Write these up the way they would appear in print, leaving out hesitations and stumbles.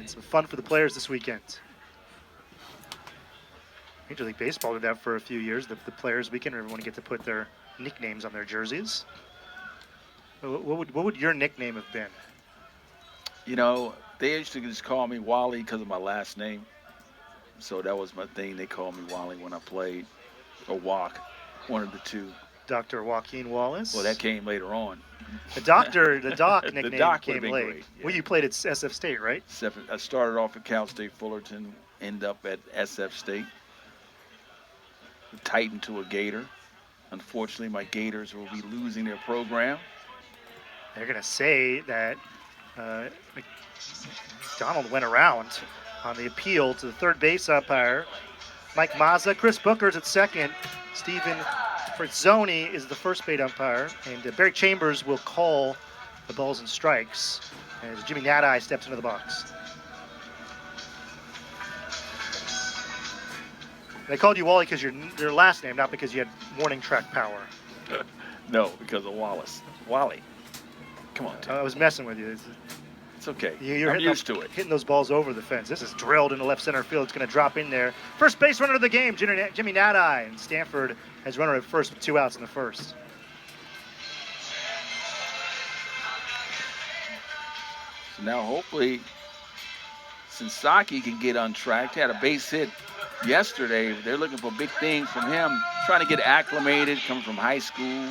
and some fun for the players this weekend. Major League Baseball did that for a few years. The Players Weekend, everyone get to put their nicknames on their jerseys. What would your nickname have been? You know, they used to just call me Wally because of my last name. So that was my thing. They called me Wally when I played, or Walk, one of the two. Dr. Joaquin Wallace? Well, that came later on. The Doc The nickname Doc came would've been late. great, yeah. Well, you played at SF State, right? I started off at Cal State Fullerton, ended up at SF State. Titan to a Gator. Unfortunately, my Gators will be losing their program. They're going to say that McDonald went around on the appeal to the third base umpire. Mike Mazza, Chris Booker's at second. Stephen Frizzoni is the first base umpire. And Barry Chambers will call the balls and strikes as Jimmy Nadai steps into the box. They called you Wally because your last name, not because you had morning track power. No, because of Wallace. Wally. Come on, Tim. I was messing with you. It's okay. You're I'm used to it. Hitting those balls over the fence. This is drilled into left center field. It's going to drop in there. First base runner of the game, Jimmy Nadai. And Stanford has runner at first with 2 outs in the first. So now hopefully Sensaki can get on track. He had a base hit yesterday. They're looking for big things from him, trying to get acclimated, coming from high school,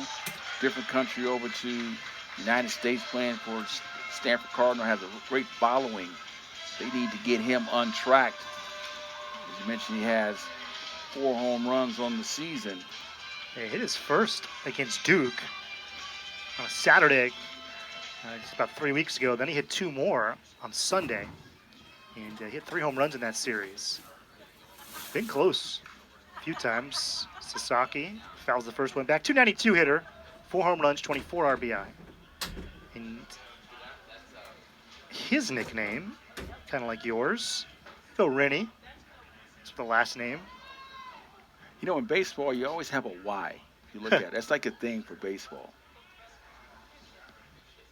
different country over to United States, playing for Stanford Cardinal, has a great following. They need to get him untracked. As you mentioned, he has 4 home runs on the season. He hit his first against Duke on a Saturday just about 3 weeks ago. Then he hit 2 more on Sunday. And hit 3 home runs in that series. Been close a few times. Sasaki fouls the first one back. 292 hitter, 4 home runs, 24 RBI. And his nickname, kind of like yours, Phil Rennie. That's the last name. You know, in baseball, you always have a Y. If you look at it, that's like a thing for baseball.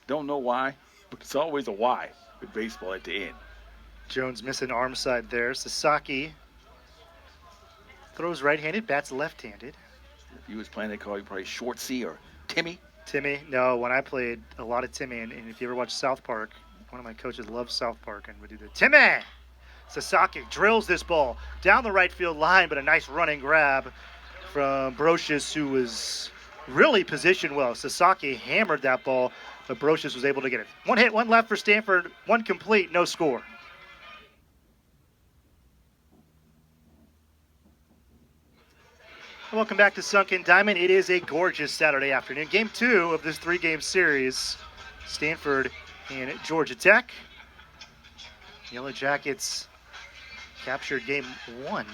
Don't know why, but it's always a Y with baseball at the end. Jones missing arm side there. Sasaki throws right-handed, bats left-handed. If you was playing, they call you probably Short C or Timmy. Timmy? No, when I played, a lot of Timmy. And if you ever watch South Park, one of my coaches loves South Park and would do the Timmy! Sasaki drills this ball down the right field line, but a nice running grab from Brocious, who was really positioned well. Sasaki hammered that ball, but Brocious was able to get it. 1 hit, 1 left for Stanford, 1 complete, no score. Welcome back to Sunken Diamond. It is a gorgeous Saturday afternoon. Game 2 of this 3-game series. Stanford and Georgia Tech. Yellow Jackets captured game 1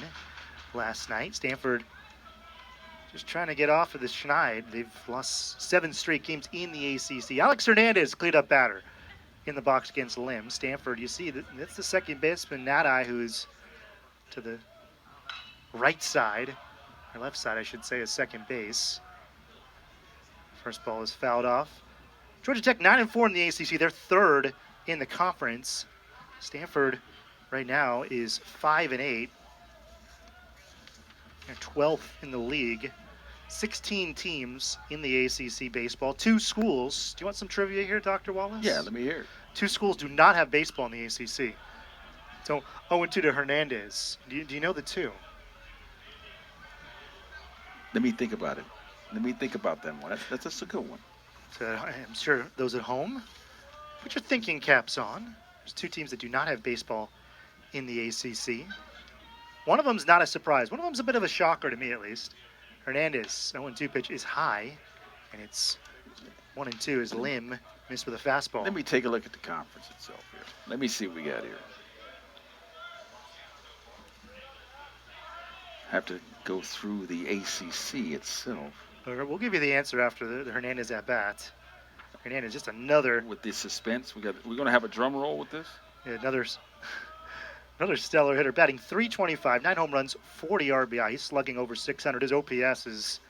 last night. Stanford just trying to get off of the schneid. They've lost 7 straight games in the ACC. Alex Hernandez, cleanup batter in the box against Lim. Stanford, you see, that's the second baseman, Nadai, who's to the right side. Or left side, I should say, is second base. First ball is fouled off. Georgia Tech 9-4 in the ACC. They're 3rd in the conference. Stanford right now is 5-8. They're 12th in the league. 16 teams in the ACC baseball. 2 schools. Do you want some trivia here, Dr. Wallace? Yeah, let me hear it. 2 schools do not have baseball in the ACC. So 0-2 to Hernandez. Do you know the 2? Let me think about it. Let me think about that one. That's a good one. So I'm sure those at home, put your thinking caps on. There's 2 teams that do not have baseball in the ACC. One of them's not a surprise. One of them's a bit of a shocker to me, at least. Hernandez, 0-2 pitch is high, and it's 1-2 is Lim, missed with a fastball. Let me take a look at the conference itself here. Let me see what we got here. Have to go through the ACC itself. We'll give you the answer after the Hernandez at bat. Hernandez, just another. With the suspense, we're going to have a drum roll with this. Yeah, another stellar hitter, batting .325, 9 home runs, 40 RBI. He's slugging over 600. His OPS is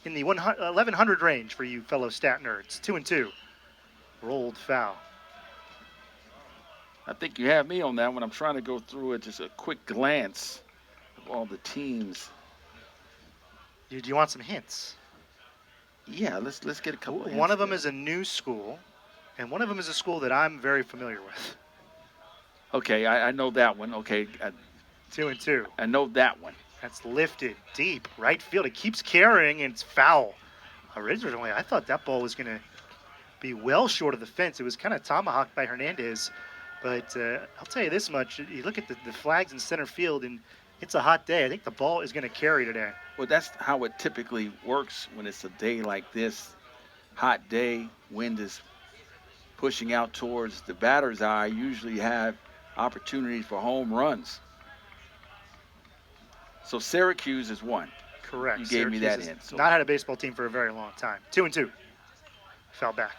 in the 1100 range for you fellow stat nerds. 2-2, rolled foul. I think you have me on that one. I'm trying to go through it, just a quick glance of all the teams. Do you want some hints? Yeah, let's get a couple of hints. One of them there. is a new school, and one of them is a school that I'm very familiar with. Okay, I know that one. Okay, 2-2. I know that one. That's lifted deep right field. It keeps carrying, and it's foul. Originally, I thought that ball was going to be well short of the fence. It was kind of tomahawked by Hernandez. But I'll tell you this much. You look at the flags in center field, and it's a hot day. I think the ball is going to carry today. Well, that's how it typically works when it's a day like this. Hot day, wind is pushing out towards the batter's eye. Usually have opportunities for home runs. So Syracuse is one. Correct. You gave me that hint. So not had a baseball team for a very long time. 2-2. Fell back.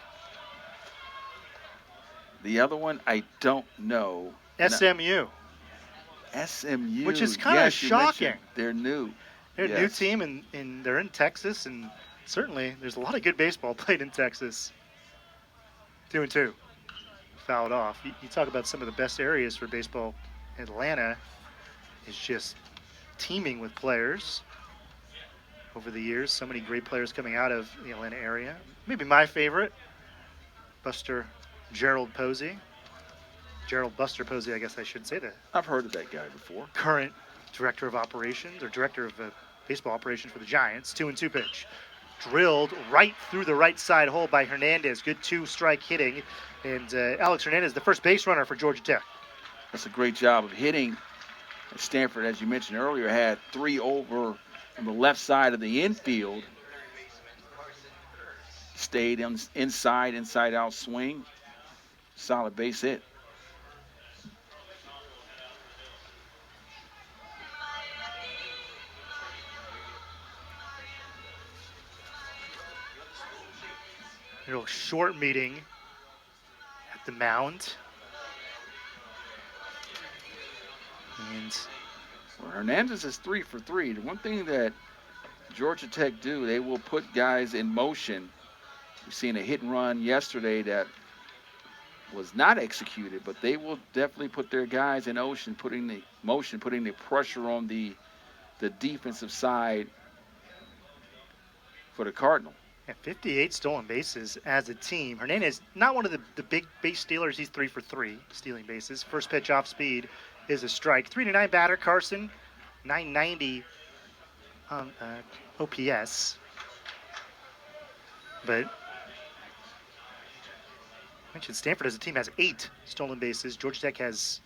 The other one, I don't know. SMU. SMU. Which is kind of shocking. They're new. They're a new team, and they're in Texas, and certainly there's a lot of good baseball played in Texas. 2-2. Fouled off. You talk about some of the best areas for baseball. Atlanta is just teeming with players over the years. So many great players coming out of the Atlanta area. Maybe my favorite, Buster Gerald Posey. Gerald Buster Posey, I guess I should say that. I've heard of that guy before. Current director of operations, or director of baseball operations for the Giants. 2-2 pitch. Drilled right through the right side hole by Hernandez. Good two-strike hitting. And Alex Hernandez, the first base runner for Georgia Tech. That's a great job of hitting. Stanford, as you mentioned earlier, had 3 over on the left side of the infield. Stayed inside out swing. Solid base hit. A little short meeting at the mound. And Hernandez is 3 for 3. The one thing that Georgia Tech do, they will put guys in motion. We've seen a hit and run yesterday that was not executed, but they will definitely put their guys in motion, putting the pressure on the defensive side for the Cardinal. 58 stolen bases as a team. Hernandez, not one of the big base stealers. He's 3 for 3 stealing bases. First pitch off speed is a strike. 3-9 batter. Carson, 990 OPS. But I mentioned Stanford as a team has 8 stolen bases. Georgia Tech has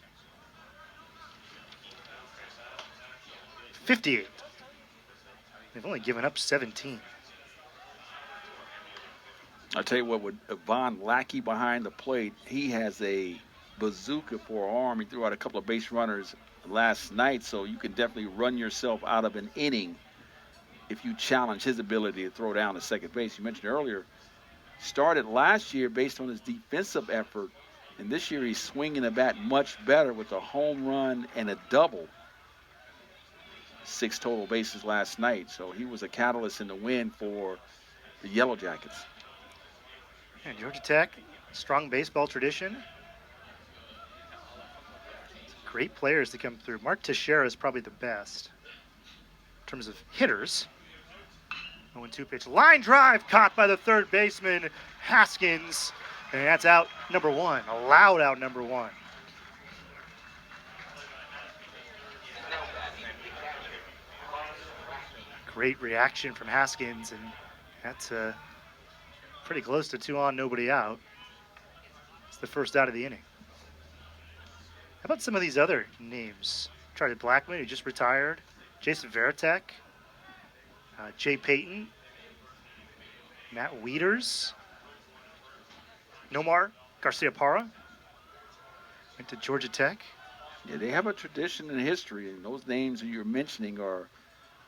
58. They've only given up 17. I'll tell you what, with Von Lackey behind the plate, he has a bazooka for an arm. He threw out a couple of base runners last night, so you can definitely run yourself out of an inning if you challenge his ability to throw down to second base. You mentioned earlier, started last year based on his defensive effort, and this year he's swinging the bat much better with a home run and a double. 6 total bases last night, so he was a catalyst in the win for the Yellow Jackets. And Georgia Tech, strong baseball tradition. Great players to come through. Mark Teixeira is probably the best in terms of hitters. 0-2 pitch. Line drive caught by the third baseman, Haskins. And that's out number 1. Allowed out number 1. Great reaction from Haskins, and that's pretty close to 2 on, nobody out. It's the first out of the inning. How about some of these other names? Charlie Blackman, who just retired. Jason Varitek. Jay Payton. Matt Wieters. Nomar Garcia-Parra. Went to Georgia Tech. Yeah, they have a tradition and history, and those names that you're mentioning are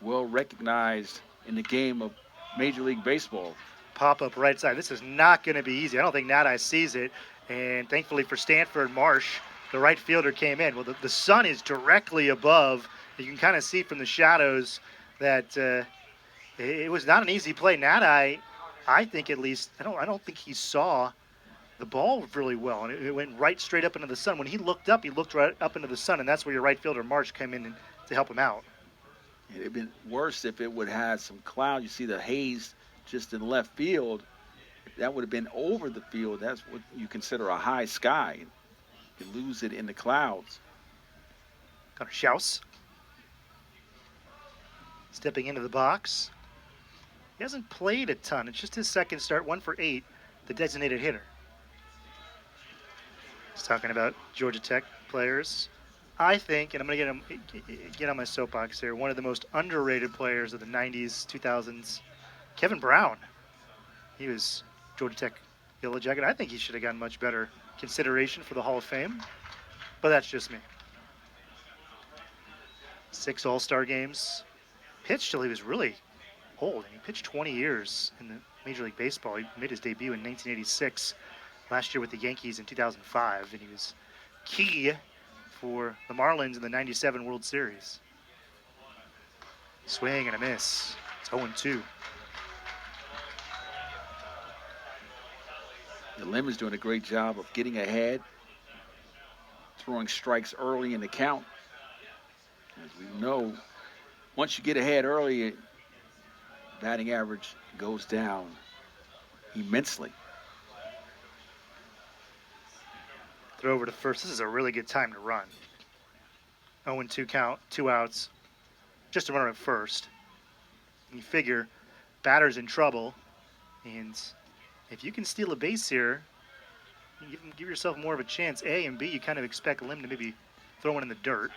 well recognized in the game of Major League Baseball. Pop-up right side. This is not going to be easy. I don't think Nadi sees it. And thankfully for Stanford, Marsh, the right fielder, came in. Well, the sun is directly above. You can kind of see from the shadows that it was not an easy play. Nadi, I think at least, I don't think he saw the ball really well, and it went right straight up into the sun. When he looked up, he looked right up into the sun, and that's where your right fielder Marsh came in to help him out. It'd have been worse if it would have had some cloud. You see the haze just in left field. If that would have been over the field, that's what you consider a high sky. You lose it in the clouds. Gunnar Schaus stepping into the box. He hasn't played a ton. It's just his second start, 1 for 8, the designated hitter. He's talking about Georgia Tech players. I think, and I'm going to get on my soapbox here, one of the most underrated players of the 90s, 2000s, Kevin Brown. He was Georgia Tech Yellow Jacket. I think he should have gotten much better consideration for the Hall of Fame, but that's just me. 6 All-Star games. Pitched till he was really old. He pitched 20 years in the Major League Baseball. He made his debut in 1986, last year with the Yankees in 2005, and he was key for the Marlins in the 97 World Series. Swing and a miss. It's 0-2. Lim is doing a great job of getting ahead, throwing strikes early in the count. As we know, once you get ahead early, batting average goes down immensely. Throw over to first. This is a really good time to run. 0-2 count, 2 outs. Just a runner at first. You figure batter's in trouble, and if you can steal a base here, you give yourself more of a chance. A and B, you kind of expect Lim to maybe throw one in the dirt.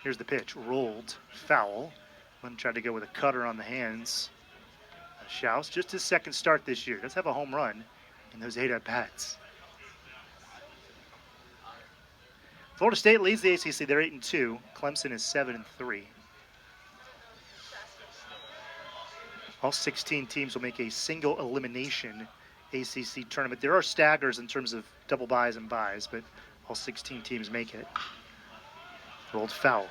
Here's the pitch. Rolled. Foul. Lim tried to go with a cutter on the hands. Schaus, just his second start this year. Does have a home run in those 8 at-bats. Florida State leads the ACC. They're 8-2. Clemson is 7-3. All 16 teams will make a single elimination ACC tournament. There are staggers in terms of double byes and byes, but all 16 teams make it. Rolled foul.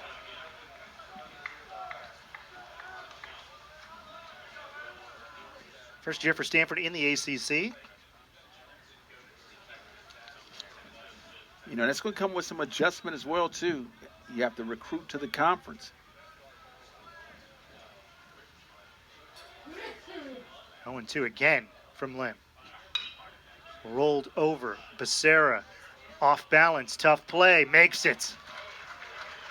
First year for Stanford in the ACC. You know, that's going to come with some adjustment as well, too. You have to recruit to the conference. 0-2 again from Lim. Rolled over. Becerra off balance. Tough play. Makes it.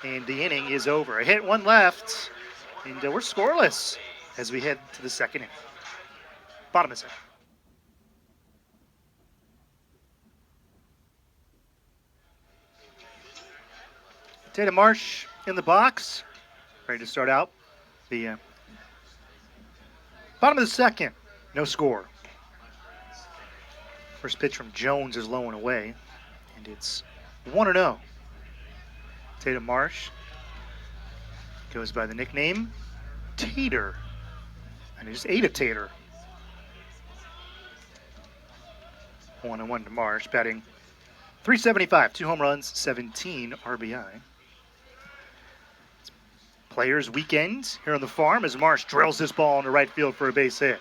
And the inning is over. A hit, 1 left. And we're scoreless as we head to the second inning. Bottom of the second. Tatum Marsh in the box. Ready to start out the bottom of the second. No score. First pitch from Jones is low and away. And it's 1-0. Tatum Marsh goes by the nickname Tater. And he just ate a tater. 1-1 to Marsh, batting .375, 2 home runs, 17 RBI. It's Players weekend here on the farm as Marsh drills this ball into right field for a base hit.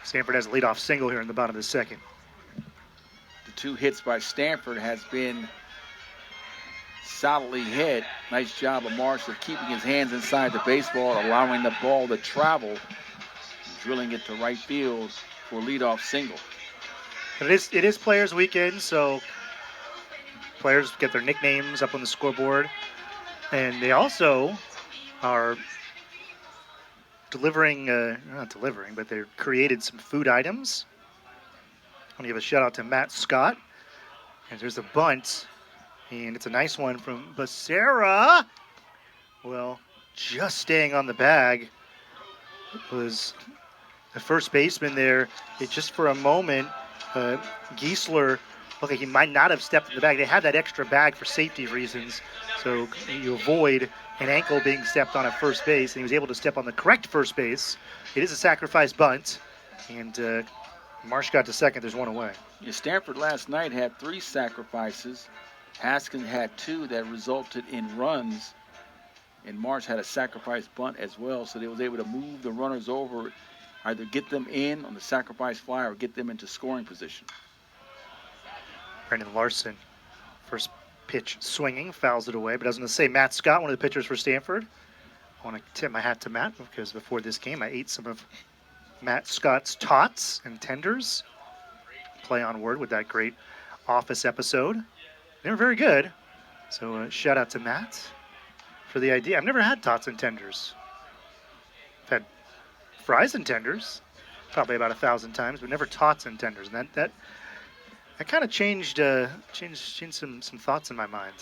Stanford has a leadoff single here in the bottom of the second. The 2 hits by Stanford has been solidly hit. Nice job of Marsh of keeping his hands inside the baseball, allowing the ball to travel, drilling it to right field for a leadoff single. But it is Players weekend, so players get their nicknames up on the scoreboard. And they also are not delivering, but they've created some food items. I want to give a shout out to Matt Scott. And there's a bunt, and it's a nice one from Becerra. Well, just staying on the bag was the first baseman there. It just for a moment, Giesler looked like he might not have stepped in the bag. They had that extra bag for safety reasons, so you avoid an ankle being stepped on at first base, and he was able to step on the correct first base. It is a sacrifice bunt, and Marsh got to second. There's 1 away. Yeah, Stanford last night had 3 sacrifices. Haskins had 2 that resulted in runs, and Marsh had a sacrifice bunt as well, so they was able to move the runners over either get them in on the sacrifice fly or get them into scoring position. Brandon Larson, first pitch swinging, fouls it away. But I was going to say, Matt Scott, one of the pitchers for Stanford. I want to tip my hat to Matt because before this game, I ate some of Matt Scott's tots and tenders. Play on word with that great Office episode. They were very good. So shout out to Matt for the idea. I've never had tots and tenders. I've had fries and tenders probably about 1,000 times, but never tots and tenders. And that kind of changed some thoughts in my mind.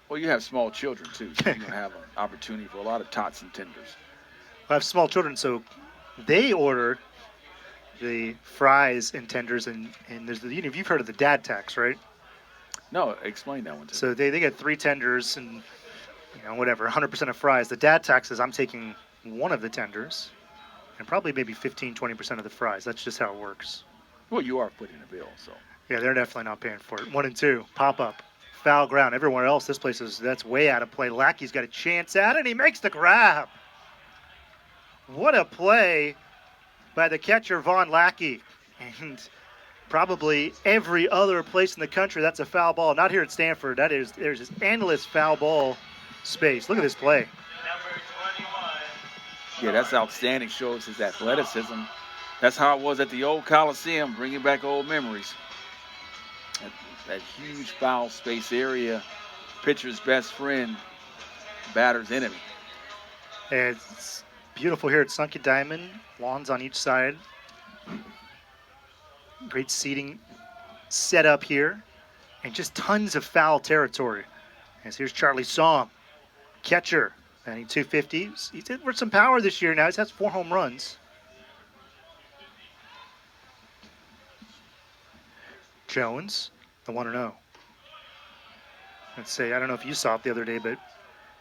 Well, you have small children, too, so you have an opportunity for a lot of tots and tenders. I have small children, so they order the fries and tenders, and there's you've heard of the dad tax, right? No, explain that one to me. So they get 3 tenders and whatever, 100% of fries. The dad tax is I'm taking one of the tenders and probably maybe 15-20% of the fries. That's just how it works. Well, you are footing the bill, so. Yeah, they're definitely not paying for it. 1 and 2, pop up. Foul ground. Everywhere else, this place that's way out of play. Lackey's got a chance at it, and he makes the grab. What a play by the catcher, Vaughn Lackey. And probably every other place in the country, that's a foul ball. Not here at Stanford. There's this endless foul ball space. Look at this play. Yeah, that's outstanding. Shows his athleticism. That's how it was at the old Coliseum, bringing back old memories. That huge foul space area, pitcher's best friend, batter's enemy. It's beautiful here at Sunken Diamond. Lawns on each side. Great seating set up here. And just tons of foul territory. As here's Charlie Somm, catcher, batting 250. He's hit with some power this year now. He's had 4 home runs. Jones, the 1-0. Let's say, I don't know if you saw it the other day, but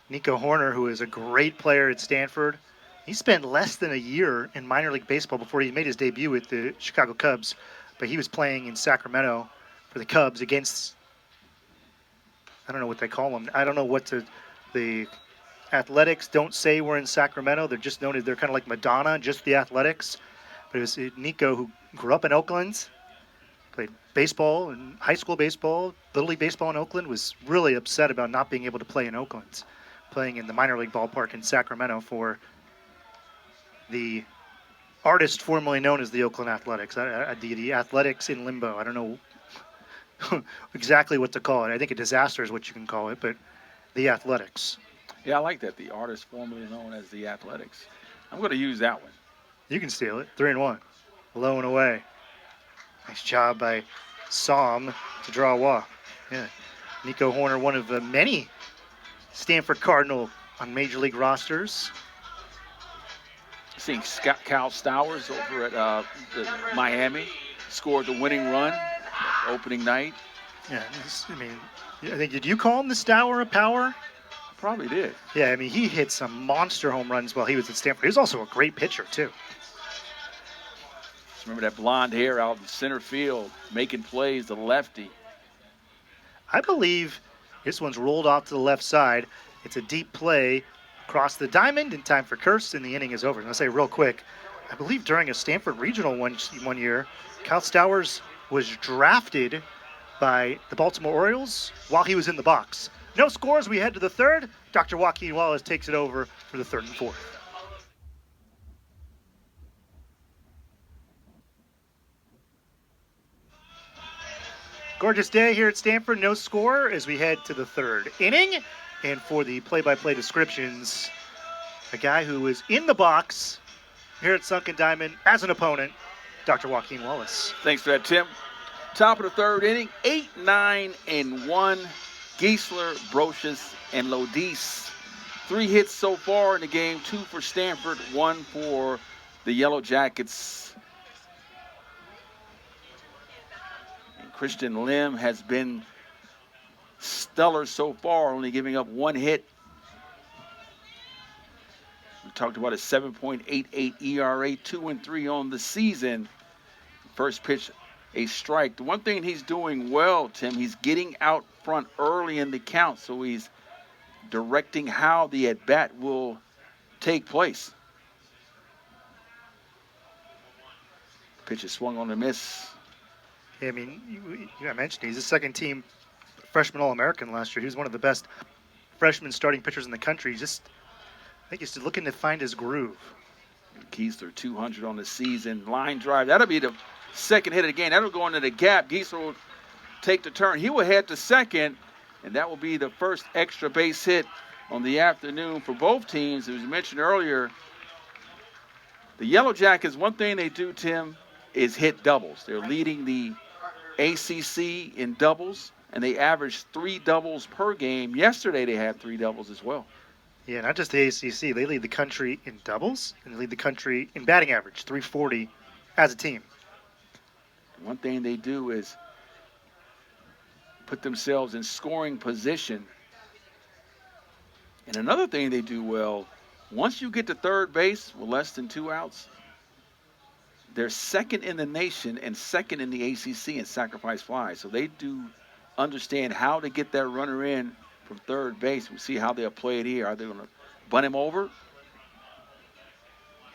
Nico Horner, who is a great player at Stanford, he spent less than a year in minor league baseball before he made his debut with the Chicago Cubs. But he was playing in Sacramento for the Cubs against, I don't know what they call them. I don't know the Athletics don't say we're in Sacramento. They're just known as, they're kind of like Madonna, just the Athletics. But it was Nico, who grew up in Oakland, played baseball and high school baseball, Little League baseball in Oakland, was really upset about not being able to play in Oakland, playing in the minor league ballpark in Sacramento for the artist formerly known as the Oakland Athletics. The Athletics in limbo. I don't know exactly what to call it. I think a disaster is what you can call it, but the Athletics. Yeah, I like that. The artist formerly known as the Athletics. I'm going to use that one. You can steal it. 3-1. Low and away. Nice job by Somm to draw a walk. Yeah. Nico Horner, one of the many Stanford Cardinal on major league rosters. Seeing Cal Stowers over at Miami scored the winning run opening night. Yeah, I think, did you call him the Stour of Power? Probably did. Yeah, I mean, he hit some monster home runs while he was at Stanford. He was also a great pitcher, too. Remember that blonde hair out in center field, making plays, the lefty. I believe this one's rolled off to the left side. It's a deep play across the diamond in time for Kirst, and the inning is over. And I'll say real quick, I believe during a Stanford regional one year, Cal Stowers was drafted by the Baltimore Orioles while he was in the box. No scores. We head to the third. Dr. Joaquin Wallace takes it over for the third and fourth. Gorgeous day here at Stanford. No score as we head to the third inning. And for the play-by-play descriptions, a guy who was in the box here at Sunken Diamond as an opponent, Dr. Joaquin Wallace. Thanks for that, Tim. Top of the third inning, 8, 9, and 1. Geisler, Brocious, and Lodis. 3 hits so far in the game, 2 for Stanford, 1 for the Yellow Jackets. And Christian Lim has been stellar so far, only giving up 1 hit. We talked about a 7.88 ERA, 2-3 on the season. First pitch, a strike. The one thing he's doing well, Tim, he's getting out front early in the count, so he's directing how the at-bat will take place. Pitch is swung on a miss. I mean, you mentioned he's a second-team freshman All-American last year. He was one of the best freshman starting pitchers in the country. I think he's just looking to find his groove. Geisler 200 on the season. Line drive. That'll be the second hit of the game. That'll go into the gap. Geisler will take the turn. He will head to second, and that will be the first extra base hit on the afternoon for both teams. As we mentioned earlier, the Yellow Jackets, one thing they do, Tim, is hit doubles. They're leading the ACC in doubles, and they average 3 doubles per game. Yesterday they had 3 doubles as well. Yeah, not just the ACC. They lead the country in doubles, and they lead the country in batting average, 340 as a team. One thing they do is put themselves in scoring position. And another thing they do well, once you get to third base with less than 2 outs, they're second in the nation and second in the ACC in sacrifice flies. So they do understand how to get that runner in from third base. We'll see how they'll play it here. Are they going to bunt him over?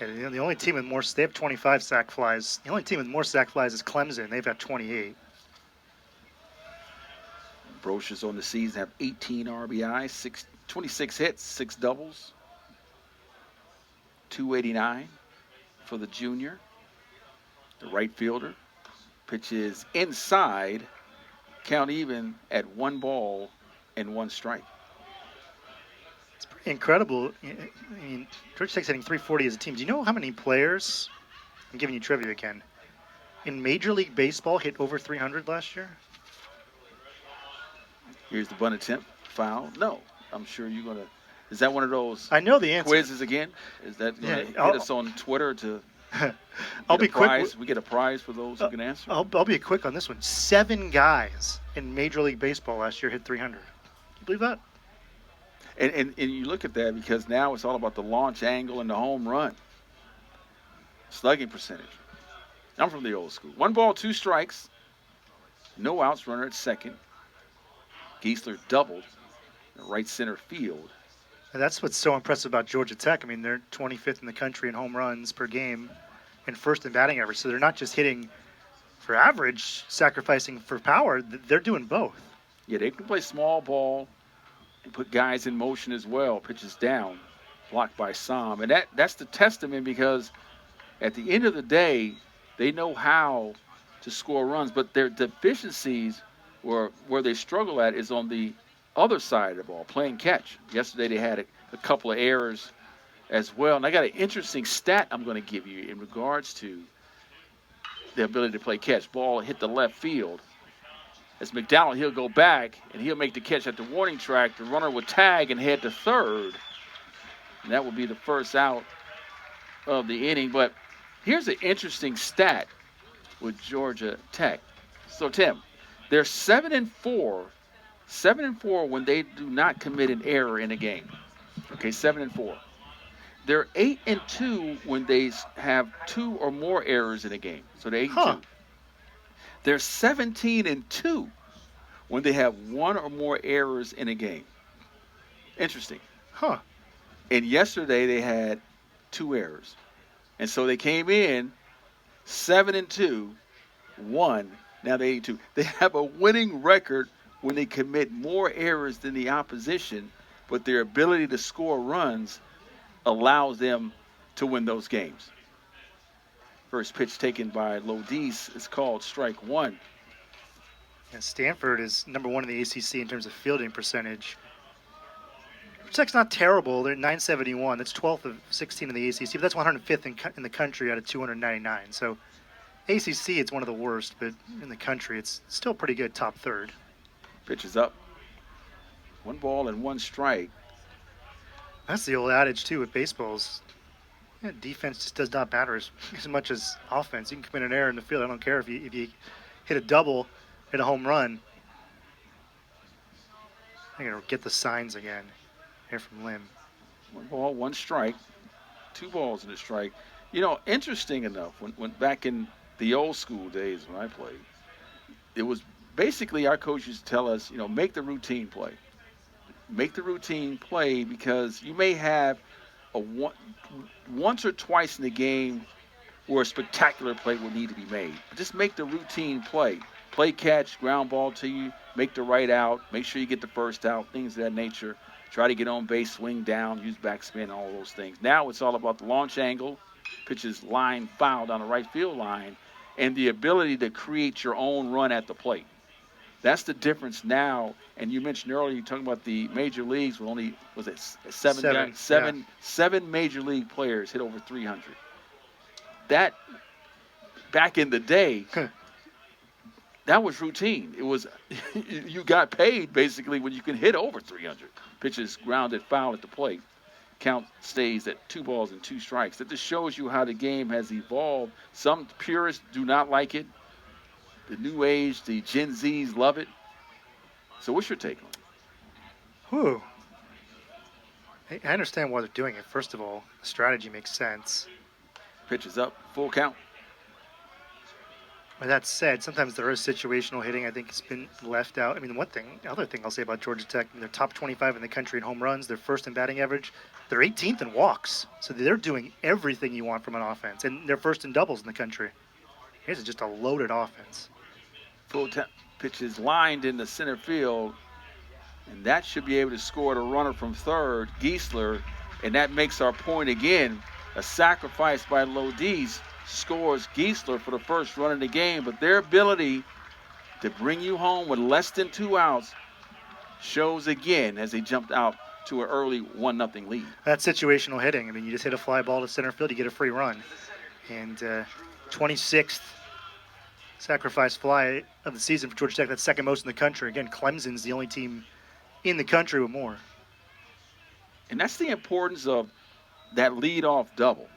Yeah, the only team with more, they have 25 sac flies. The only team with more sac flies is Clemson. They've got 28. Brochures on the season have 18 RBIs, 26 hits, 6 doubles, 289 for the junior. The right fielder pitches inside, count even at 1 ball and 1 strike. It's pretty incredible. I mean, Georgia Tech's hitting 340 as a team. Do you know how many players, I'm giving you trivia again, in Major League Baseball hit over 300 last year? Here's the bunt attempt. Foul? No. I'm sure you're going to. Is that one of those I know the answer. quizzes again? Is that going to hit us on Twitter to I'll be quick. We get a prize for those who can answer? I'll be quick on this one. 7 guys in Major League Baseball last year hit 300. Can you believe that? And you look at that because now it's all about the launch angle and the home run. Slugging percentage. I'm from the old school. 1 ball, 2 strikes. No outs, runner at second. Geisler doubled in right center field. And that's what's so impressive about Georgia Tech. I mean, they're 25th in the country in home runs per game and first in batting average. So they're not just hitting for average, sacrificing for power. They're doing both. Yeah, they can play small ball and put guys in motion as well. Pitches down, blocked by Sam. And that's the testament because at the end of the day, they know how to score runs, but their deficiencies where they struggle at is on the other side of the ball, playing catch. Yesterday they had a couple of errors as well. And I got an interesting stat I'm going to give you in regards to the ability to play catch. Ball hit the left field. As McDonald, he'll go back, and he'll make the catch at the warning track. The runner would tag and head to third. And that would be the first out of the inning. But here's an interesting stat with Georgia Tech. So, Tim, they're 7-4. 7-4 when they do not commit an error in a game. Okay, 7-4. They're 8-2 when they have 2 or more errors in a game. So they're 8-2. They're 17-2 when they have 1 or more errors in a game. Interesting. And yesterday they had 2 errors. And so they came in 7-2, 1. Now they're 8-2. They have a winning record when they commit more errors than the opposition, but their ability to score runs allows them to win those games. First pitch taken by Lodis is called strike 1. And Stanford is number 1 in the ACC in terms of fielding percentage. Tech's not terrible. They're 971. That's 12th of 16 in the ACC, but that's 105th in the country out of 299. So ACC, it's one of the worst, but in the country, it's still pretty good, top third. Pitch is up. 1 ball and 1 strike. That's the old adage, too, with baseballs. Yeah, defense just does not matter as much as offense. You can commit an error in the field. I don't care if you hit a double, hit a home run. I'm going to get the signs again here from Lim. 1 ball, 1 strike. 2 balls and a strike. You know, interesting enough, when back in the old school days when I played, it was basically our coach used to tell us, make the routine play. Make the routine play because you may have once or twice in the game where a spectacular play will need to be made. Just make the routine play. Play catch, ground ball to you, make the right out, make sure you get the first out, things of that nature. Try to get on base, swing down, use backspin, all those things. Now it's all about the launch angle, pitches line foul down the right field line, and the ability to create your own run at the plate. That's the difference now. And you mentioned earlier, you're talking about the major leagues with only, was it seven major league players hit over 300. That, back in the day, that was routine. It was, you got paid basically when you can hit over 300. Pitches grounded foul at the plate. Count stays at 2 balls and 2 strikes. That just shows you how the game has evolved. Some purists do not like it. The new age, the Gen Zs love it. So what's your take on it? Whew. I understand why they're doing it. First of all, the strategy makes sense. Pitches up, full count. With that said, sometimes there is situational hitting. I think it's been left out. I mean, the other thing I'll say about Georgia Tech, they're top 25 in the country in home runs. They're first in batting average. They're 18th in walks. So they're doing everything you want from an offense. And they're first in doubles in the country. Here's just a loaded offense. Full pitch is lined in the center field. And that should be able to score the runner from third, Giesler. And that makes our point again. A sacrifice by Lodis scores Giesler for the first run of the game, but their ability to bring you home with less than 2 outs shows again as they jumped out to an early 1-0 lead. That's situational hitting. I mean, you just hit a fly ball to center field, you get a free run. And 26th sacrifice fly of the season for Georgia Tech. That's second most in the country. Again, Clemson's the only team in the country with more. And that's the importance of that leadoff double.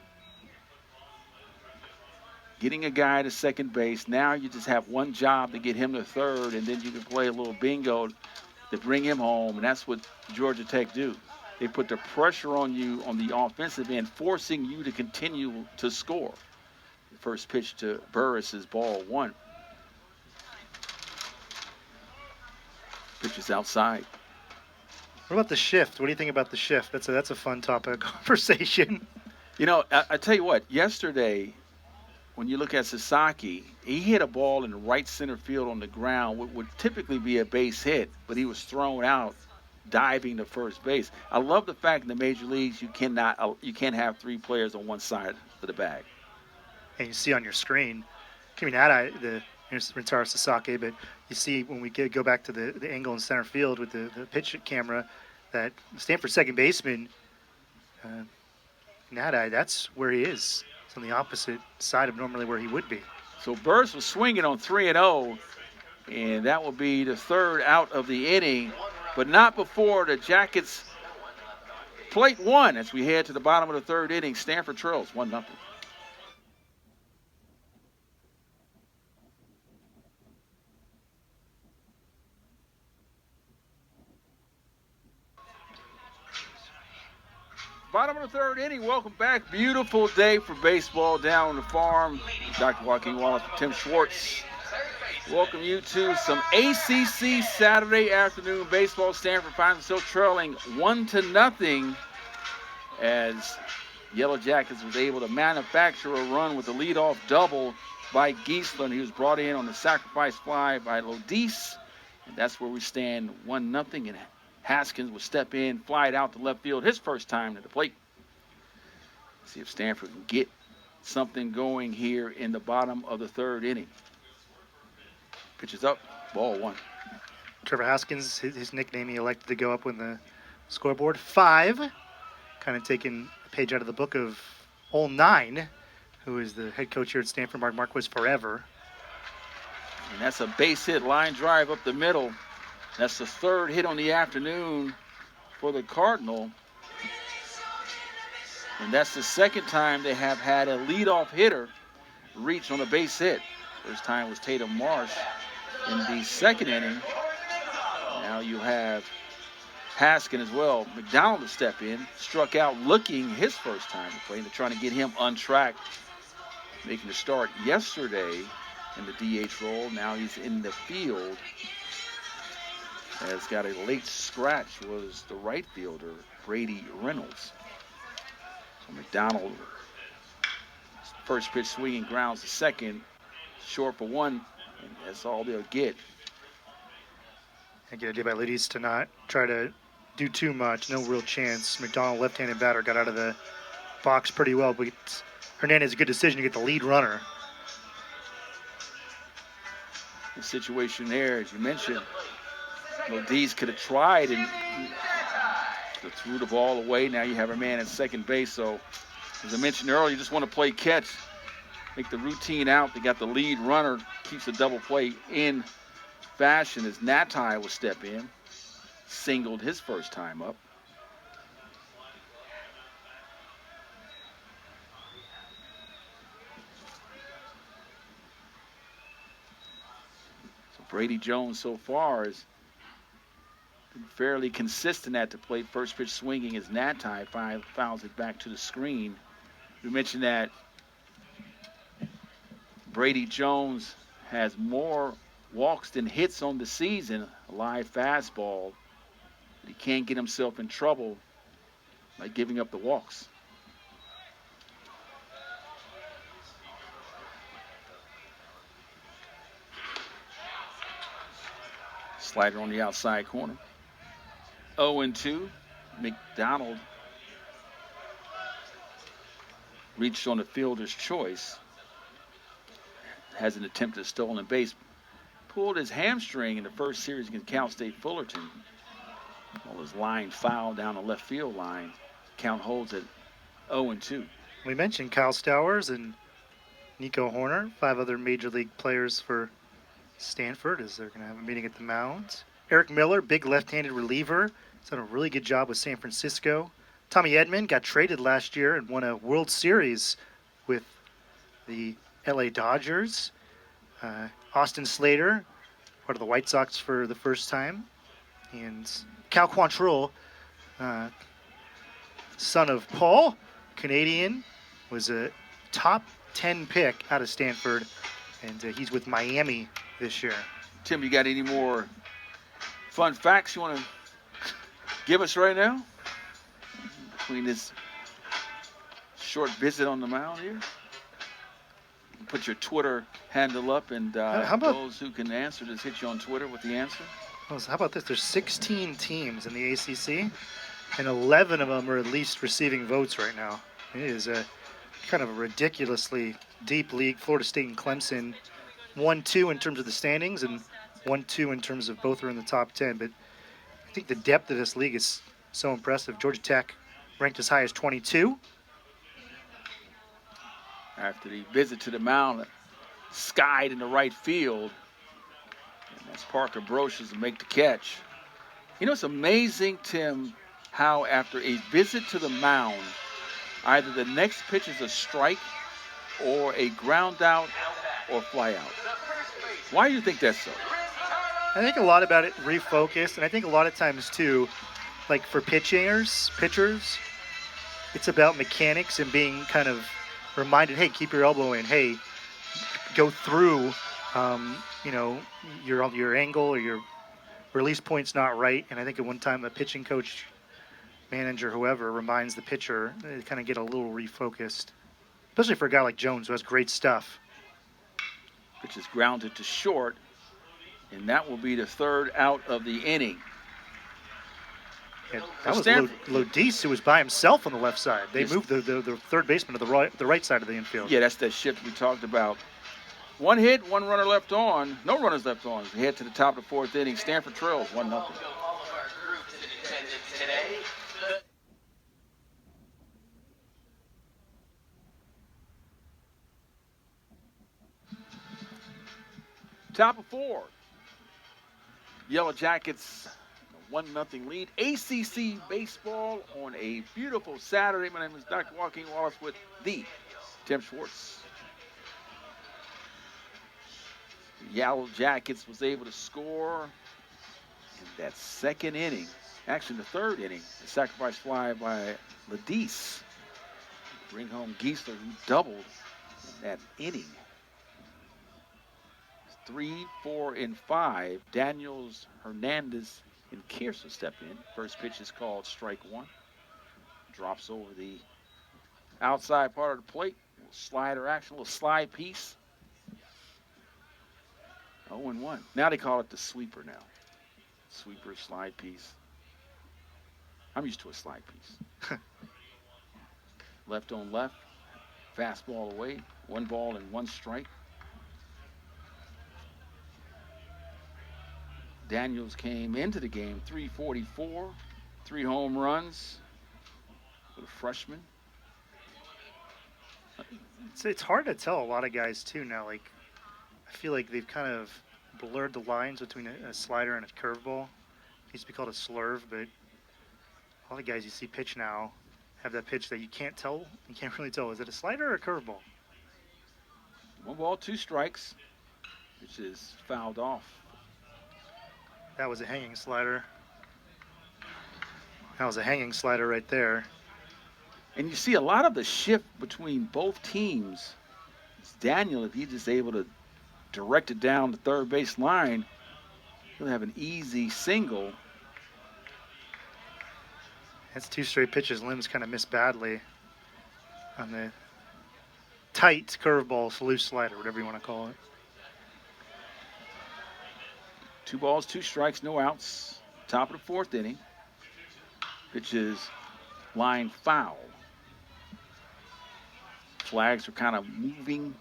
Getting a guy to second base. Now you just have one job to get him to third, and then you can play a little bingo to bring him home. And that's what Georgia Tech do. They put the pressure on you on the offensive end, forcing you to continue to score. The first pitch to Burris is ball 1. Pitch is outside. What about the shift? What do you think about the shift? That's a fun topic of conversation. You know, I tell you what, yesterday, when you look at Sasaki, he hit a ball in right center field on the ground, what would typically be a base hit, but he was thrown out diving to first base. I love the fact in the major leagues you can't have 3 players on one side of the bag. And you see on your screen, the Rintaro Sasaki, but you see when we go back to the angle in center field with the pitch camera, that Stanford second baseman, Nadai, that's where he is. It's on the opposite side of normally where he would be. So Burris was swinging on 3-0, and that will be the 3rd out of the inning, but not before the Jackets plate 1 as we head to the bottom of the 3rd inning. Stanford trails 1-0. Bottom of the 3rd inning, welcome back. Beautiful day for baseball down on the farm. Dr. Joaquin Wallace and Tim Schwartz welcome you to some ACC Saturday afternoon baseball. Stanford finds themselves trailing 1-0 as Yellow Jackets was able to manufacture a run with a leadoff double by Giesler. He was brought in on the sacrifice fly by Lodis. And that's where we stand 1-0. And Haskins will step in, fly it out to left field, his first time to the plate. See if Stanford can get something going here in the bottom of the 3rd inning. Pitches up, ball 1. Trevor Haskins, his nickname, he elected to go up with the scoreboard. 5, kind of taking a page out of the book of Ole 9, who is the head coach here at Stanford, Mark Marquez, forever. And that's a base hit, line drive up the middle. That's the 3rd hit on the afternoon for the Cardinal. And that's the 2nd time they have had a leadoff hitter reach on a base hit. First time was Tatum Marsh in the 2nd inning. Now you have Haskin as well. McDonald to step in, struck out looking his first time to play. They're trying to get him untracked, making the start yesterday in the DH role. Now he's in the field. Has got a late scratch was the right fielder, Brady Reynolds. So McDonald First pitch swinging, grounds to second, short for one, and that's all they'll get. I get a idea by Liddy's to not try to do too much. No real chance. McDonald, left-handed batter, got out of the box pretty well, but Hernandez, a good decision to get the lead runner. The situation there, as you mentioned, Lodiz could have tried and threw the ball away. Now you have a man at second base. So, as I mentioned earlier, you just want to play catch, make the routine out. They got the lead runner, keeps the double play in fashion as Natai will step in. Singled his first time up. So Brady Jones so far has been fairly consistent at the plate. First pitch swinging as Natai fouls it back to the screen. We mentioned that Brady Jones has more walks than hits on the season, a live fastball. But he can't get himself in trouble by giving up the walks. Slider on the outside corner. 0-2. McDonald reached on the fielder's choice. Has an attempt at a stolen base. Pulled his hamstring in the first series against Cal State Fullerton. Well, his line foul down the left field line. Count holds at 0-2. We mentioned Kyle Stowers and Nico Horner, 5 other major league players for Stanford, as they're going to have a meeting at the mound. Eric Miller, big left-handed reliever. He's done a really good job with San Francisco. Tommy Edman got traded last year and won a World Series with the LA Dodgers. Austin Slater, part of the White Sox for the first time. And Cal Quantrill, son of Paul, Canadian, was a top 10 pick out of Stanford, and he's with Miami this year. Tim, you got any more fun facts you want to give us right now? Between this short visit on the mound here? Put your Twitter handle up, and how about those who can answer, just hit you on Twitter with the answer. How about this? There's 16 teams in the ACC, and 11 of them are at least receiving votes right now. It is a kind of a ridiculously deep league. Florida State and Clemson, 1-2 in terms of the standings, and 1-2 in terms of both are in the top 10. But I think the depth of this league is so impressive. Georgia Tech ranked as high as 22. After the visit to the mound, skied in the right field. And that's Parker Brocious to make the catch. You know, it's amazing, Tim, how after a visit to the mound, either the next pitch is a strike or a ground out or fly out. Why do you think that's so? I think a lot about it refocused, and I think a lot of times too, like for pitchers, it's about mechanics and being kind of reminded, hey, keep your elbow in, hey, go through, your angle or your release point's not right. And I think at one time the pitching coach, manager, whoever, reminds the pitcher, they kind of get a little refocused, especially for a guy like Jones who has great stuff. Which is grounded to short, and that will be the third out of the inning. Yeah, that was Lodiz, who was by himself on the left side. They moved the third baseman to the right side of the infield. Yeah, that's that shift we talked about. One hit, one runner left on. No runners left on. We head to the top of the fourth inning. Stanford trails 1-0. Top of 4. Yellow Jackets, 1-0 lead. ACC baseball on a beautiful Saturday. My name is Dr. Joaquin Wallace with the Tim Schwartz. Yellow Jackets was able to score in that second inning. Actually, the third inning. The sacrifice fly by Lodiz. Bring home Geisler, who doubled in that inning. 3, 4, and 5. Daniels, Hernandez, and Kearse step in. First pitch is called strike 1. Drops over the outside part of the plate. Slider action, a little slide piece. 0-1. Now they call it the sweeper now. Sweeper, slide piece. I'm used to a slide piece. Left on left. Fastball away. 1 ball and 1 strike. Daniels came into the game 344, 3 home runs for the freshman. It's hard to tell a lot of guys too now. Like, I feel like they've kind of blurred the lines between a slider and a curveball. It used to be called a slurve, but all the guys you see pitch now have that pitch that you can't tell. You can't really tell. Is it a slider or a curveball? 1 ball, 2 strikes, which is fouled off. That was a hanging slider. That was a hanging slider right there. And you see a lot of the shift between both teams. It's Daniel, if he's just able to direct it down the third base line, he'll have an easy single. That's 2 straight pitches. Lim's kind of missed badly on the tight curveball, loose slider, whatever you want to call it. 2 balls, 2 strikes, no outs. Top of the 4th inning. Pitch is line foul. Flags are kind of moving,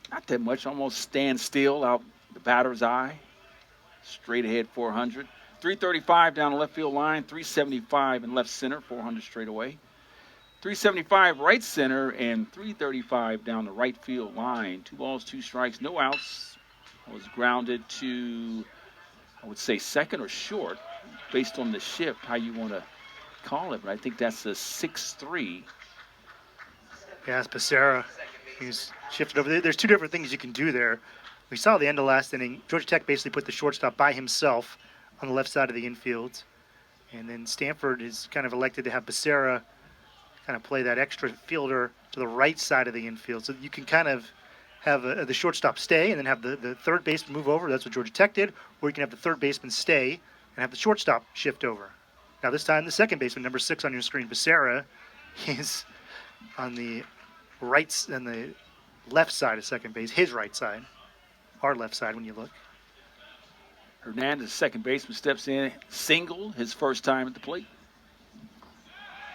not that much, almost stand still out the batter's eye. Straight ahead 400. 335 down the left field line, 375 in left center, 400 straight away. 375 right center, and 335 down the right field line. 2 balls, 2 strikes, no outs. Was grounded to, I would say, second or short, based on the shift, how you want to call it. But I think that's a 6-3. Yeah, it's Becerra. He's shifted over there. There's 2 different things you can do there. We saw at the end of last inning, Georgia Tech basically put the shortstop by himself on the left side of the infield. And then Stanford is kind of elected to have Becerra kind of play that extra fielder to the right side of the infield. So you can kind of have the shortstop stay and then have the third baseman move over. That's what Georgia Tech did. Or you can have the third baseman stay and have the shortstop shift over. Now this time the second baseman, number 6 on your screen, Becerra, is on the right and the left side of second base, his right side, our left side when you look. Hernandez, second baseman, steps in, single, his first time at the plate.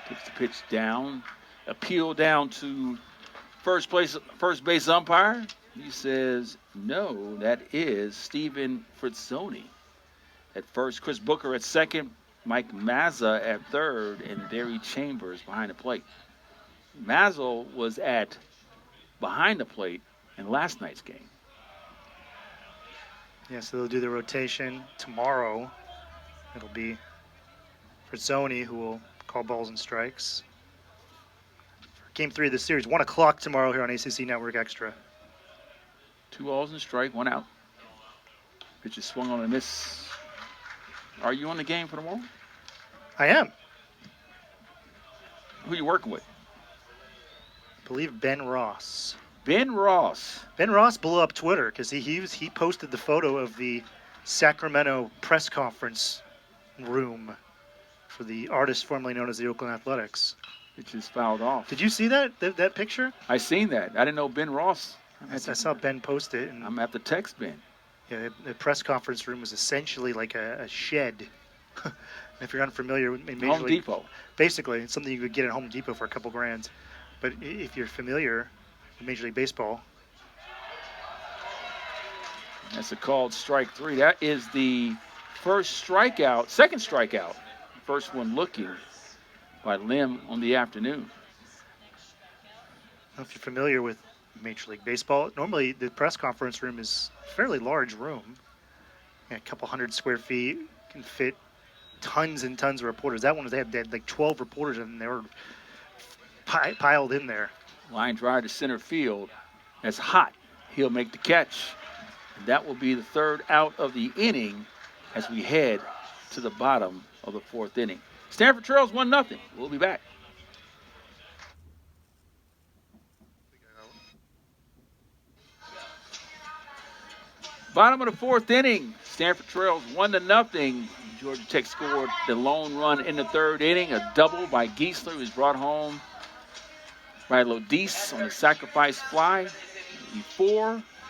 Takes the pitch down, appeal down to first base umpire. He says, no, that is Stephen Fritzoni. At first, Chris Booker at second, Mike Mazza at third, and Derry Chambers behind the plate. Mazza was at behind the plate in last night's game. Yeah, so they'll do the rotation tomorrow. It'll be Fritzoni who will call balls and strikes. For Game 3 of the series, 1 o'clock tomorrow here on ACC Network Extra. 2 balls and a strike, 1 out. Pitch is swung on a miss. Are you on the game for tomorrow? I am. Who are you working with? I believe Ben Ross. Ben Ross. Ben Ross blew up Twitter because he posted the photo of the Sacramento press conference room for the artist formerly known as the Oakland Athletics. It just fouled off. Did you see that picture? I seen that. I didn't know Ben Ross. I saw Ben post it. And I'm at the text Ben. yeah, the press conference room was essentially like a shed. If you're unfamiliar with Home Depot. Basically, it's something you could get at Home Depot for a couple grand. But if you're familiar with Major League Baseball. That's a called strike 3. That is the second strikeout. First one looking by Lim on the afternoon. I don't know if you're familiar with Major League Baseball. Normally, the press conference room is a fairly large room. A couple hundred square feet, can fit tons and tons of reporters. That one, they had like 12 reporters, and they were piled in there. Line drive to center field. That's hot. He'll make the catch. And that will be the third out of the inning as we head to the bottom of the 4th inning. Stanford trails 1-0. We'll be back. Bottom of the 4th inning. Stanford trails 1-0. Georgia Tech scored the lone run in the 3rd inning. A double by Giesler, who's brought home by Lodis on the sacrifice fly.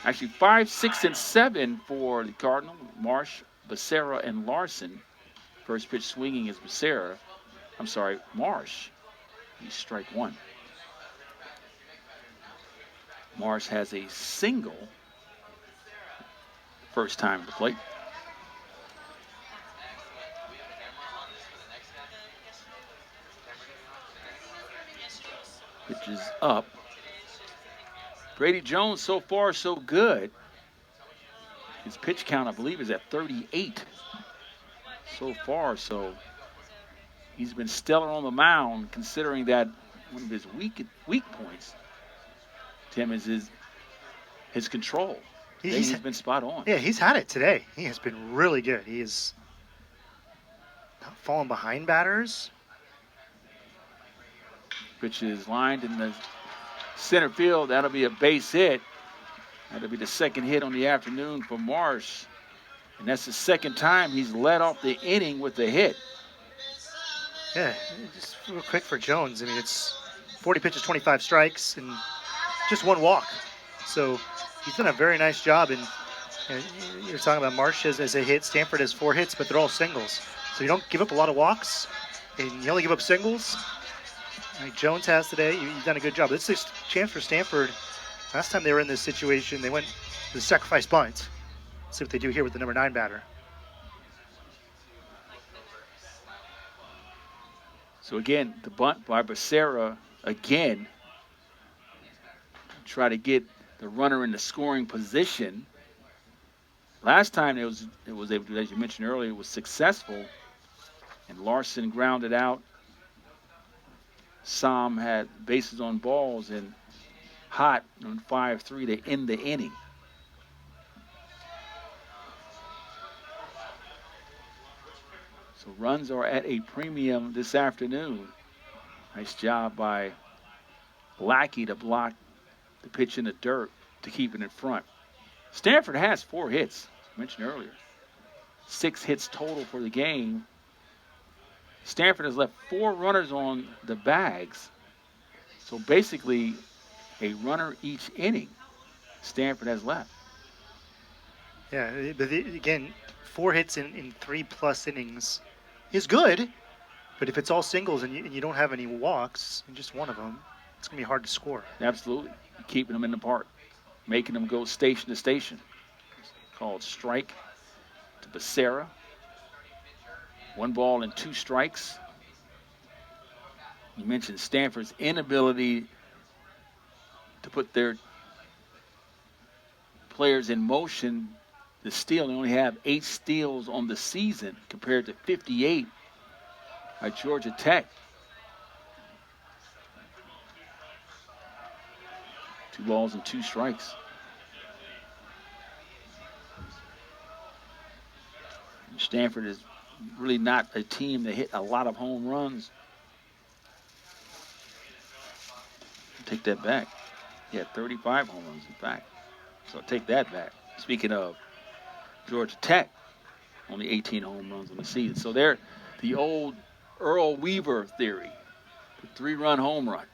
5, 6, and 7 for the Cardinal. Marsh, Becerra, and Larson. First pitch swinging is Marsh. He's strike one. Marsh has a single first time at the plate. Pitch is up. Brady Jones, so far, so good. His pitch count, I believe, is at 38 so far. So he's been stellar on the mound, considering that one of his weak points, Tim, is his control. He's been spot on. Yeah, he's had it today. He has been really good. He is not falling behind batters. Pitch is lined in the center field. That'll be a base hit. That'll be the second hit on the afternoon for Marsh. And that's the second time he's led off the inning with a hit. Yeah, just real quick for Jones. I mean, it's 40 pitches, 25 strikes, and just one walk. So he's done a very nice job. And you're talking about Marsh as a hit. Stanford has 4 hits, but they're all singles. So you don't give up a lot of walks, and you only give up singles. Like Jones has today. You've done a good job. This is a chance for Stanford. Last time they were in this situation, they went to the sacrifice bunt. Let's see what they do here with the number 9 batter. So again, the bunt by Becerra again. Try to get the runner in the scoring position. Last time it was able to, as you mentioned earlier, it was successful. And Larson grounded out. Sam had bases on balls and hot on 5-3 to end the inning. So runs are at a premium this afternoon. Nice job by Lackey to block the pitch in the dirt to keep it in front. Stanford has 4 hits, as mentioned earlier. 6 hits total for the game. Stanford has left 4 runners on the bags. So basically, a runner each inning Stanford has left. Yeah, but again, 4 hits in 3+ innings is good. But if it's all singles and you don't have any walks in just one of them, it's going to be hard to score. Absolutely. Keeping them in the park. Making them go station to station. It's called strike to Becerra. 1 ball and 2 strikes. You mentioned Stanford's inability to put their players in motion to steal. They only have 8 steals on the season compared to 58 by Georgia Tech. 2 balls and 2 strikes. Stanford is really not a team that hit a lot of home runs. Take that back. He had 35 home runs, in fact. So take that back. Speaking of Georgia Tech, only 18 home runs on the season. So they're the old Earl Weaver theory, the 3-run home run.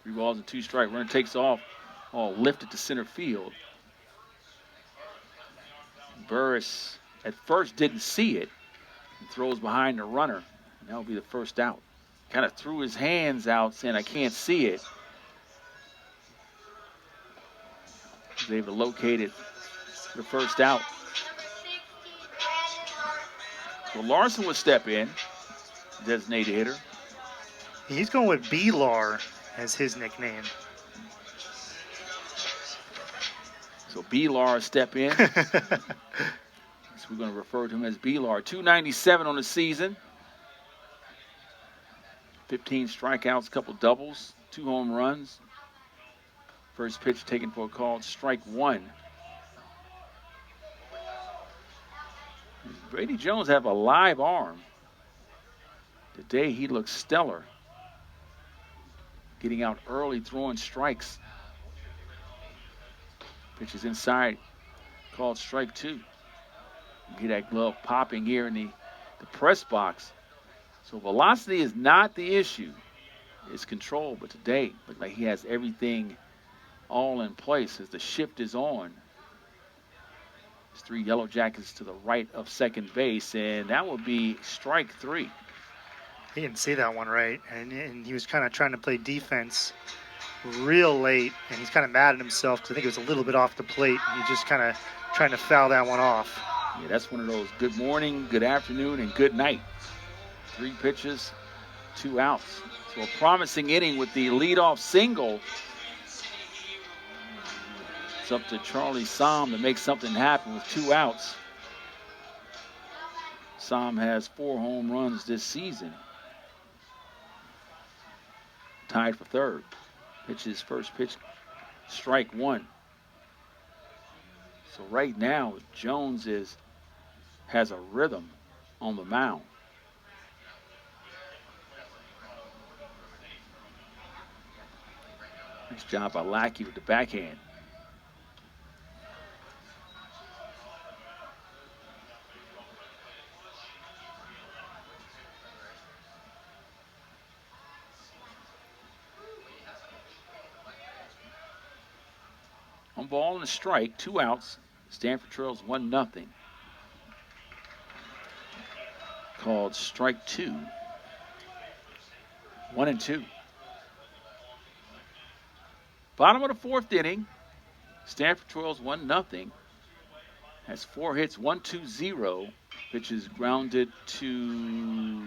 3 balls and 2 strikes. Runner takes off, all lifted to center field. Burris at first didn't see it and throws behind the runner. And that'll be the first out. Kind of threw his hands out saying, I can't see it. Was able to locate it for the first out. So Larson would step in, designated hitter. He's going with B-Lar as his nickname. So B-Lar step in. So we're going to refer to him as B-Lar. 297 on the season. 15 strikeouts, couple doubles, 2 home runs. First pitch taken for a call, strike 1. Brady Jones have a live arm. Today he looks stellar. Getting out early, throwing strikes. Pitch is inside, called strike 2. You get that glove popping here in the press box. So velocity is not the issue. his control, but today looked like he has everything all in place as the shift is on. There's 3 Yellow Jackets to the right of second base, and that will be strike 3. He didn't see that one right, and he was kind of trying to play defense real late, and he's kind of mad at himself because I think it was a little bit off the plate, and he just kind of trying to foul that one off. Yeah, that's one of those good morning, good afternoon, and good night. 3 pitches, 2 outs. So a promising inning with the leadoff single. It's up to Charlie Somm to make something happen with 2 outs. Somm has 4 home runs this season. Tied for third. Pitches first pitch, strike 1. So right now, Jones has a rhythm on the mound. Nice job by Lackey with the backhand. On ball and a strike, 2 outs. Stanford trails 1-0. Called strike 2. 1-2. Bottom of the 4th inning. Stanford trails 1-0. Has 4 hits, 1-2-0. Pitch is grounded to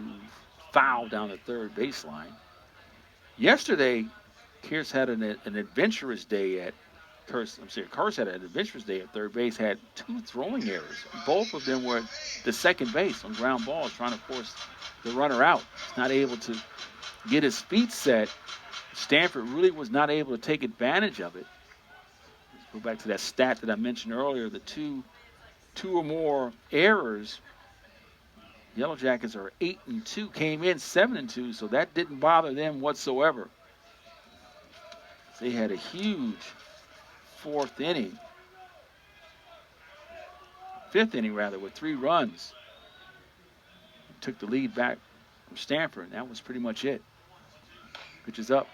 foul down the third baseline. Yesterday, Kearse had an adventurous day at Kearse had an adventurous day at third base, had 2 throwing errors. Both of them were at the second base on ground balls, trying to force the runner out. He's not able to get his feet set. Stanford really was not able to take advantage of it. Let's go back to that stat that I mentioned earlier, the two or more errors. Yellow Jackets are 8-2, came in 7-2, so that didn't bother them whatsoever. They had a huge 4th inning. 5th inning, rather, with 3 runs. Took the lead back from Stanford, and that was pretty much it. Pitch is up.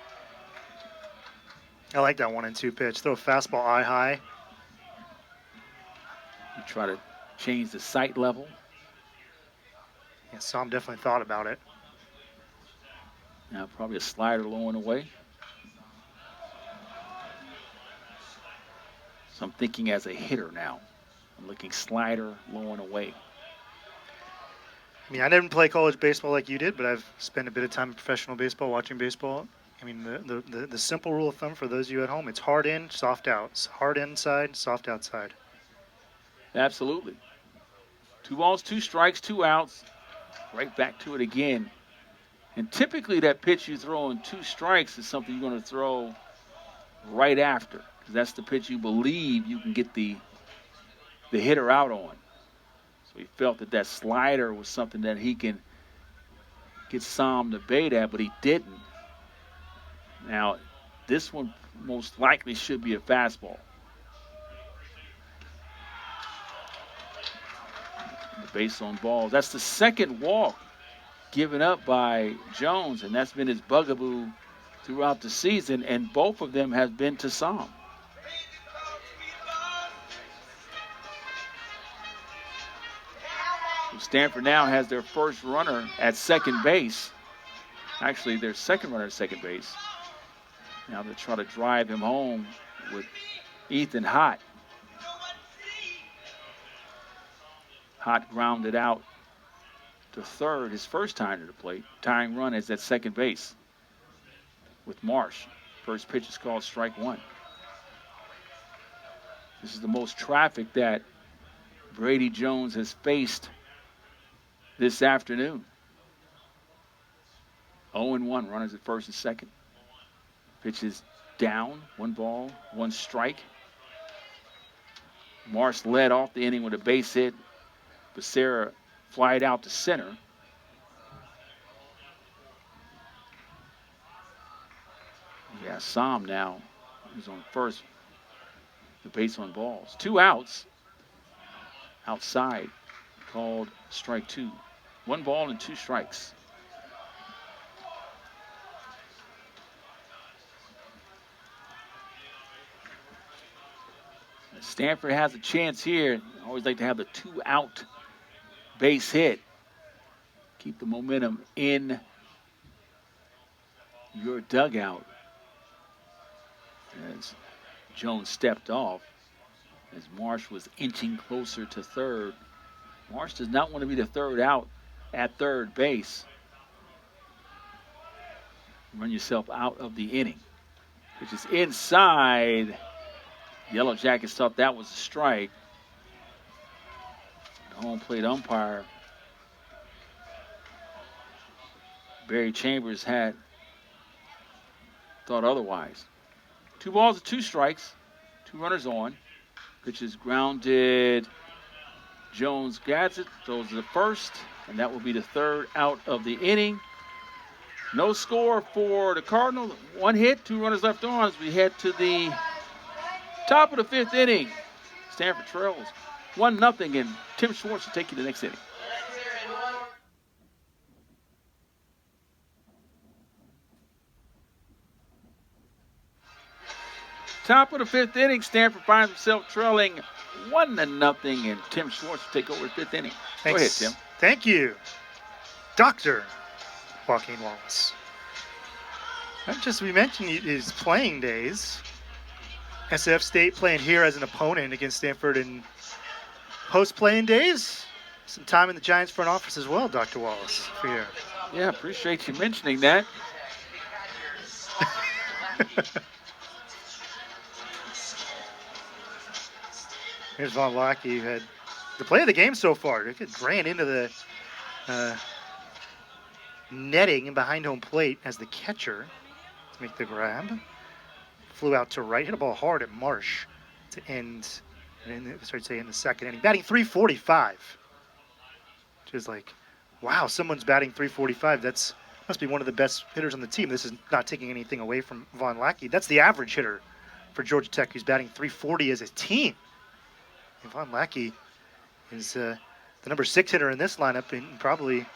I like that 1-2 pitch. Throw a fastball eye high. You try to change the sight level. Yeah, Somm definitely thought about it. Now probably a slider low and away. So I'm thinking as a hitter now. I'm looking slider low and away. I mean, I didn't play college baseball like you did, but I've spent a bit of time in professional baseball, watching baseball. I mean, the simple rule of thumb for those of you at home, it's hard in, soft out. It's hard inside, soft outside. Absolutely. 2 balls, 2 strikes, 2 outs. Right back to it again. And typically that pitch you throw in 2 strikes is something you're going to throw right after, because that's the pitch you believe you can get the hitter out on. So he felt that slider was something that he can get Somm to bait at, but he didn't. Now, this one most likely should be a fastball. The base on balls. That's the second walk given up by Jones, and that's been his bugaboo throughout the season, and both of them have been to Somm. So Stanford now has their first runner at second base. Actually, their second runner at second base. Now they try to drive him home with Ethan Hott. Hott grounded out to third his first time to the plate. Tying run is at second base with Marsh. First pitch is called strike 1. This is the most traffic that Brady Jones has faced this afternoon. 0-1, runners at first and second. Pitch is down, 1 ball, 1 strike. Marsh led off the inning with a base hit. Becerra flied out to center. Yeah, Somm now is on first. The base on balls. 2 outs. Outside, called strike 2. 1 ball and 2 strikes. Stanford has a chance here. Always like to have the 2-out base hit. Keep the momentum in your dugout. As Jones stepped off, as Marsh was inching closer to third. Marsh does not want to be the third out at third base. Run yourself out of the inning, which is inside. Yellow Jackets thought that was a strike. The home plate umpire, Barry Chambers, had thought otherwise. 2 balls and 2 strikes, 2 runners on. Pitch is grounded. Jones grabs it, throws to the first, and that will be the third out of the inning. No score for the Cardinals. 1 hit, 2 runners left on as we head to the top of the 5th inning. Stanford trails 1-0, and Tim Schwartz will take you to the next inning. Top of the 5th inning, Stanford finds himself trailing 1-0, and Tim Schwartz will take over the 5th inning. Thanks. Go ahead, Tim. Thank you, Dr. Joaquin Wallace. We mentioned his playing days. SF State playing here as an opponent against Stanford in post-playing days. Some time in the Giants front office as well, Dr. Wallace, for you. Yeah, appreciate you mentioning that. Here's Von Lackey, who had the play of the game so far. It ran into the netting behind home plate as the catcher to make the grab. Flew out to right, hit a ball hard at Marsh to end in the second inning. Batting .345, which is like, wow, someone's batting .345. That's must be one of the best hitters on the team. This is not taking anything away from Von Lackey. That's the average hitter for Georgia Tech, who's batting .340 as a team. And Von Lackey is the number 6 hitter in this lineup in probably,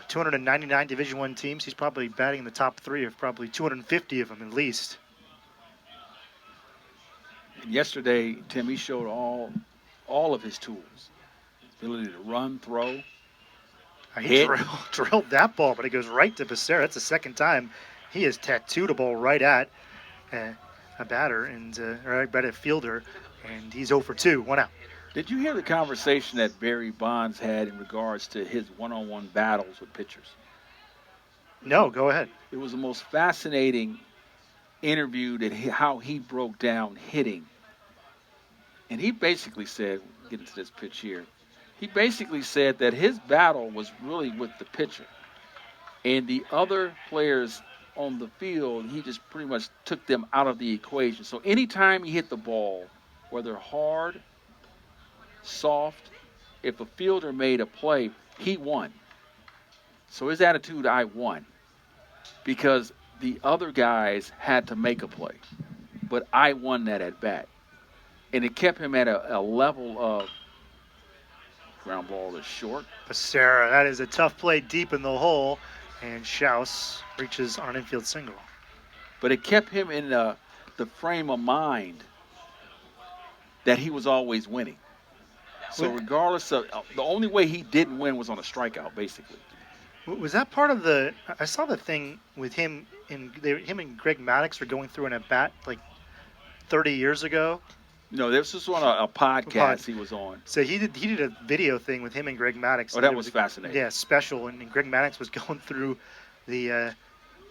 299 Division I teams. He's probably batting in the top 3 of probably 250 of them at least. And yesterday, Tim, he showed all of his tools. His ability to run, throw, He drilled that ball, but it goes right to Becerra. That's the second time he has tattooed a ball right at a batter and right at a fielder, and he's 0 for 2, 1 out. Did you hear the conversation that Barry Bonds had in regards to his one-on-one battles with pitchers? No, go ahead. It was the most fascinating interview how he broke down hitting. And he basically said, get into this pitch here, he basically said that his battle was really with the pitcher. And the other players on the field, he just pretty much took them out of the equation. So anytime he hit the ball, whether hard, soft, if a fielder made a play, he won. So his attitude, I won. Because the other guys had to make a play. But I won that at bat. And it kept him at a level of ground ball is short. Becerra, that is a tough play deep in the hole. And Schaus reaches on an infield single. But it kept him in the frame of mind that he was always winning. So regardless of, the only way he didn't win was on a strikeout, basically. Was that part of the, I saw the thing with him, him and Greg Maddux were going through an at-bat like 30 years ago. No, this was on a podcast he was on. So he did a video thing with him and Greg Maddux. Oh, that was fascinating. Yeah, special. And Greg Maddux was going through the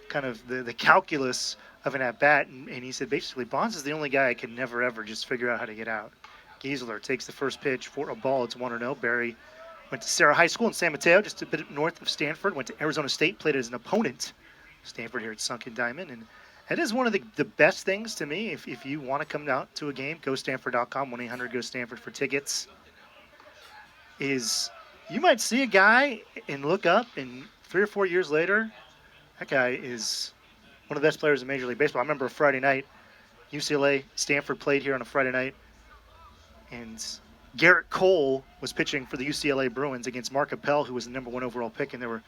kind of the calculus of an at-bat. And he said, basically, Bonds is the only guy I can never, ever just figure out how to get out. Giesler takes the first pitch for a ball. It's 1-0. Barry went to Sarah High School in San Mateo, just a bit north of Stanford. Went to Arizona State, played as an opponent. Stanford here at Sunken Diamond. And that is one of the best things to me. If you want to come out to a game, GoStanford.com, 1-800-GO-STANFORD for tickets. Is you might see a guy and look up, and 3 or 4 years later, that guy is one of the best players in Major League Baseball. I remember a Friday night, UCLA, Stanford played here on a Friday night, and Garrett Cole was pitching for the UCLA Bruins against Mark Appel, who was the number 1 overall pick, and there were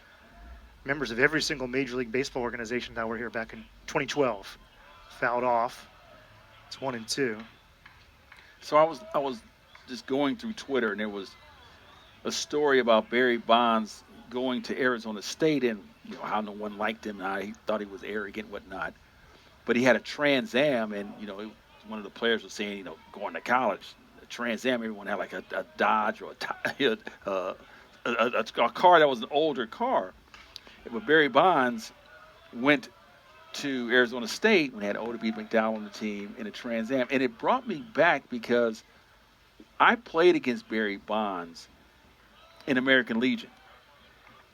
members of every single Major League Baseball organization that were here back in 2012. Fouled off. It's 1-2. So I was just going through Twitter, and there was a story about Barry Bonds going to Arizona State, and how no one liked him, and how he thought he was arrogant, and whatnot. But he had a Trans Am, and one of the players was saying, going to college, a Trans Am, everyone had like a Dodge or a car that was an older car. But Barry Bonds went to Arizona State when they had Oda B. McDowell on the team in a Trans Am, and it brought me back because I played against Barry Bonds in American Legion,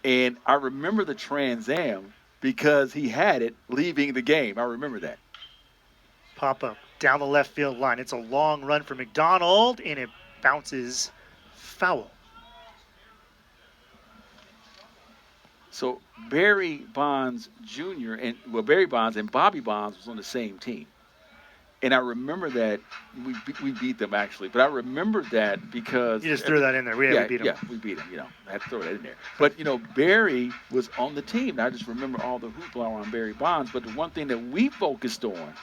and I remember the Trans Am because he had it leaving the game. I remember that. Pop up down the left field line. It's a long run for McDonald, and it bounces foul. So Barry Bonds Jr. Barry Bonds and Bobby Bonds was on the same team. And I remember that we beat them, actually. But I remember that because you just threw that in there. We beat them. Yeah, we beat them. I had to throw that in there. But Barry was on the team. And I just remember all the hoopla on Barry Bonds. But the one thing that we focused on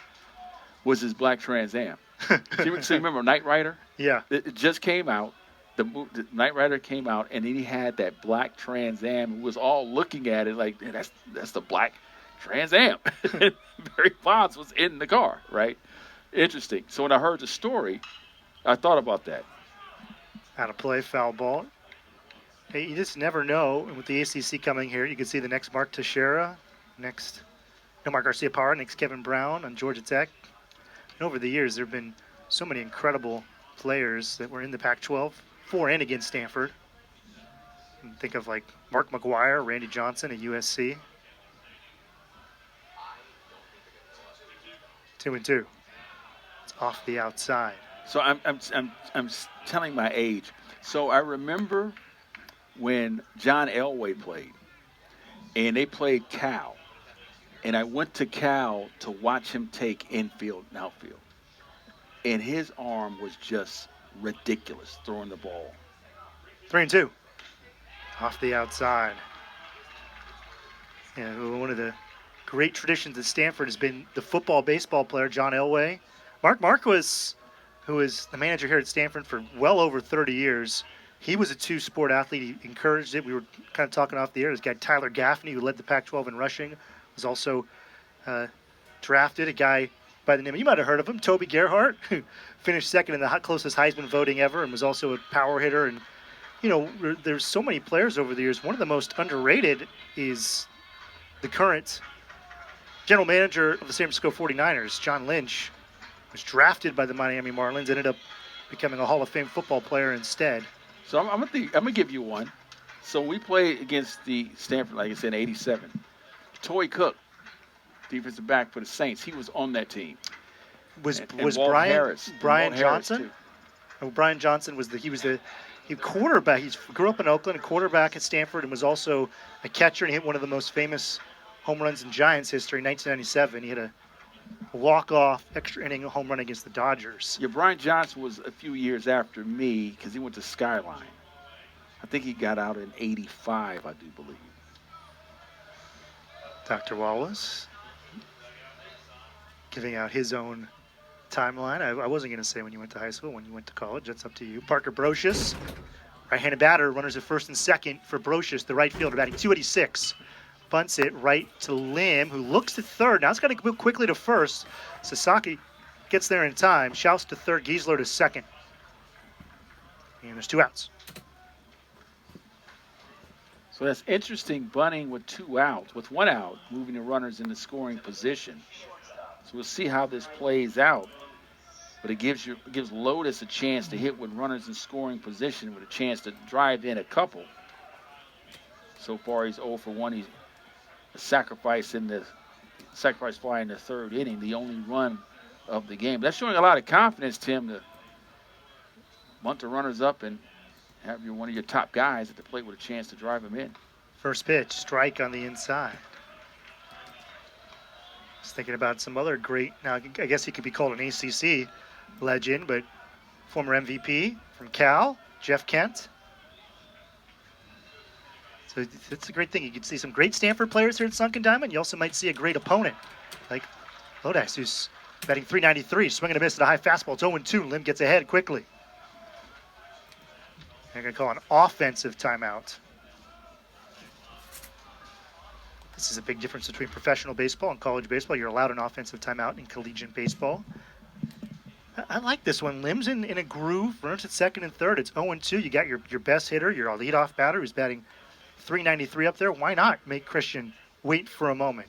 was his black Trans Am. So you remember Knight Rider? Yeah. It just came out. The Knight Rider came out, and then he had that black Trans Am. We was all looking at it like, that's the black Trans Am. Barry Bonds was in the car, right? Interesting. So when I heard the story, I thought about that. Out of play, foul ball. Hey, you just never know. And with the ACC coming here, you can see the next Mark Teixeira, next Mark Garcia-Parra, next Kevin Brown on Georgia Tech. And over the years, there have been so many incredible players that were in the Pac-12, for and against Stanford. And think of like Mark McGuire, Randy Johnson at USC. 2-2. It's off the outside. So I'm telling my age. So I remember when John Elway played, and they played Cal, and I went to Cal to watch him take infield and outfield, and his arm was just ridiculous throwing the ball. 3-2. Off the outside. And one of the great traditions at Stanford has been the football-baseball player, John Elway. Mark Marquis, who is the manager here at Stanford for well over 30 years, he was a two-sport athlete. He encouraged it. We were kind of talking off the air. This guy, Tyler Gaffney, who led the Pac-12 in rushing, was also drafted. A guy by the name, you might have heard of him, Toby Gerhart, who finished second in the closest Heisman voting ever and was also a power hitter. And, there's so many players over the years. One of the most underrated is the current general manager of the San Francisco 49ers, John Lynch, was drafted by the Miami Marlins, ended up becoming a Hall of Fame football player instead. So I'm gonna give you one. So we played against the Stanford, like I said, in '87. Toy Cook, defensive back for the Saints, he was on that team. Was Walt Harris, Brian Walt Harris, Johnson? too. Oh, Brian Johnson was he quarterback. He grew up in Oakland, a quarterback at Stanford, and was also a catcher, and hit one of the most famous home runs in Giants history in 1997. He had a walk-off extra inning home run against the Dodgers. Yeah, Brian Johnson was a few years after me because he went to Skyline. I think he got out in '85, I do believe. Dr. Wallace giving out his own timeline. I wasn't going to say when you went to high school, when you went to college. That's up to you. Parker Brocious, right-handed batter, runners at first and second for Brocious, the right fielder, batting 286. Bunts it right to Lim, who looks to third. Now it's got to move quickly to first. Sasaki gets there in time. Shouts to third. Giesler to second. And there's 2 outs. So that's interesting, bunting with 2 outs, with 1 out, moving the runners in the scoring position. So we'll see how this plays out. But it gives Lotus a chance to hit with runners in scoring position with a chance to drive in a couple. So far he's 0 for 1. He's a sacrifice fly in the third inning, the only run of the game. But that's showing a lot of confidence, Tim, to bunt the runners up and have one of your top guys at the plate with a chance to drive them in. First pitch, strike on the inside. Just thinking about some other great, now I guess he could be called an ACC legend, but former MVP from Cal, Jeff Kent. So it's a great thing. You can see some great Stanford players here at Sunken Diamond. You also might see a great opponent like Lodas, who's Betting 393, swing and a miss at a high fastball. It's 0-2. Lim gets ahead quickly. They're going to call an offensive timeout. This is a big difference between professional baseball and college baseball. You're allowed an offensive timeout in collegiate baseball. I like this one. Lim's in a groove. Runners at second and third. It's 0-2. You got your best hitter, your leadoff batter, who's batting 393 up there. Why not make Christian wait for a moment?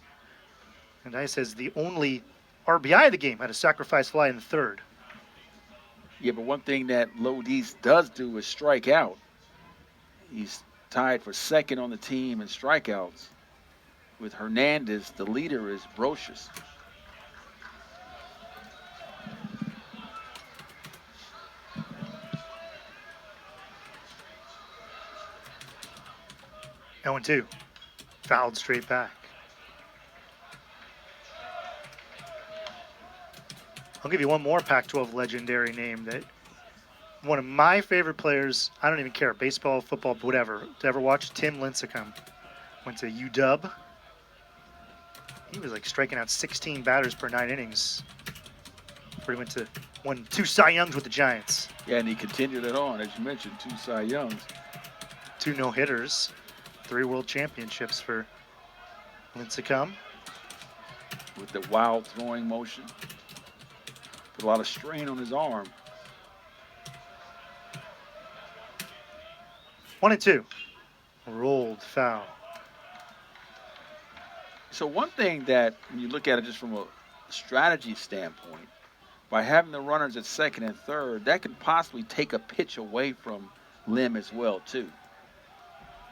And I says the only RBI of the game had a sacrifice fly in the third. Yeah, but one thing that Lodis does do is strike out. He's tied for second on the team in strikeouts. With Hernandez, the leader is Brocious. Oh, 0-2. Fouled straight back. I'll give you one more Pac-12 legendary name that one of my favorite players, I don't even care, baseball, football, whatever, to ever watch, Tim Lincecum. Went to UW. He was like striking out 16 batters per 9 innings. Before he won 2 Cy Youngs with the Giants. Yeah, and he continued it on, as you mentioned, 2 Cy Youngs. 2 no-hitters. 3 world championships for Lincecum. With the wild throwing motion. Put a lot of strain on his arm. 1-2. Rolled foul. So one thing that, when you look at it just from a strategy standpoint, by having the runners at second and third, that could possibly take a pitch away from Lim as well, too.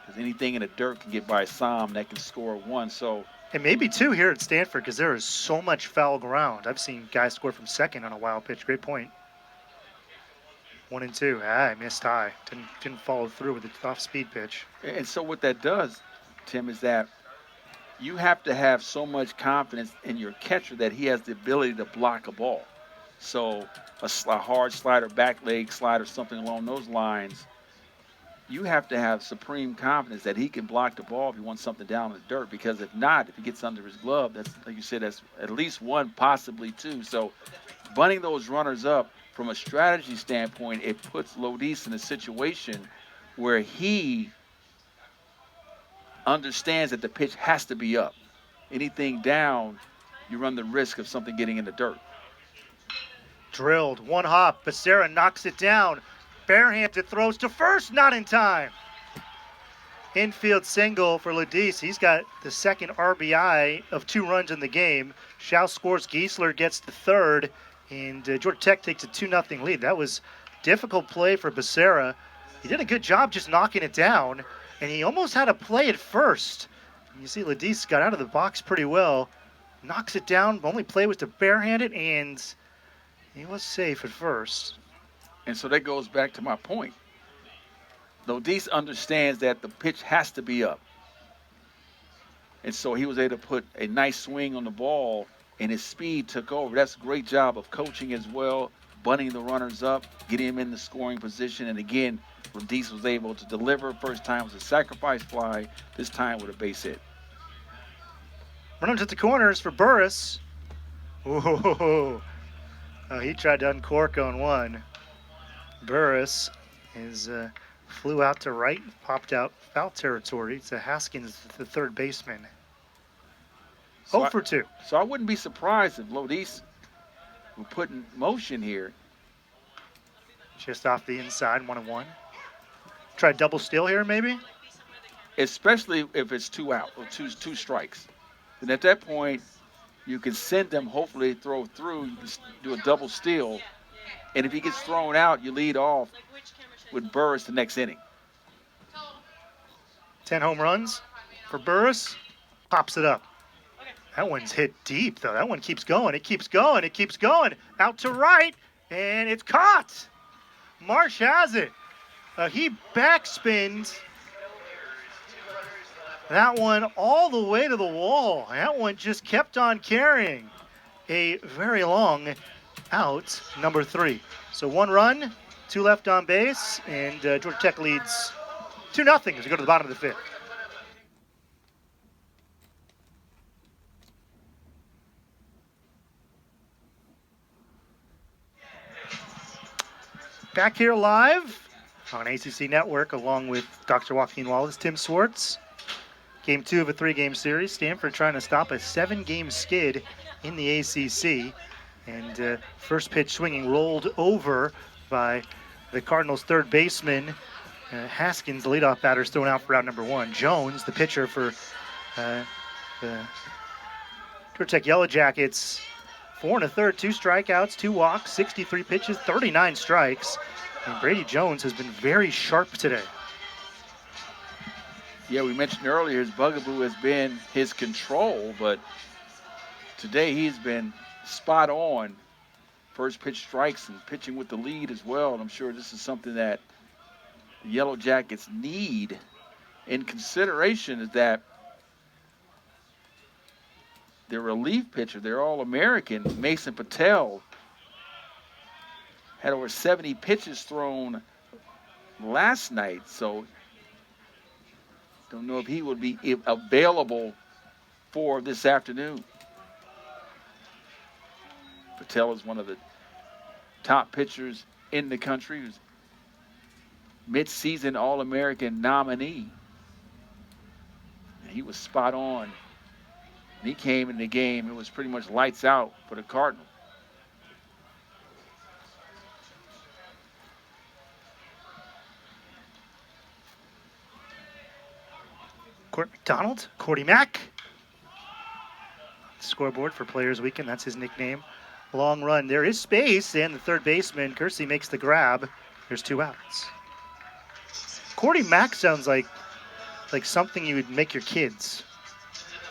Because anything in the dirt can get by Sam that can score 1. So, and maybe 2 here at Stanford because there is so much foul ground. I've seen guys score from second on a wild pitch. Great point. 1-2. I missed high. Didn't follow through with the off-speed pitch. And so what that does, Tim, is that you have to have so much confidence in your catcher that he has the ability to block a ball. So a hard slider, back leg slider, something along those lines, you have to have supreme confidence that he can block the ball if he wants something down in the dirt. Because if not, if he gets under his glove, that's, like you said, that's at least 1, possibly 2. So bunting those runners up from a strategy standpoint, it puts Lodis in a situation where he understands that the pitch has to be up. Anything down, you run the risk of something getting in the dirt. Drilled. 1 hop. Becerra knocks it down. Barehanded throws to first. Not in time. Infield single for Lodis. He's got the second RBI of 2 runs in the game. Schau scores. Giesler gets the third. And Georgia Tech takes a 2-0 lead. That was difficult play for Becerra. He did a good job just knocking it down. And he almost had a play at first. You see Lodis got out of the box pretty well. Knocks it down. The only play was to barehand it, and he was safe at first. And so that goes back to my point. Lodis understands that the pitch has to be up. And so he was able to put a nice swing on the ball, and his speed took over. That's a great job of coaching as well, bunting the runners up, getting him in the scoring position. And again, Lodis was able to deliver. First time was a sacrifice fly, this time with a base hit. Runners at the corners for Burris. Ooh, he tried to uncork on one. Burris flew out to right, popped out foul territory. It's Haskins, the third baseman. 0 for 2. So I wouldn't be surprised if Lodis were put in motion here. Just off the inside, 1-1. Try double steal here, maybe? Especially if it's 2 out or two strikes. And at that point, you can send them, hopefully throw through, you can do a double steal. And if he gets thrown out, you lead off with Burris the next inning. 10 home runs for Burris. Pops it up. That one's hit deep, though. That one keeps going. It keeps going. It keeps going. Out to right, and it's caught. Marsh has it. He backspins that one all the way to the wall. That one just kept on carrying. A very long out, number 3. So 1 run, 2 left on base, and Georgia Tech leads 2-0 as we go to the bottom of the 5th. Back here live on ACC Network along with Dr. Joaquin Wallace, Tim Swartz. Game 2 of a 3-game series. Stanford trying to stop a 7-game skid in the ACC. And first pitch swinging rolled over by the Cardinals' third baseman. Haskins, the leadoff batter, is thrown out for out number 1. Jones, the pitcher for the Georgia Tech Yellow Jackets, 4 1/3, 2 strikeouts, 2 walks, 63 pitches, 39 strikes. And Brady Jones has been very sharp today. Yeah, we mentioned earlier his bugaboo has been his control, but today he's been spot on. First pitch strikes and pitching with the lead as well. And I'm sure this is something that the Yellow Jackets need. In consideration is that their relief pitcher, their All-American, Mason Patel, had over 70 pitches thrown last night. So don't know if he would be available for this afternoon. Patel is one of the top pitchers in the country. He was mid-season All-American nominee. And he was spot on. And he came in the game. It was pretty much lights out for the Cardinals. Court McDonald, Cordy Mack. Scoreboard for Players Weekend, that's his nickname. Long run, there is space, and the third baseman, Kersey, makes the grab. There's 2 outs. Cordy Mack sounds like something you would make your kids.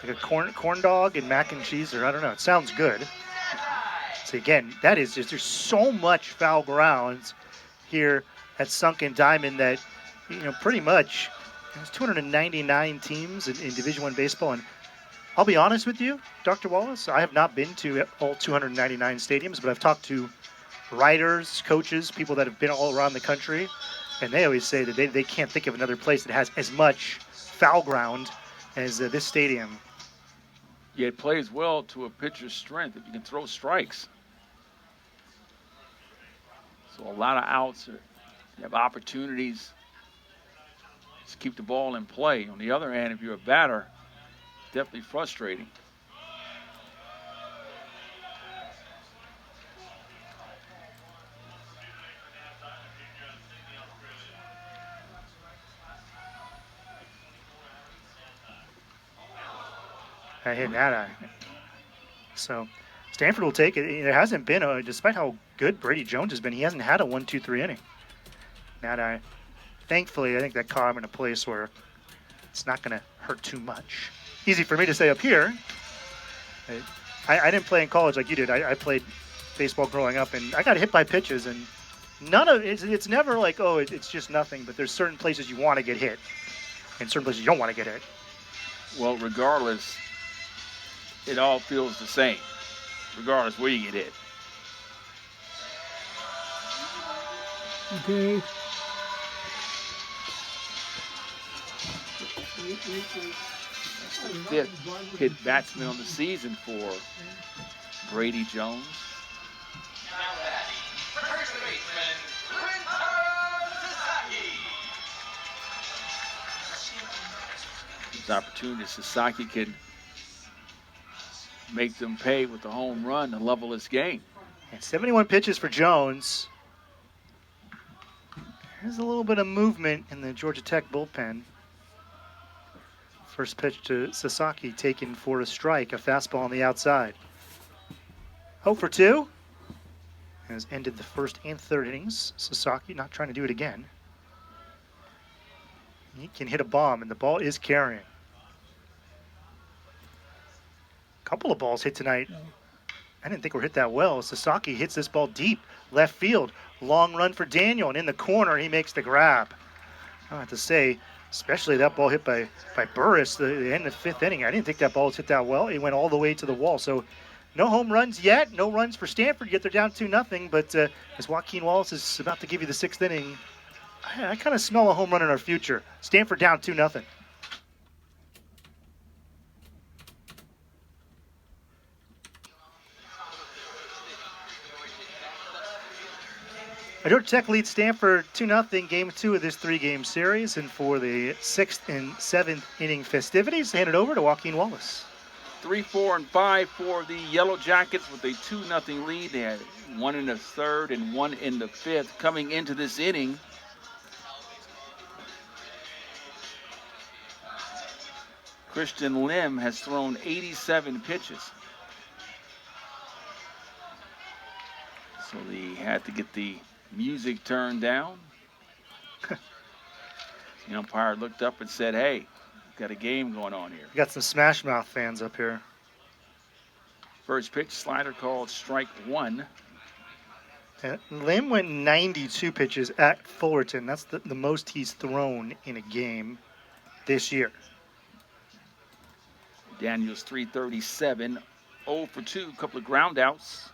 Like a corn dog and mac and cheese, or I don't know, it sounds good. So again, that is just, there's so much foul ground here at Sunken Diamond that, pretty much there's 299 teams in Division I baseball, and I'll be honest with you, Dr. Wallace, I have not been to all 299 stadiums, but I've talked to writers, coaches, people that have been all around the country, and they always say that they can't think of another place that has as much foul ground as this stadium. Yeah, it plays well to a pitcher's strength if you can throw strikes. So a lot of outs. You have opportunities to keep the ball in play. On the other hand, if you're a batter, definitely frustrating. I hit that eye. So Stanford will take it. There hasn't been, despite how good Brady Jones has been, he hasn't had a 1-2-3 inning. That eye. Thankfully, I think that caught him in a place where it's not going to hurt too much. Easy for me to say up here. I didn't play in college like you did. I played baseball growing up, and I got hit by pitches, and none of it's never like, oh, it's just nothing, but there's certain places you want to get hit and certain places you don't want to get hit. Well, regardless, it all feels the same, regardless where you get hit. Okay. Fifth hit batsman on the season for Brady Jones. There's opportunity. Sasaki can make them pay with the home run to level this game. And 71 pitches for Jones. There's a little bit of movement in the Georgia Tech bullpen. First pitch to Sasaki taken for a strike, a fastball on the outside. 0 for 2 has ended the first and third innings. Sasaki not trying to do it again. He can hit a bomb, and the ball is carrying. A couple of balls hit tonight. I didn't think were hit that well. Sasaki hits this ball deep, left field. Long run for Daniel, and in the corner, he makes the grab. I have to say, especially that ball hit by Burris, the end of the fifth inning. I didn't think that ball was hit that well. It went all the way to the wall. So no home runs yet. No runs for Stanford yet. They're down 2-0. But as Joaquin Wallace is about to give you the sixth inning, I kind of smell a home run in our future. Stanford down 2-0. Georgia Tech leads Stanford 2-0, game 2 of this 3-game series. And for the 6th and 7th inning festivities, hand it over to Joaquin Wallace. 3, 4, and 5 for the Yellow Jackets with a 2-0 lead. They had one in the third and one in the fifth. Coming into this inning, Christian Lim has thrown 87 pitches. So he had to get the music turned down. The umpire looked up and said, hey, we've got a game going on here. We got some Smash Mouth fans up here. First pitch, slider called strike one. Lim went 92 pitches at Fullerton. That's the most he's thrown in a game this year. Daniels 337, 0 for 2, couple of ground outs.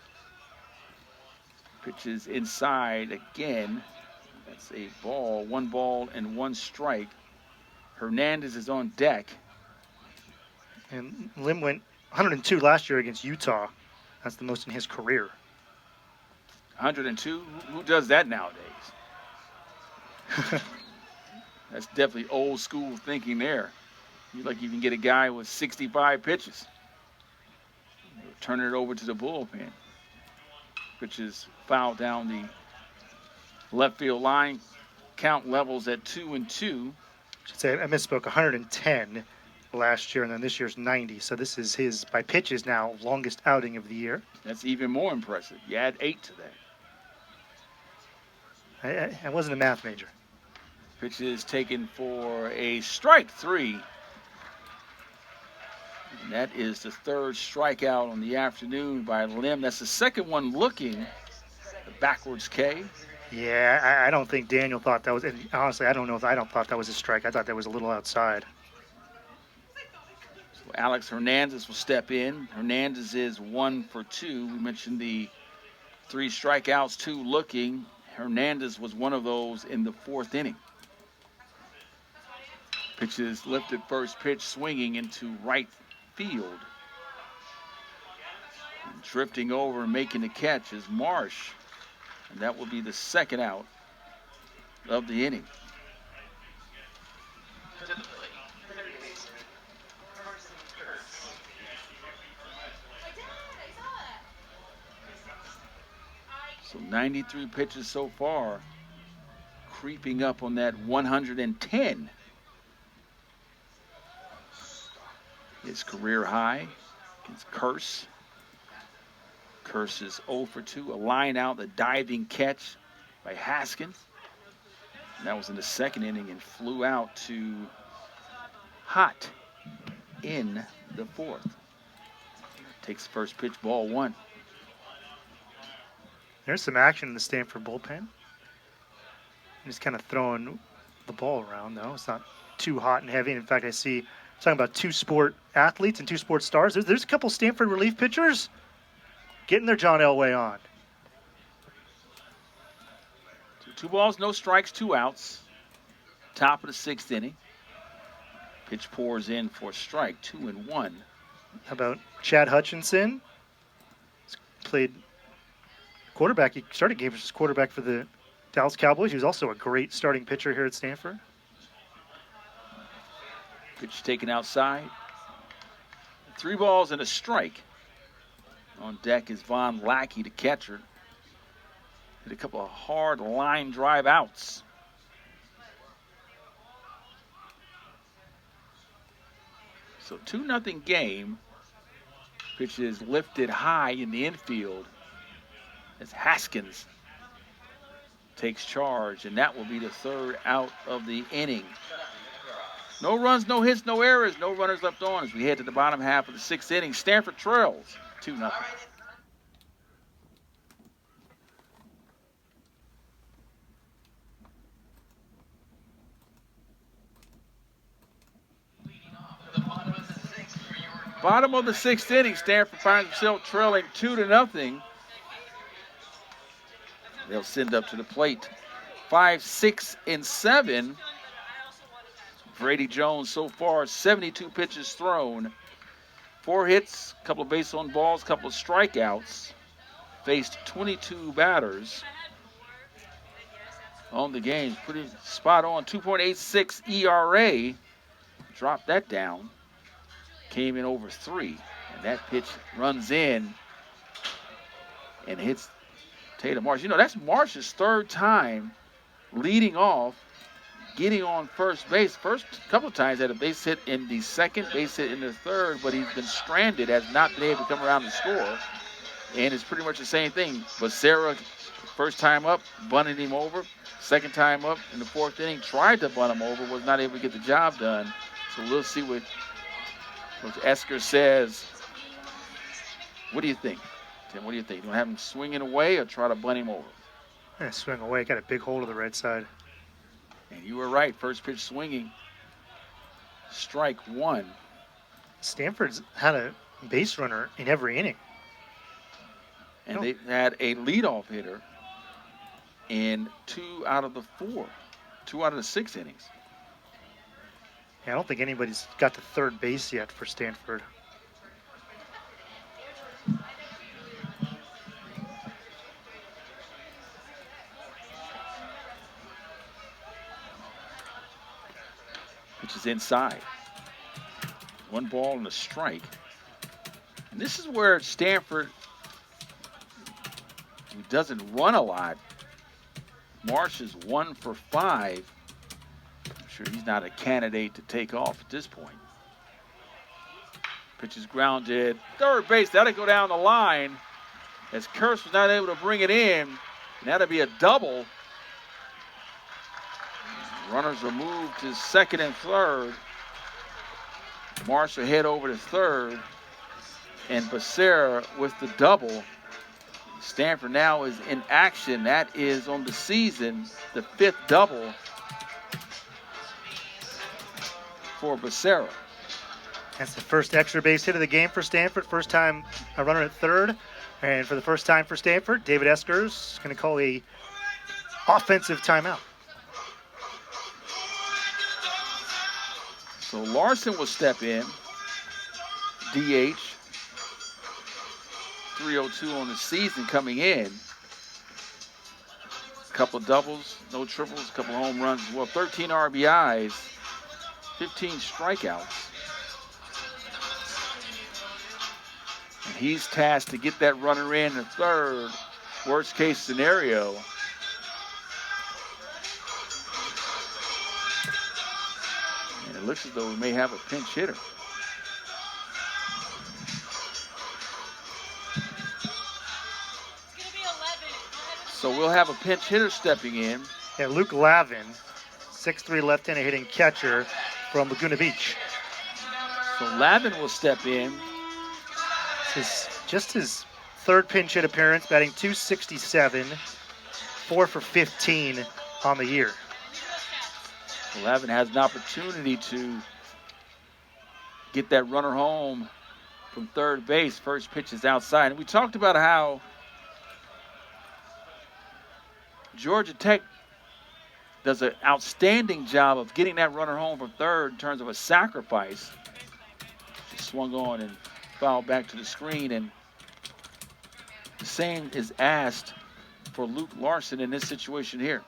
Pitches inside again. That's a ball, 1 ball and 1 strike. Hernandez is on deck. And Lim went 102 last year against Utah. That's the most in his career. 102? Who does that nowadays? That's definitely old school thinking there. You can get a guy with 65 pitches. Turn it over to the bullpen. Pitches foul down the left field line. Count levels at 2-2. I should say I misspoke. 110 last year, and then this year's 90. So this is his, by pitches now, longest outing of the year. That's even more impressive. You add 8 to that. I wasn't a math major. Pitch is taken for a strike 3. And that is the third strikeout on the afternoon by Lim. That's the second one looking. The backwards K. Yeah, I don't think Daniel thought that was, and honestly, I don't thought that was a strike. I thought that was a little outside. So Alex Hernandez will step in. Hernandez is 1 for 2. We mentioned the 3 strikeouts, 2 looking. Hernandez was one of those in the 4th inning. Pitches lifted, first pitch swinging into right field. And drifting over and making the catch is Marsh. And that will be the second out of the inning. So 93 pitches so far, creeping up on that 110. His career high against Curse. Curse is 0 for 2. A line out, the diving catch by Haskins. And that was in the 2nd inning and flew out to Hot in the 4th. Takes the first pitch, ball 1. There's some action in the Stanford bullpen. Just kind of throwing the ball around, though. It's not too hot and heavy. In fact, I see talking about 2 sport athletes and 2 sport stars. There's a couple Stanford relief pitchers getting their John Elway on. 2 balls, no strikes, 2 outs. Top of the 6th inning. Pitch pours in for strike, 2-1. How about Chad Hutchinson? He's played quarterback. He started games as quarterback for the Dallas Cowboys. He was also a great starting pitcher here at Stanford. Pitch taken outside. 3 balls and a strike. On deck is Von Lackey, the catcher. Hit a couple of hard line drive outs. So 2-0 game. Pitch is lifted high in the infield as Haskins takes charge, and that will be the 3rd out of the inning. No runs, no hits, no errors, no runners left on as we head to the bottom half of the 6th inning. Stanford trails 2-0. Bottom of the 6th inning, Stanford finds himself trailing 2-0. They'll send up to the plate 5, 6, and 7. Brady Jones so far, 72 pitches thrown, 4 hits, a couple of base on balls, a couple of strikeouts. Faced 22 batters. on the game. Pretty spot on. 2.86 ERA. Dropped that down. Came in over 3. And that pitch runs in and hits Tatum Marsh. You know, that's Marsh's third time leading off, getting on first base. First couple of times had a base hit in the second, base hit in the third, but he's been stranded, has not been able to come around and score. And it's pretty much the same thing. Becerra, first time up, bunted him over. Second time up in the 4th inning, tried to bunt him over, was not able to get the job done. So we'll see what Esker says. What do you think, Tim? What do you think? You want to have him swinging away or try to bunt him over? Yeah, swing away. Got a big hold of the right side. And you were right. First pitch swinging. Strike 1. Stanford's had a base runner in every inning. And they've had a leadoff hitter in 2 out of the 4. 2 out of the 6 innings. Yeah, I don't think anybody's got to third base yet for Stanford. Which is inside. 1 ball and a strike. And this is where Stanford, who doesn't run a lot, Marsh is 1 for 5. I'm sure he's not a candidate to take off at this point. Pitch is grounded. Third base, that'll go down the line as Kurtz was not able to bring it in. And that'll be a double. Runners are moved to second and third. Marsh will head over to third. And Becerra with the double. Stanford now is in action. That is on the season, the 5th double for Becerra. That's the first extra base hit of the game for Stanford. First time a runner at third. And for the first time for Stanford, David Esker's going to call a offensive timeout. So Larson will step in. DH. 302 on the season coming in. A couple doubles, no triples, a couple home runs as well. 13 RBIs, 15 strikeouts. And he's tasked to get that runner in the third. Worst case scenario. And it looks as though we may have a pinch hitter. So we'll have a pinch hitter stepping in. Yeah, Luke Lavin, 6'3" left-handed hitting catcher from Laguna Beach. So Lavin will step in. It's just his third pinch hit appearance, batting .267, 4 for 15 on the year. Lavin has an opportunity to get that runner home from third base. First pitch is outside. And we talked about how Georgia Tech does an outstanding job of getting that runner home from third in terms of a sacrifice. She swung on and fouled back to the screen, and the same is asked for Luke Larson in this situation here.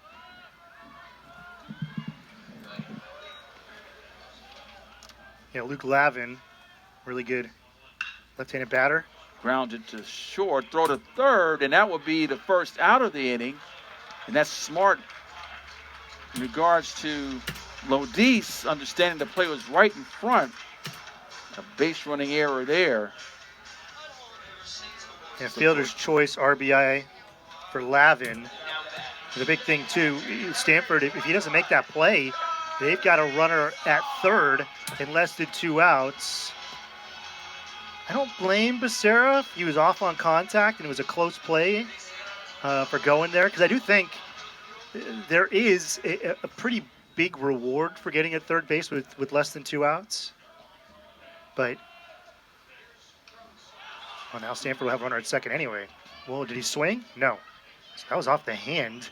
Yeah, Luke Lavin, really good left-handed batter. Grounded to short, throw to third, and that will be the first out of the inning. And that's smart in regards to Lodis understanding the play was right in front. A base running error there. Yeah, fielder's choice RBI for Lavin. The big thing, too, Stanford, if he doesn't make that play, they've got a runner at third in less than 2 outs. I don't blame Becerra. He was off on contact, and it was a close play for going there, because I do think there is a pretty big reward for getting at third base with less than 2 outs. But, well, now Stanford will have a runner at second anyway. Well, did he swing? No. So that was off the hand.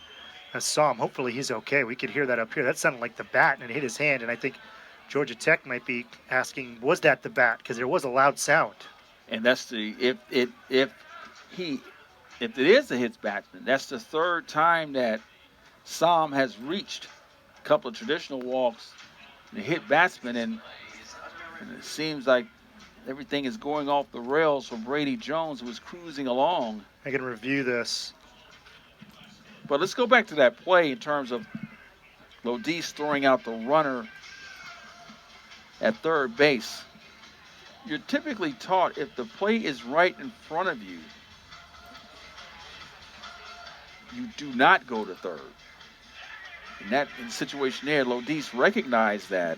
I saw him. Hopefully he's okay. We could hear that up here. That sounded like the bat, and it hit his hand. And I think Georgia Tech might be asking, was that the bat? Because there was a loud sound. And that's if it is a hits batsman, that's the third time that Sam has reached a couple of traditional walks and hit batsmen, and it seems like everything is going off the rails for Brady Jones, who was cruising along. I can review this. But let's go back to that play in terms of Lodis throwing out the runner at third base. You're typically taught if the play is right in front of you, you do not go to third. In that situation there, Lodis recognized that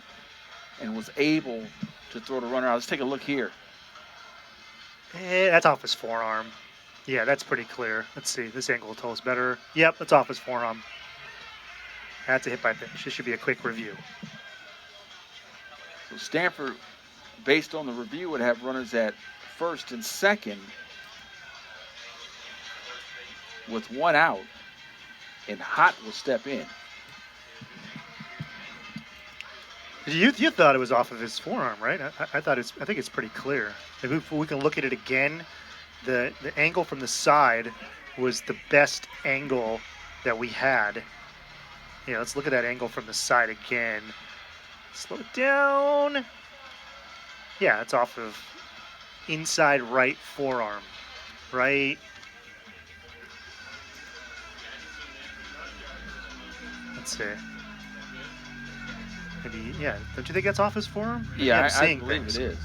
and was able to throw the runner out. Let's take a look here. That's off his forearm. Yeah, that's pretty clear. Let's see. This angle will tell us better. Yep, that's off his forearm. That's a hit by pitch. This should be a quick review. So Stanford, based on the review, would have runners at first and second with one out, and Hott will step in. You thought it was off of his forearm, right? I think it's pretty clear. If we can look at it again, the angle from the side was the best angle that we had. Yeah, let's look at that angle from the side again. Slow it down. Yeah, it's off of inside right forearm. Right. Let's see. Maybe, yeah. Don't you think that's off his forearm? Maybe Yeah, I'm I seeing believe things. it is.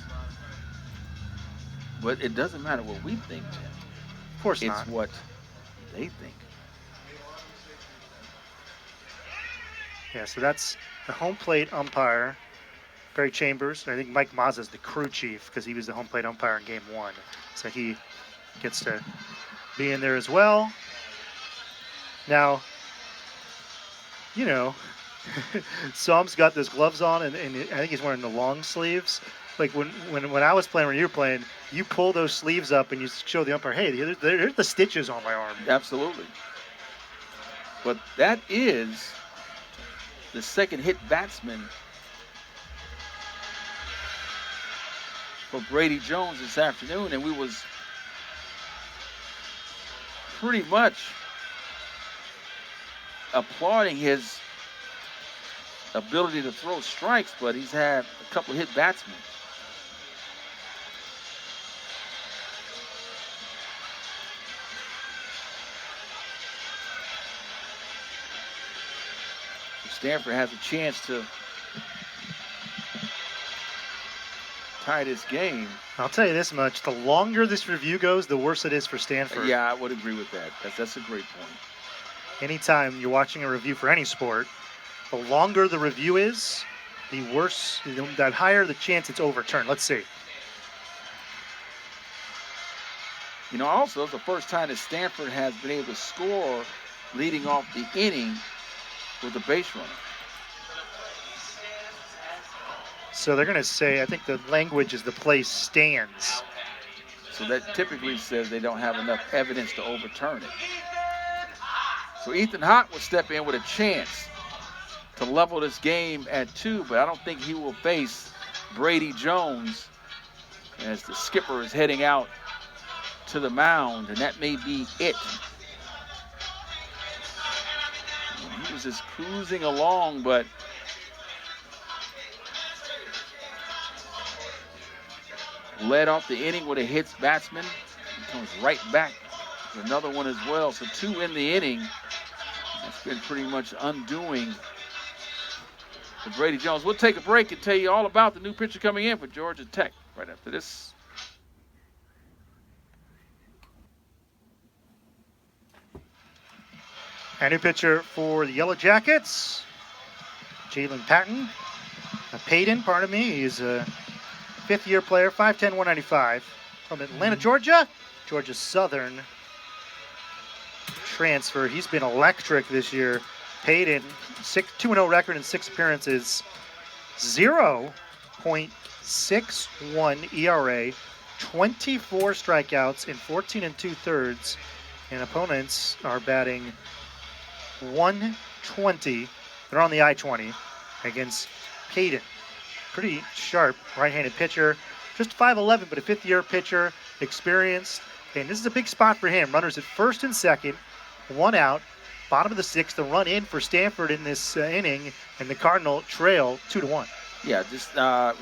But it doesn't matter what we think, Tim. Of course It's not. what they think. Yeah, so that's the home plate umpire, Barry Chambers. I think Mike Mazza is the crew chief because he was the home plate umpire in Game 1. So he gets to be in there as well. Now, you know, Som's got those gloves on, and I think he's wearing the long sleeves. Like when I was playing, when you were playing, you pull those sleeves up and you show the umpire, hey, there's the stitches on my arm. Absolutely. But that is the second hit batsman for Brady Jones this afternoon, and we was pretty much applauding his ability to throw strikes, but he's had a couple of hit batsmen. Stanford has a chance to tie this game. I'll tell you this much: the longer this review goes, the worse it is for Stanford. Yeah, I would agree with that. That's a great point. Anytime you're watching a review for any sport, the longer the review is, the worse, the higher the chance it's overturned. Let's see. You know, also, it's the first time that Stanford has been able to score leading off the inning with a base runner. So they're going to say, I think the language is the play stands. So that typically says they don't have enough evidence to overturn it. So Ethan Hott will step in with a chance to level this game at 2, but I don't think he will face Brady Jones as the skipper is heading out to the mound, and that may be it. He was just cruising along, but led off the inning with a hits batsman. He comes right back with another one as well. So 2 in the inning. That's been pretty much undoing for Brady Jones. We'll take a break and tell you all about the new pitcher coming in for Georgia Tech right after this. A new pitcher for the Yellow Jackets, Jalen Payton, pardon me. He's a fifth-year player, 5'10", 195, from Atlanta, Georgia. Georgia Southern transfer. He's been electric this year. Payton, 2-0 record in 6 appearances, 0.61 ERA, 24 strikeouts in 14 2/3, and opponents are batting 120. They're on the I-20 against Payton. Pretty sharp right-handed pitcher. Just 5'11", but a fifth-year pitcher, experienced. And this is a big spot for him. Runners at first and second, 1 out. Bottom of the 6th, the run in for Stanford in this inning, and the Cardinal trail 2-1. Yeah, just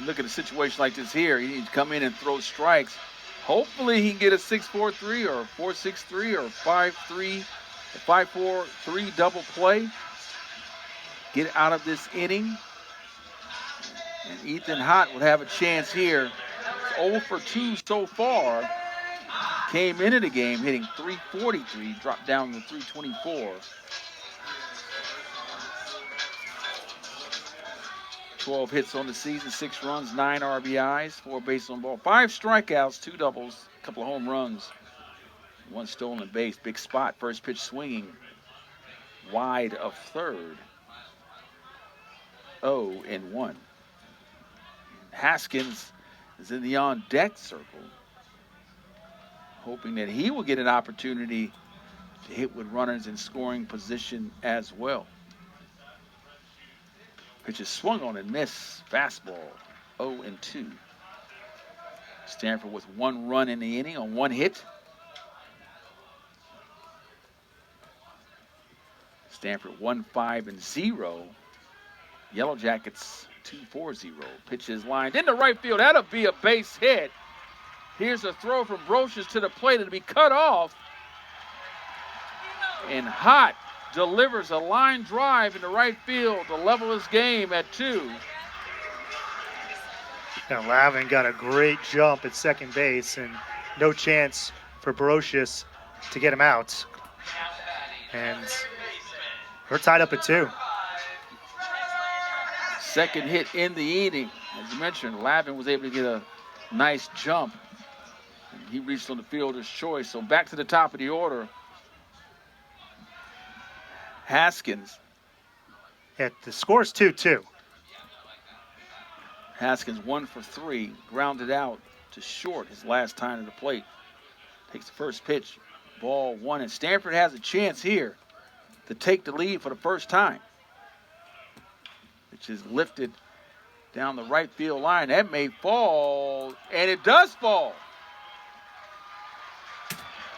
look at a situation like this here. He needs to come in and throw strikes. Hopefully he can get a 6-4-3 or a 4-6-3 or a 5-3, a 5-4-3 double play. Get out of this inning. And Ethan Hott would have a chance here. He's 0 for 2 so far. Came into the game hitting .343, dropped down to .324. 12 hits on the season, 6 runs, 9 RBIs, 4 bases on ball, 5 strikeouts, 2 doubles, a couple of home runs, 1 stolen base. Big spot, first pitch swinging wide of third. 0-1. Haskins is in the on-deck circle, hoping that he will get an opportunity to hit with runners in scoring position as well. Pitch is swung on and missed. Fastball, 0-2. Stanford with 1 run in the inning on 1 hit. Stanford 1-5-0. Yellow Jackets 2-4-0. Pitch is lined into right field. That'll be a base hit. Here's a throw from Brocious to the plate. It'll be cut off. And Hott delivers a line drive into right field to level this game at 2. And Lavin got a great jump at second base, and no chance for Brocious to get him out. And we're tied up at 2. Second hit in the inning. As you mentioned, Lavin was able to get a nice jump. He reached on the fielder's choice. So back to the top of the order. Haskins. The score's 2-2. Haskins 1 for 3, grounded out to short his last time to the plate. Takes the first pitch, ball 1, and Stanford has a chance here to take the lead for the first time. Which is lifted down the right field line. That may fall, and it does fall.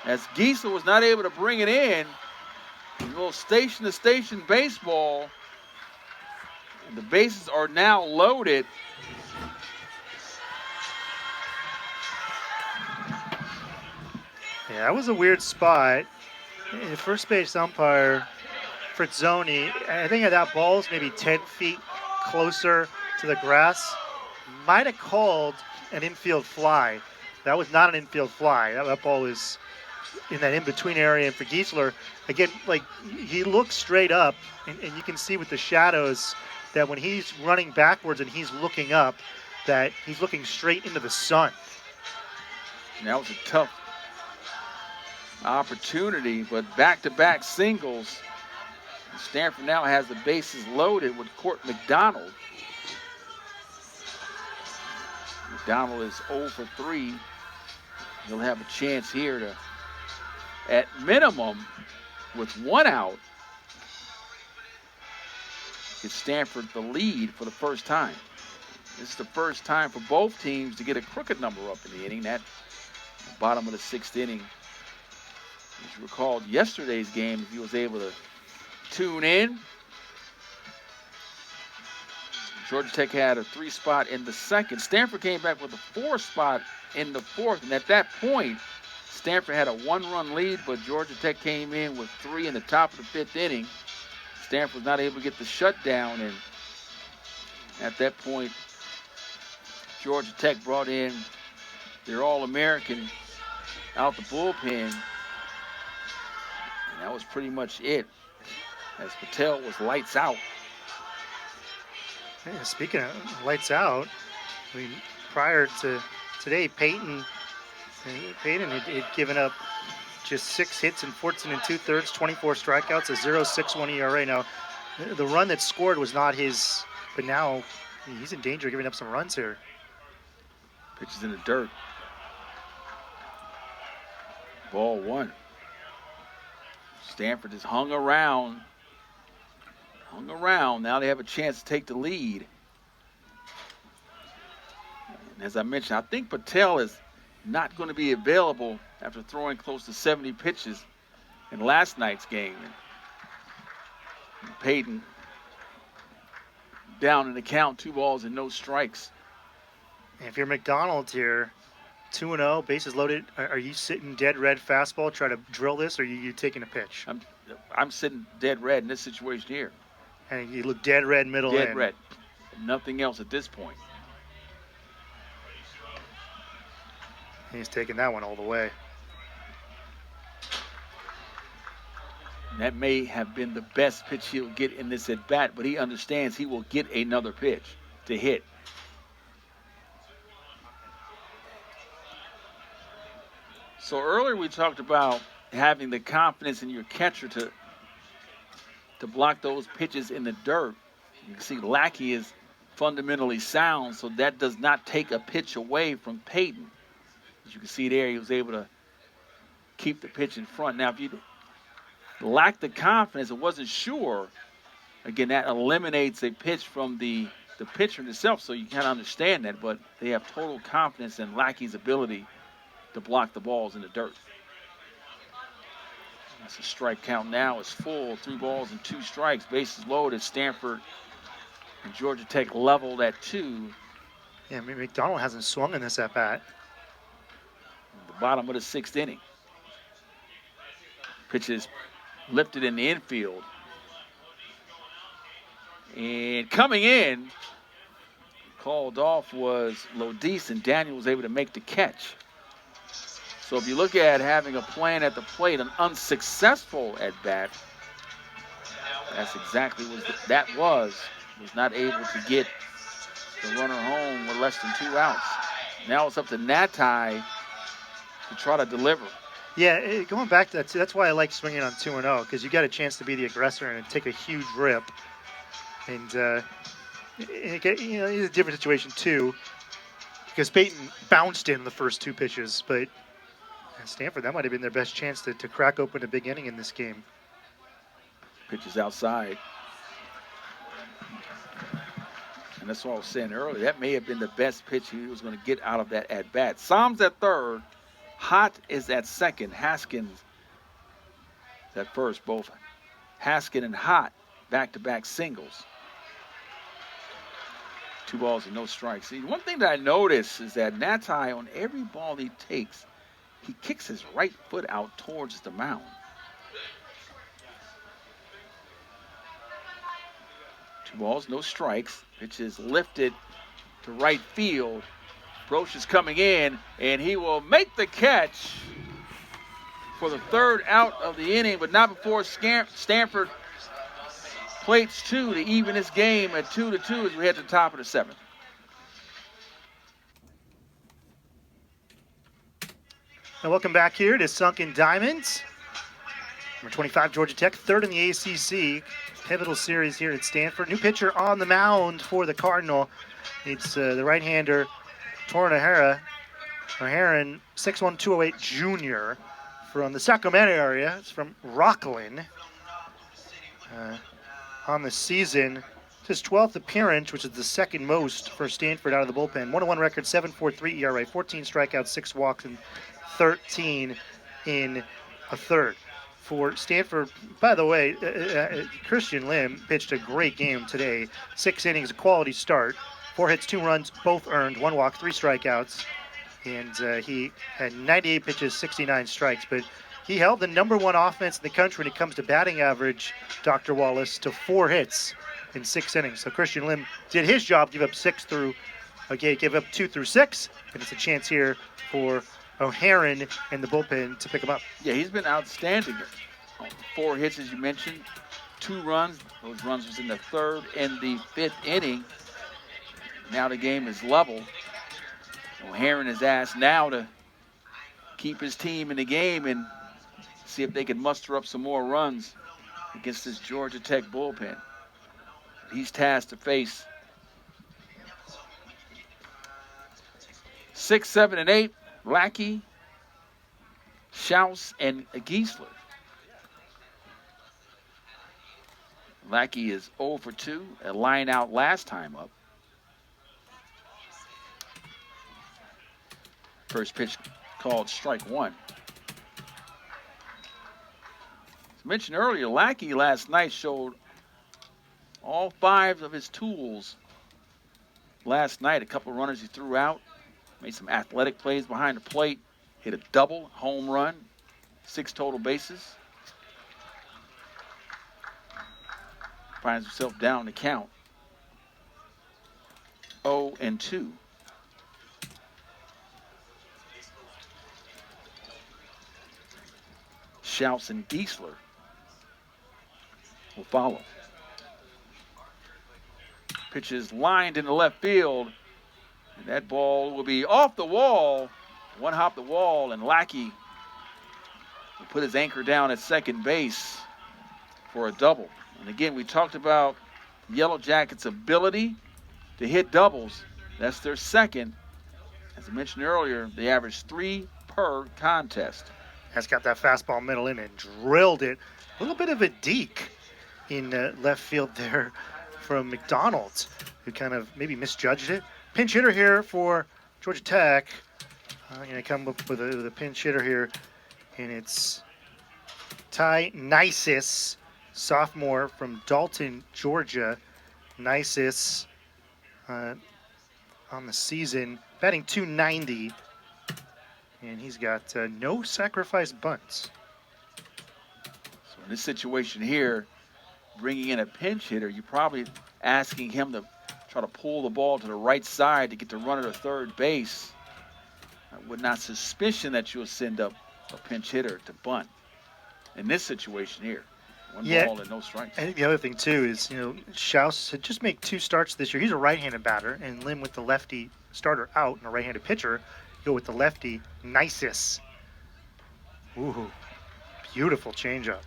As Giesler was not able to bring it in, a little station-to-station baseball. And the bases are now loaded. Yeah, that was a weird spot. The first base umpire, Fritzoni, I think that ball's maybe 10 feet closer to the grass, might have called an infield fly. That was not an infield fly. That ball is in that in-between area. And for Giesler, again, like, he looks straight up, and you can see with the shadows that when he's running backwards and he's looking up, that he's looking straight into the sun. And that was a tough opportunity, but back-to-back singles. Stanford now has the bases loaded with Court McDonald. McDonald is 0 for 3. He'll have a chance here to, at minimum, with 1 out, get Stanford the lead for the first time. This is the first time for both teams to get a crooked number up in the inning. That bottom of the 6th inning. As you recalled yesterday's game, if he was able to tune in. Georgia Tech had a 3 spot in the 2nd. Stanford came back with a 4 spot in the 4th. And at that point, Stanford had a 1-run lead, but Georgia Tech came in with 3 in the top of the 5th inning. Stanford was not able to get the shutdown, and at that point, Georgia Tech brought in their All-American out the bullpen, and that was pretty much it, as Patel was lights out. Yeah, speaking of lights out, I mean, prior to today, Peyton had given up just 6 hits in 14 2/3, 24 strikeouts, a 0.61 ERA. Now, the run that scored was not his, but now he's in danger of giving up some runs here. Pitches in the dirt. Ball 1. Stanford has hung around. Now they have a chance to take the lead. And as I mentioned, I think Patel is not going to be available after throwing close to 70 pitches in last night's game. And Peyton down in the count, 2 balls and no strikes. And if you're McDonald here, 2-0, bases loaded, are you sitting dead red fastball, try to drill this, or are you taking a pitch? I'm sitting dead red in this situation here. And you look dead red middle in. Dead red. Nothing else at this point. He's taking that one all the way. That may have been the best pitch he'll get in this at bat, but he understands he will get another pitch to hit. So earlier we talked about having the confidence in your catcher to block those pitches in the dirt. You can see Lackey is fundamentally sound, so that does not take a pitch away from Peyton. As you can see there, he was able to keep the pitch in front. Now, if you lack the confidence and wasn't sure, again, that eliminates a pitch from the pitcher itself, so you kind of understand that, but they have total confidence in Lackey's ability to block the balls in the dirt. That's a strike count now. It's full, 3 balls and 2 strikes. Bases loaded. Stanford and Georgia Tech leveled at 2. Yeah, I mean, McDonald hasn't swung in this at bat. The bottom of the 6th inning. Pitch is lifted in the infield. And coming in, called off was Lodis, and Daniel was able to make the catch. So if you look at having a plan at the plate, an unsuccessful at bat, that's exactly what that was not able to get the runner home with less than 2 outs. Now it's up to Natai to try to deliver. Yeah, going back to that, too, that's why I like swinging on 2-0, because you got a chance to be the aggressor and take a huge rip. And, it's a different situation, too, because Peyton bounced in the first 2 pitches, but Stanford, that might have been their best chance to crack open a big inning in this game. Pitches outside. And that's what I was saying earlier. That may have been the best pitch he was going to get out of that at-bat. Psalms at third. Hott is at second. Haskins is at first. Both Haskin and Hott back-to-back singles. 2 balls and no strikes. See, one thing that I notice is that Natai, on every ball he takes, he kicks his right foot out towards the mound. 2 balls, no strikes. Pitch is lifted to right field. Broch is coming in, and he will make the catch for the 3rd out of the inning, but not before Stanford plates 2 to even this game at 2-2 as we head to the top of the 7th. And welcome back here to Sunken Diamonds. Number 25, Georgia Tech, 3rd in the ACC. Pivotal series here at Stanford. New pitcher on the mound for the Cardinal. It's the right-hander, Torin O'Haron, 6'1", 208 junior from the Sacramento area. It's from Rockland. On the season, it's his 12th appearance, which is the 2nd most for Stanford out of the bullpen. 1-1 record, 7.43 ERA, 14 strikeouts, 6 walks, and 13 in a third. For Stanford, by the way, Christian Lim pitched a great game today. 6 innings, a quality start. 4 hits, 2 runs, both earned. 1 walk, 3 strikeouts. And he had 98 pitches, 69 strikes. But he held the #1 offense in the country when it comes to batting average, Dr. Wallace, to 4 hits in 6 innings. So Christian Lim did his job, give up 2 through 6. And it's a chance here for O'Haron and the bullpen to pick him up. Yeah, he's been outstanding. 4 hits, as you mentioned, 2 runs. Those runs was in the 3rd and the 5th inning. Now the game is level. O'Haron is asked now to keep his team in the game and see if they can muster up some more runs against this Georgia Tech bullpen. He's tasked to face 6, 7, and 8. Lackey, Schaus, and Giesler. Lackey is 0 for 2, a line out last time up. First pitch called strike 1. As mentioned earlier, Lackey last night showed all 5 of his tools last night. A couple of runners he threw out, made some athletic plays behind the plate, hit a double, home run, 6 total bases. Finds himself down the count. 0-2. Schauss and Giesler will follow. Pitch is lined in the left field, and that ball will be off the wall. One hop the wall, and Lackey will put his anchor down at second base for a double. And again, we talked about Yellow Jackets' ability to hit doubles. That's their second. As I mentioned earlier, they average 3 per contest. Has got that fastball middle in and drilled it. A little bit of a deke in left field there from McDonald, who kind of maybe misjudged it. Pinch hitter here for Georgia Tech. Going to come up with a pinch hitter here, and it's Ty Nisis, sophomore from Dalton, Georgia. Nisis on the season, batting .290, and he's got no sacrifice bunts. So in this situation here, bringing in a pinch hitter, you're probably asking him to try to pull the ball to the right side to get the runner to third base. I would not suspicion that you'll send up a pinch hitter to bunt in this situation here. One ball and no strikes. I think the other thing, too, is, Schauss had just made 2 starts this year. He's a right-handed batter, and Lim with the lefty starter out and a right-handed pitcher. Go with the lefty, Nisis. Ooh, beautiful changeup.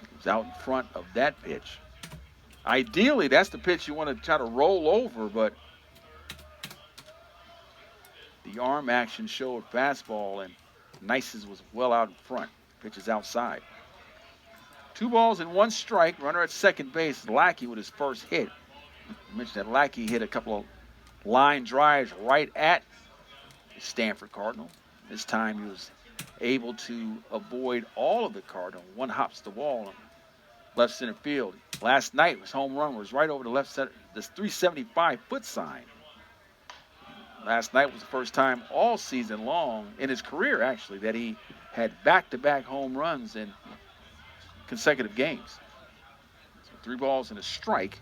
It was out in front of that pitch. Ideally, that's the pitch you want to try to roll over, but the arm action showed fastball, and Nisis was well out in front. Pitch is outside. 2 balls and 1 strike. Runner at second base. Lackey with his first hit. I mentioned that Lackey hit a couple of line drives right at the Stanford Cardinal. This time he was able to avoid all of the Cardinal. 1 hops the wall in left center field. Last night his home run was right over the left center, this 375-foot sign. Last night was the first time all season long, in his career actually, that he had back-to-back home runs in consecutive games. So 3 balls and a strike.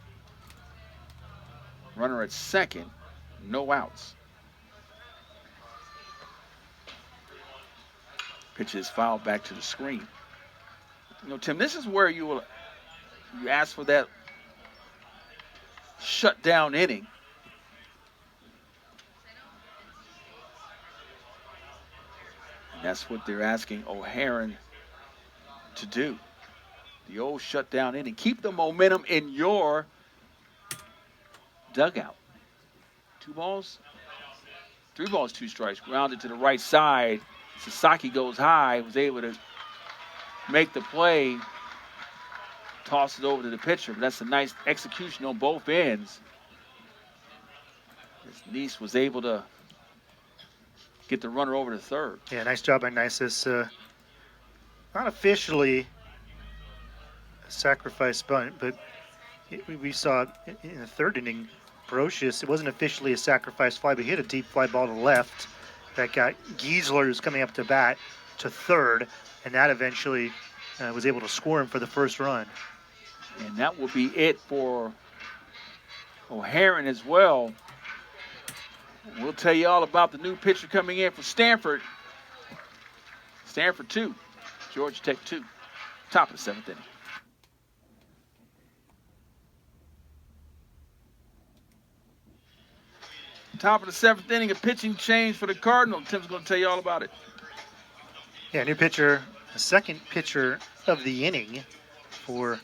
Runner at second, no outs. Pitch is fouled back to the screen. Tim, this is where you ask for that shutdown inning. And that's what they're asking O'Haron to do. The old shutdown inning. Keep the momentum in your dugout. 2 balls, 3 balls, 2 strikes. Grounded to the right side. Sasaki goes high, was able to make the play, toss it over to the pitcher. But that's a nice execution on both ends. His niece was able to get the runner over to third. Yeah, nice job by Nisis. Not officially a sacrifice bunt, but we saw in the 3rd inning, Brocious, it wasn't officially a sacrifice fly, but he hit a deep fly ball to left that got Giesler, who's coming up to bat, to third, and that eventually was able to score him for the first run. And that will be it for O'Haron as well. We'll tell you all about the new pitcher coming in for Stanford. Stanford 2, Georgia Tech 2. Top of the 7th inning. Top of the 7th inning, a pitching change for the Cardinal. Tim's going to tell you all about it. Yeah, new pitcher, the second pitcher of the inning for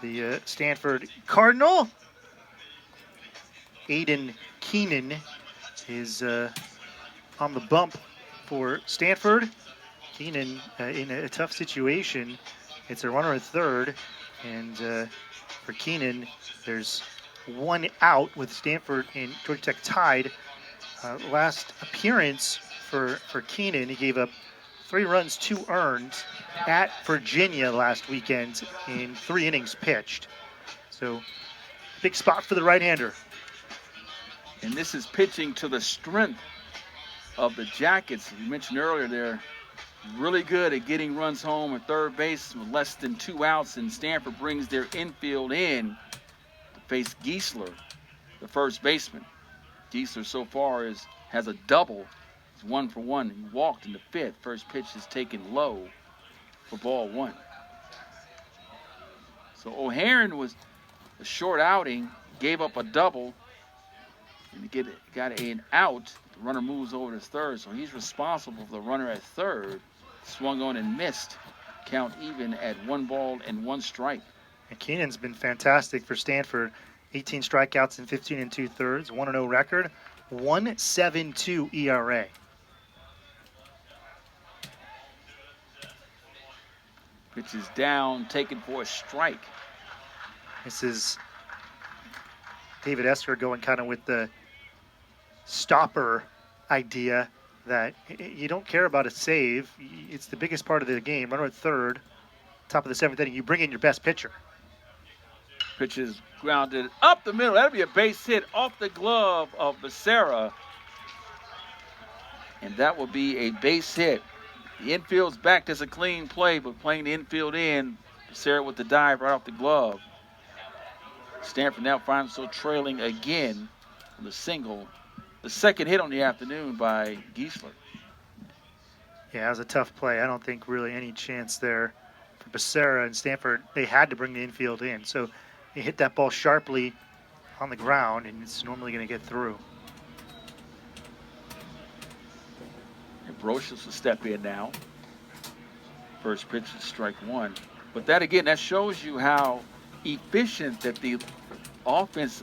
the Stanford Cardinal. Aiden Keenan is on the bump for Stanford. Keenan in a tough situation. It's a runner at third, and for Keenan, there's 1 out with Stanford and Georgia Tech tied. Last appearance for Keenan, he gave up 3 runs, 2 earned at Virginia last weekend in 3 innings pitched. So big spot for the right-hander. And this is pitching to the strength of the Jackets. You mentioned earlier they're really good at getting runs home at third base with less than 2 outs, and Stanford brings their infield in to face Giesler, the first baseman. Giesler so far has a double. He's 1 for 1. He walked in the 5th. First pitch is taken low for ball 1. So O'Haron was a short outing, gave up a double, and got an out. The runner moves over to third, so he's responsible for the runner at third. Swung on and missed. Count even at 1 ball and 1 strike. And Keenan's been fantastic for Stanford. 18 strikeouts in 15 2/3, 1-0 record, 1.72 ERA. Pitch is down, taken for a strike. This is David Esker going kind of with the stopper idea that you don't care about a save. It's the biggest part of the game. Runner at third, top of the 7th inning, you bring in your best pitcher. Pitch is grounded up the middle. That'll be a base hit off the glove of Becerra. And that will be a base hit. The infield's back as a clean play, but playing the infield in, Becerra with the dive right off the glove. Stanford now finds themselves trailing again on the single. The second hit on the afternoon by Giesler. Yeah, it was a tough play. I don't think really any chance there for Becerra and Stanford. They had to bring the infield in. So he hit that ball sharply on the ground, and it's normally going to get through. And Brocious will step in now. First pitch is strike 1. But that, again, that shows you how efficient that the offense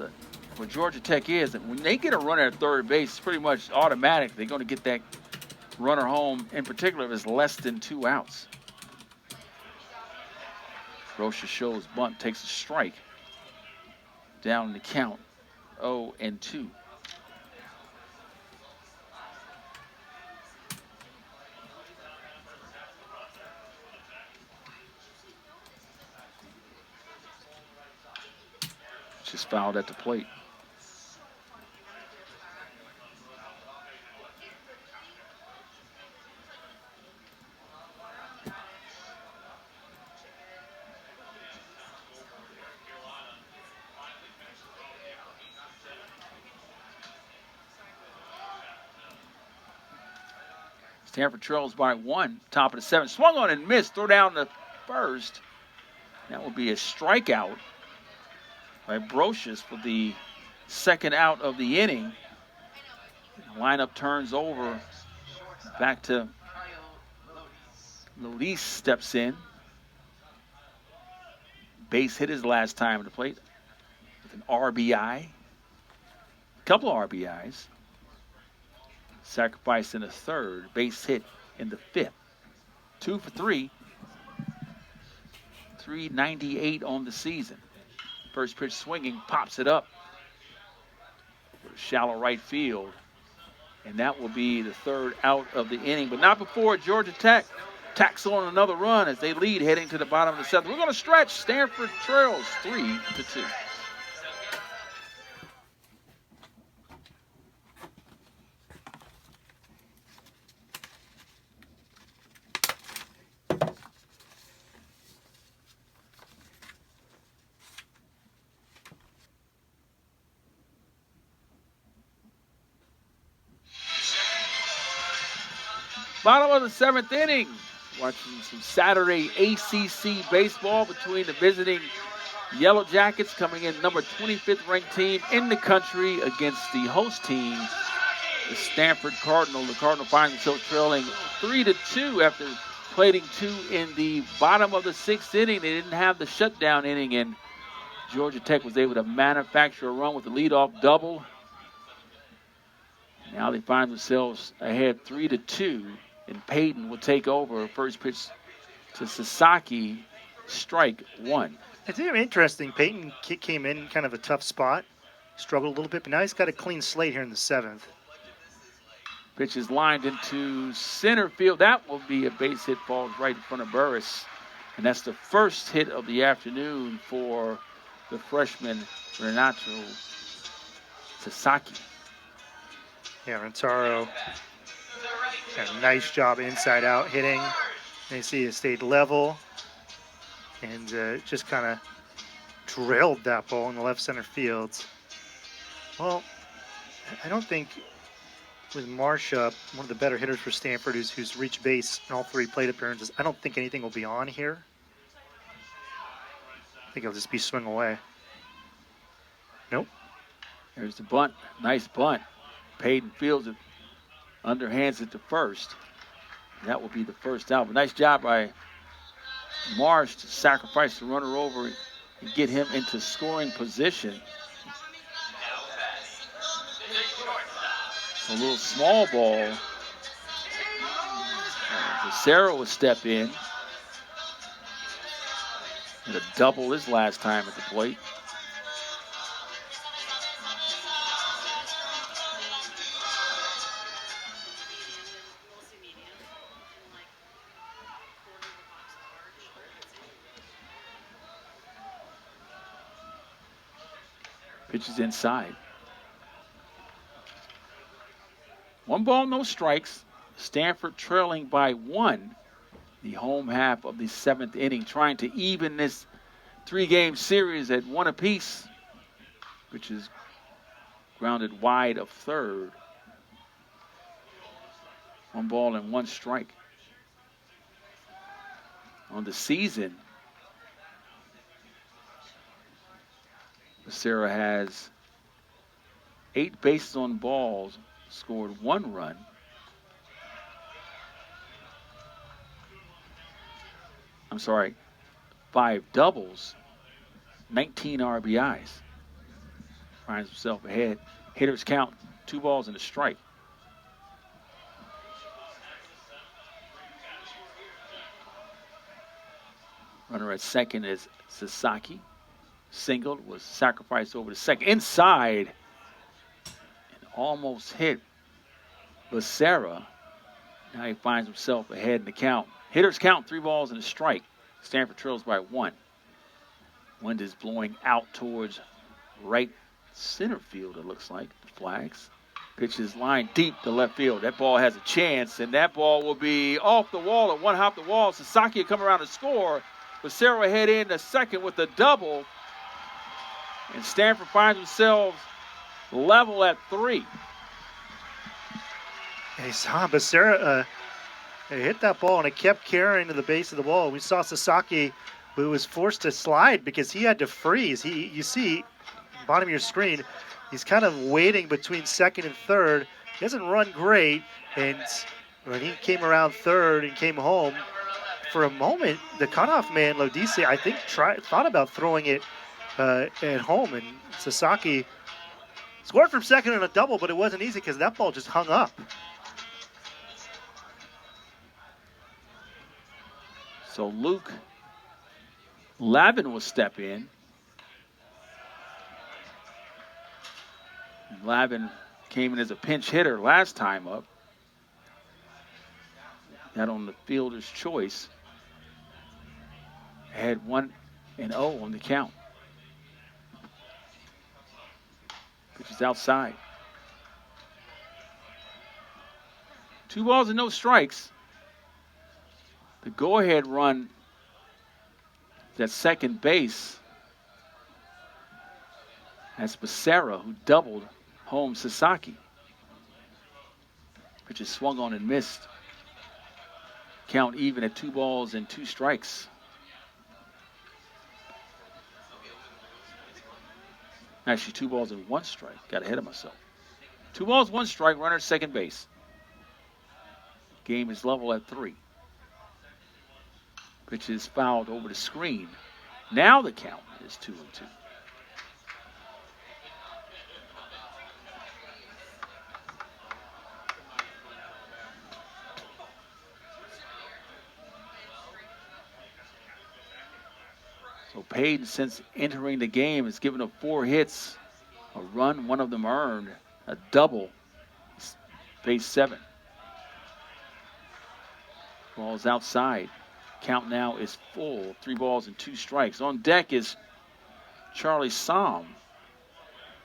for Georgia Tech is. That when they get a runner at third base, it's pretty much automatic. They're going to get that runner home, in particular if it's less than 2 outs. Brocious shows bunt, takes a strike. Down in the count, 0-2. Just fouled at the plate. Stanford trails by 1, top of the 7th. Swung on and missed. Throw down the first. That will be a strikeout by Brocious for the second out of the inning. The lineup turns over. Back to Luis steps in. Base hit his last time at the plate with an RBI. A couple of RBIs. Sacrifice in the 3rd. Base hit in the 5th. 2 for 3. 398 on the season. First pitch swinging, pops it up. Shallow right field. And that will be the 3rd out of the inning. But not before Georgia Tech tacks on another run as they lead heading to the bottom of the 7th. We're going to stretch. Stanford trails 3-2. Bottom of the 7th inning. Watching some Saturday ACC baseball between the visiting Yellow Jackets coming in number 25th ranked team in the country against the host team, the Stanford Cardinal. The Cardinal find themselves trailing 3-2 after plating 2 in the bottom of the 6th inning. They didn't have the shutdown inning, and Georgia Tech was able to manufacture a run with a leadoff double. Now they find themselves ahead 3-2. And Payton will take over. First pitch to Sasaki, strike 1. It's interesting. Payton came in kind of a tough spot, struggled a little bit, but now he's got a clean slate here in the 7th. Pitch is lined into center field. That will be a base hit, falls right in front of Burris. And that's the first hit of the afternoon for the freshman Renato Sasaki. Yeah, Rentaro had a nice job inside out hitting. And you see it stayed level and just kind of drilled that ball in the left center field. Well, I don't think with Marcia, one of the better hitters for Stanford, who's reached base in all 3 plate appearances, I don't think anything will be on here. I think it'll just be swing away. Nope. There's the bunt. Nice bunt. Payton fields it. Underhands it to first. That will be the first out. But nice job by Marsh to sacrifice the runner over and get him into scoring position. A little small ball. Becerra will step in. And a double his last time at the plate. Pitch is inside. 1 ball, no strikes. Stanford trailing by 1. The home half of the 7th inning, trying to even this 3-game series at 1 apiece. Which is grounded wide of third. 1 ball and 1 strike. On the season, Becerra has 8 bases on balls, scored 1 run. I'm sorry, 5 doubles, 19 RBIs. Finds himself ahead. Hitters count 2 balls and a strike. Runner at second is Sasaki. Singled, was sacrificed over to second. Inside, and almost hit Becerra. Now he finds himself ahead in the count. Hitters count 3 balls and a strike. Stanford trails by 1. Wind is blowing out towards right center field, it looks like. The flags. Pitch is lined deep to left field. That ball has a chance, and that ball will be off the wall. At 1 hop the wall. Sasaki will come around and score. Becerra head in to second with a double. And Stanford finds themselves level at 3. And he saw Becerra hit that ball, and it kept carrying to the base of the wall. We saw Sasaki, who was forced to slide because he had to freeze. You see, bottom of your screen, he's kind of waiting between second and third. He doesn't run great, and when he came around third and came home, for a moment, the cutoff man, Lodisi, I think thought about throwing it at home, and Sasaki scored from second on a double, but it wasn't easy because that ball just hung up. So Luke Lavin will step in. Lavin came in as a pinch hitter last time up. That on the fielder's choice. Had 1-0 on the count. Pitch is outside. 2 balls and no strikes. The go-ahead run at second base. That's Becerra, who doubled home Sasaki. Pitch is swung on and missed. Count even at 2 balls and 2 strikes. Actually, 2 balls and 1 strike. Got ahead of myself. 2 balls, 1 strike, runner at second base. Game is level at 3. Pitch is fouled over the screen. Now the count is 2-2. So Payton, since entering the game, has given up 4 hits, a run, 1 of them earned, a double. base 7. Ball's outside. Count now is full. 3 balls and 2 strikes. On deck is Charlie Som,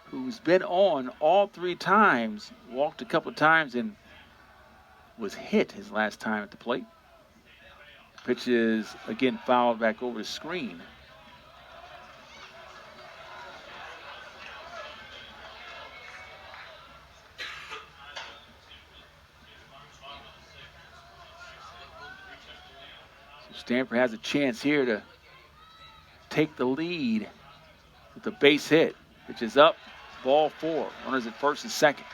who's been on all 3 times, walked a couple of times, and was hit his last time at the plate. Pitch is again fouled back over the screen. So Stanford has a chance here to take the lead with the base hit. Pitch is up, ball 4. Runners at first and second.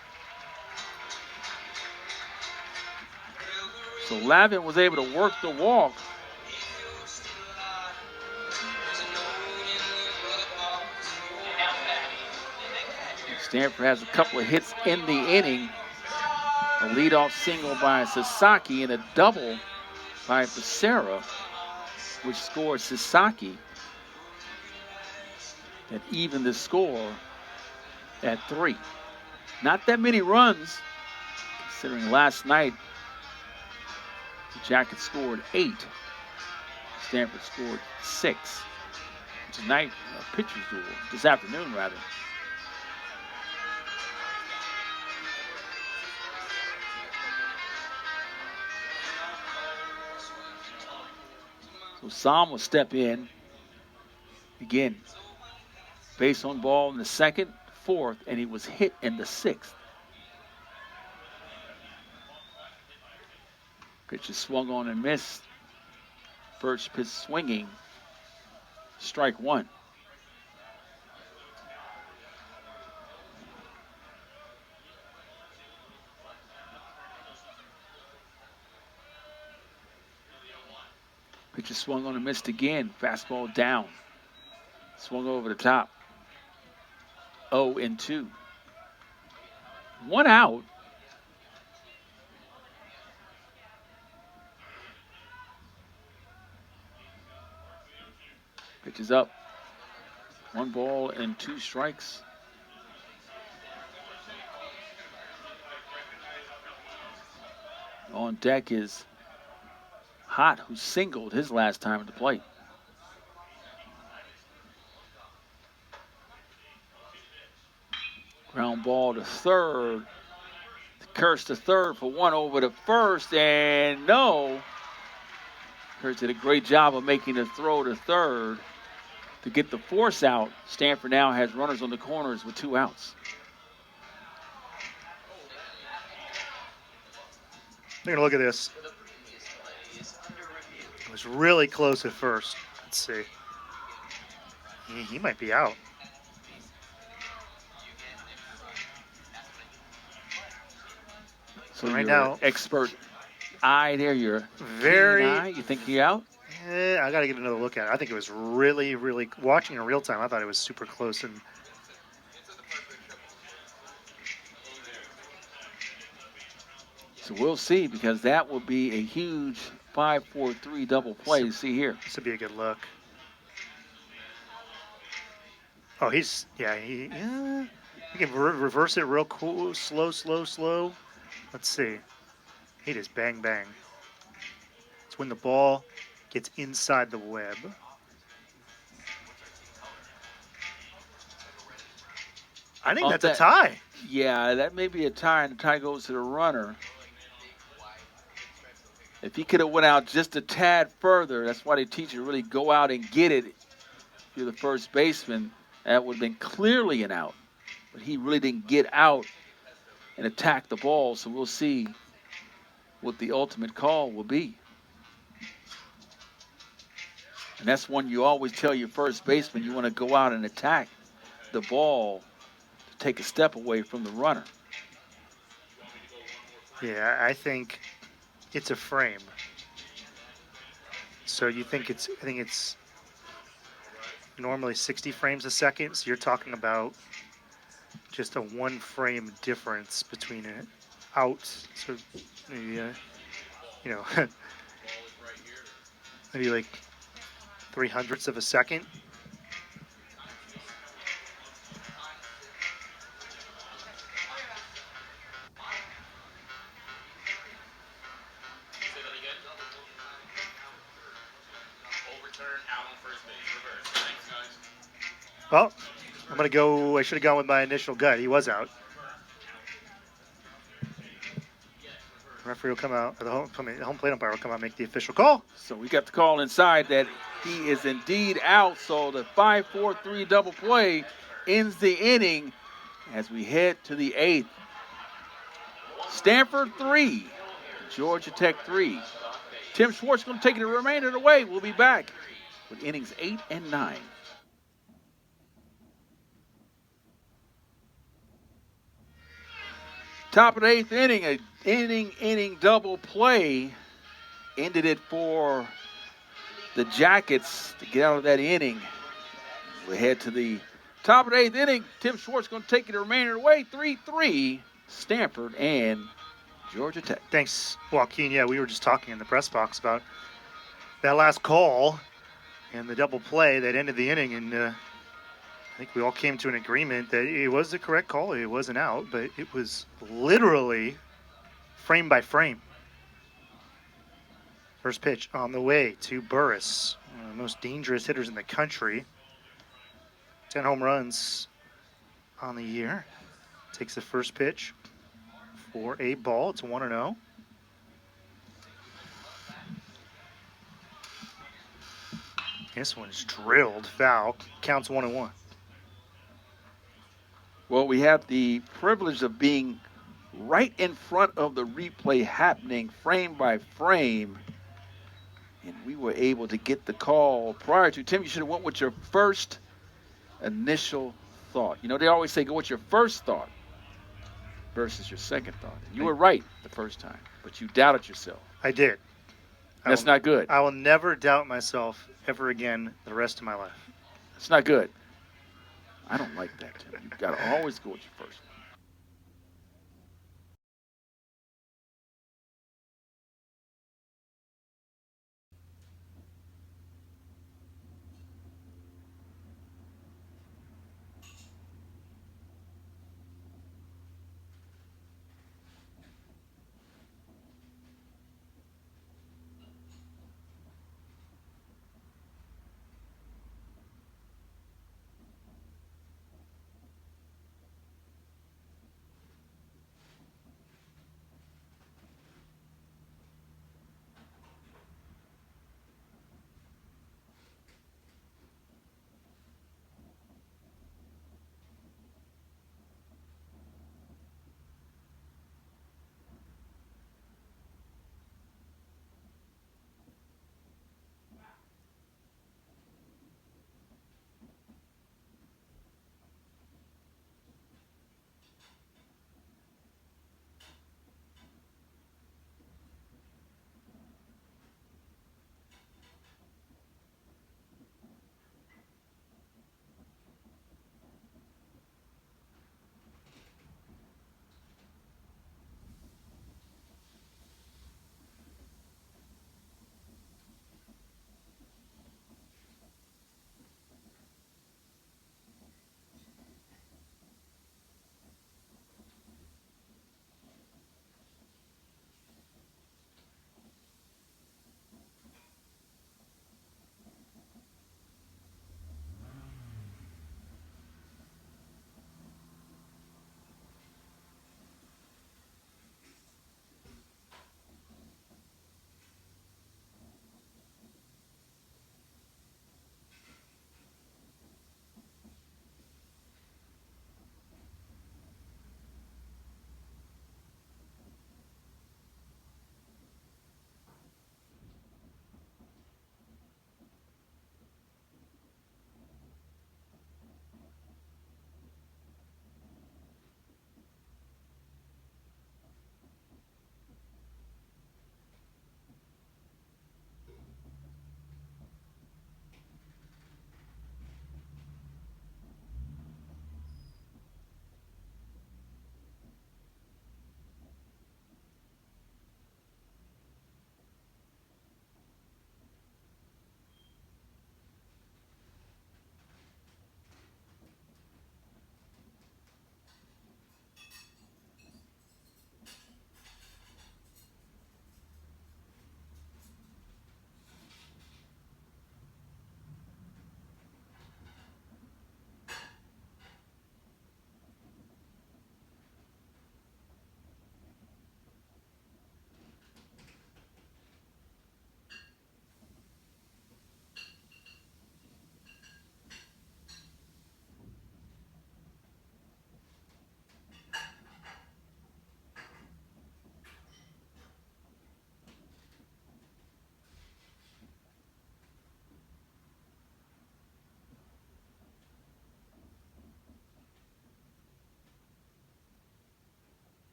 So Lavin was able to work the walk. Stanford has a couple of hits in the inning. A leadoff single by Sasaki and a double by Becerra, which scored Sasaki and even the score at 3. Not that many runs, considering last night the Jackets scored 8. Stanford scored 6. Tonight, a pitcher's duel, this afternoon rather. So Som will step in. Again, base on ball in the 2nd, 4th, and he was hit in the 6th. Pitch is swung on and missed. First pitch swinging. Strike 1. Pitch is swung on and missed again. Fastball down. Swung over the top. 0-2. 1 out. Pitch is up. 1 ball and 2 strikes. On deck is Hott, who singled his last time at the plate. Ground ball to third. Kurtz to third for 1 over to first, and no. Kurtz did a great job of making the throw to third to get the force out. Stanford now has runners on the corners with 2 outs. We're going to look at this. It was really close at first. Let's see. He might be out. So right now, expert eye there. You're very. Eye. You think you're out? I got to get another look at it. I think it was really, really watching in real time. I thought it was super close and. So we'll see, because that will be a huge 5-4-3 double play. See here. This would be a good look. Oh, he can reverse it real cool, slow. Let's see. He just bang. It's when the ball gets inside the web. I think that's a tie. Yeah, that may be a tie, and the tie goes to the runner. If he could have went out just a tad further, that's why they teach you to really go out and get it. If you're the first baseman, that would have been clearly an out. But he really didn't get out and attack the ball, so we'll see what the ultimate call will be. And that's one you always tell your first baseman, you want to go out and attack the ball to take a step away from the runner. Yeah, I think it's a frame. So I think it's normally 60 frames a second, so you're talking about just a 1 frame difference between it out. So maybe, maybe like 0.03 of a second. Well, I'm going to go. I should have gone with my initial gut. He was out. Referee will come out, or the home plate umpire will come out and make the official call. So we got the call inside that he is indeed out. So the 5-4-3 double play ends the inning as we head to the 8th. Stanford 3, Georgia Tech 3. Tim Schwartz going to take the remainder of the way. We'll be back with innings 8 and 9. Top of the 8th inning, a inning double play ended it for the Jackets to get out of that inning. We head to the top of the 8th inning. Tim Schwartz going to take the remainder of the way. 3-3, Stanford and Georgia Tech. Thanks, Joaquin. Yeah, we were just talking in the press box about that last call and the double play that ended the inning, and I think we all came to an agreement that it was the correct call. It wasn't out, but it was literally frame by frame. First pitch on the way to Burris, one of the most dangerous hitters in the country. 10 home runs on the year. Takes the first pitch for a ball. It's 1-0. This one's drilled foul. Counts 1-1. Well, we have the privilege of being right in front of the replay happening frame by frame. And we were able to get the call prior to. Tim, you should have went with your first initial thought. You know, they always say go with your first thought versus your second thought. You were right the first time, but you doubted yourself. I did. That's not good. I will never doubt myself ever again the rest of my life. It's not good. I don't like that, Tim. You've got to always go with your first one.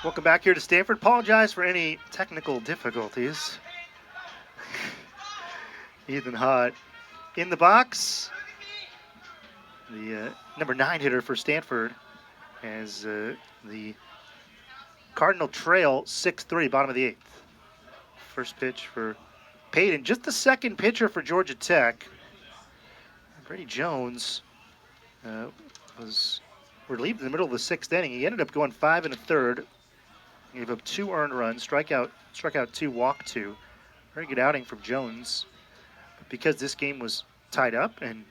Welcome back here to Stanford. Apologize for any technical difficulties. Ethan Hott in the box. The number 9 hitter for Stanford as the Cardinal trail 6-3, bottom of the 8th. First pitch for Payton. Just the second pitcher for Georgia Tech. Brady Jones was relieved in the middle of the 6th inning. He ended up going 5 1/3. Gave up 2 earned runs, struck out 2, walked 2. Very good outing from Jones. But because this game was tied up and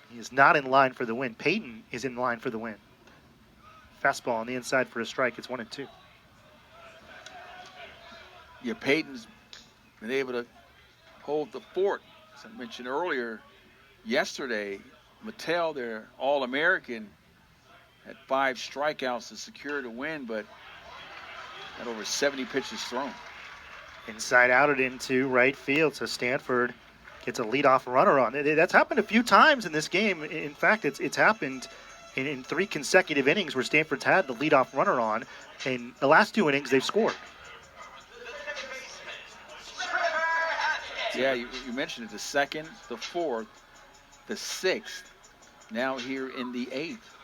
he is not in line for the win, Payton is in line for the win. Fastball on the inside for a strike. It's 1-2. Yeah, Payton's been able to hold the fort. As I mentioned earlier, yesterday, Mattel, their All-American, had 5 strikeouts to secure the win, but had over 70 pitches thrown. Inside out it into right field, so Stanford gets a leadoff runner on. That's happened a few times in this game. In fact, it's happened in 3 consecutive innings where Stanford's had the leadoff runner on. In the last 2 innings, they've scored. Yeah, you mentioned it, the 2nd, the 4th, the 6th, now here in the 8th.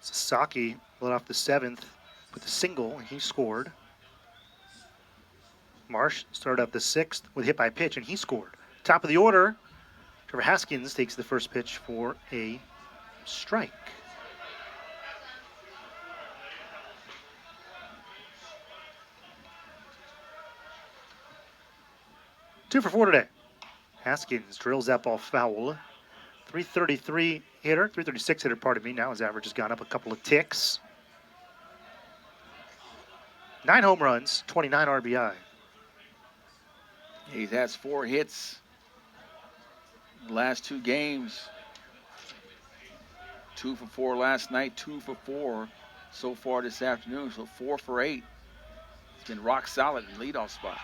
Sasaki led off the 7th with a single, and he scored. Marsh started up the 6th with hit by pitch, and he scored. Top of the order, Trevor Haskins takes the first pitch for a strike. Two for 4 today. Haskins drills that ball foul. 336 hitter, pardon me. Now his average has gone up a couple of ticks. 9 home runs, 29 RBI. He has 4 hits in the last 2 games. 2 for 4 last night, 2 for 4 so far this afternoon. So 4 for 8. He's been rock solid in leadoff spot.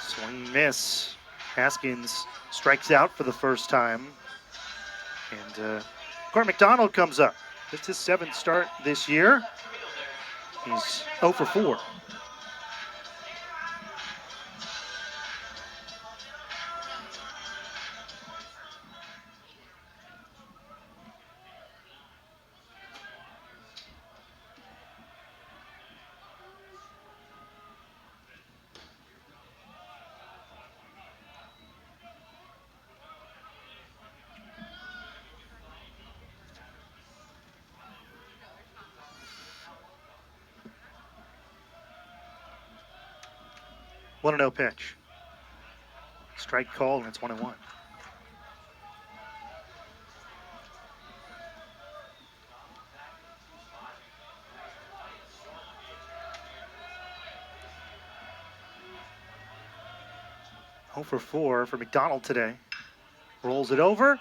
Swing miss. Haskins strikes out for the first time. And Court McDonald comes up. It's his 7th start this year. He's 0 for 4. One and 0 pitch. Strike called, and it's 1-1. Oh for 4 for McDonald today. Rolls it over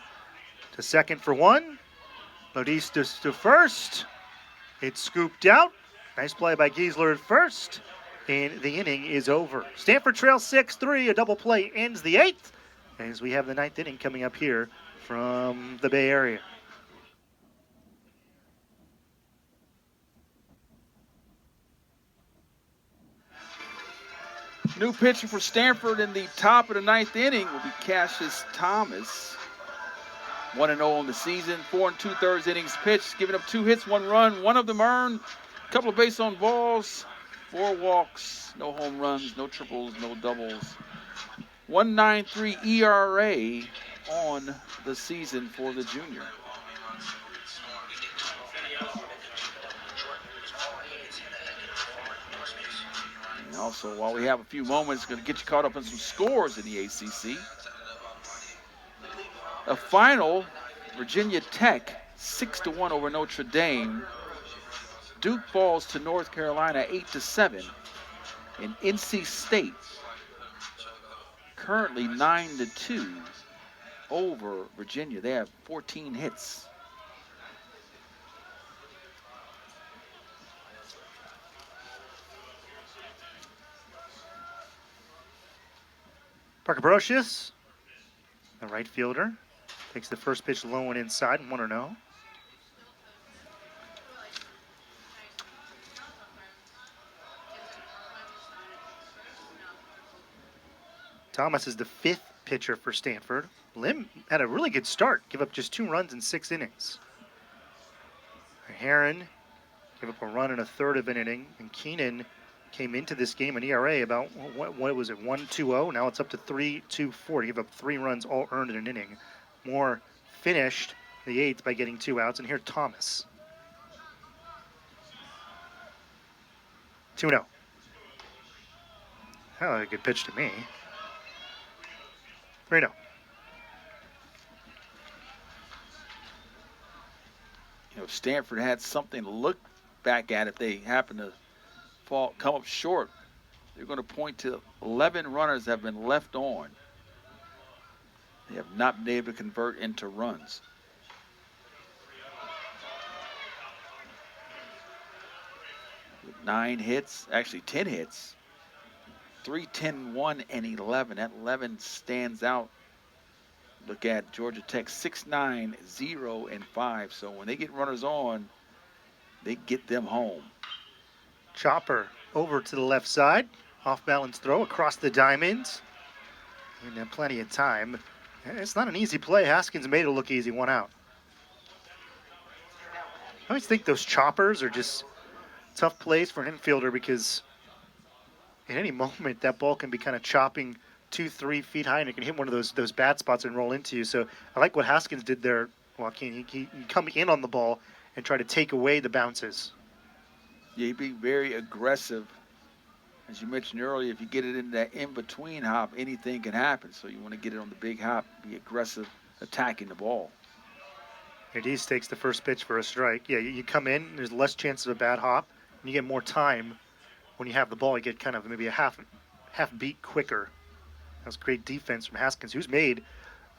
to second for 1. Lodis to first. It's scooped out. Nice play by Giesler at first. And the inning is over. Stanford trails 6-3. A double play ends the 8th as we have the 9th inning coming up here from the Bay Area. New pitcher for Stanford in the top of the 9th inning will be Cassius Thomas. 1-0 on the season, 4 2/3 innings pitched, giving up 2 hits, 1 run, 1 of them earned, a couple of base on balls, 4 walks, no home runs, no triples, no doubles. 1.93 ERA on the season for the junior. And also, while we have a few moments, going to get you caught up on some scores in the ACC. A final, Virginia Tech 6-1 over Notre Dame. Duke falls to North Carolina 8-7. And NC State currently 9-2 over Virginia. They have 14 hits. Parker Brocious, the right fielder, Takes the first pitch low and inside, 1-0. Thomas is the 5th pitcher for Stanford. Lim had a really good start, give up just 2 runs in 6 innings. Heron gave up a run in a third of an inning, and Keenan came into this game an ERA about, what was it, 1.20? Now it's up to 3.24. He gave up 3 runs all earned in an inning. Moore finished the 8th by getting 2 outs, and here Thomas. 2-0. Oh, a good pitch to me. 3-0. Stanford had something to look back at if they happen to come up short. They're going to point to 11 runners have been left on. They have not been able to convert into runs. With 9 hits, actually 10 hits, 3, 10, 1, and 11. That 11 stands out. Look at Georgia Tech, 6-9, 0, and 5. So when they get runners on, they get them home. Chopper over to the left side. Off balance throw across the diamond. And plenty of time. It's not an easy play. Haskins made it look easy. 1 out. I always think those choppers are just tough plays for an infielder because at any moment that ball can be kind of chopping 2-3 feet high and it can hit one of those bad spots and roll into you. So I like what Haskins did there, Joaquin. He come in on the ball and try to take away the bounces. Yeah, he'd be very aggressive. As you mentioned earlier, if you get it in that in-between hop, anything can happen. So you want to get it on the big hop, be aggressive, attacking the ball. Herdis takes the first pitch for a strike. Yeah, you come in, there's less chance of a bad hop, and you get more time when you have the ball. You get kind of maybe a half beat quicker. That was great defense from Haskins, who's made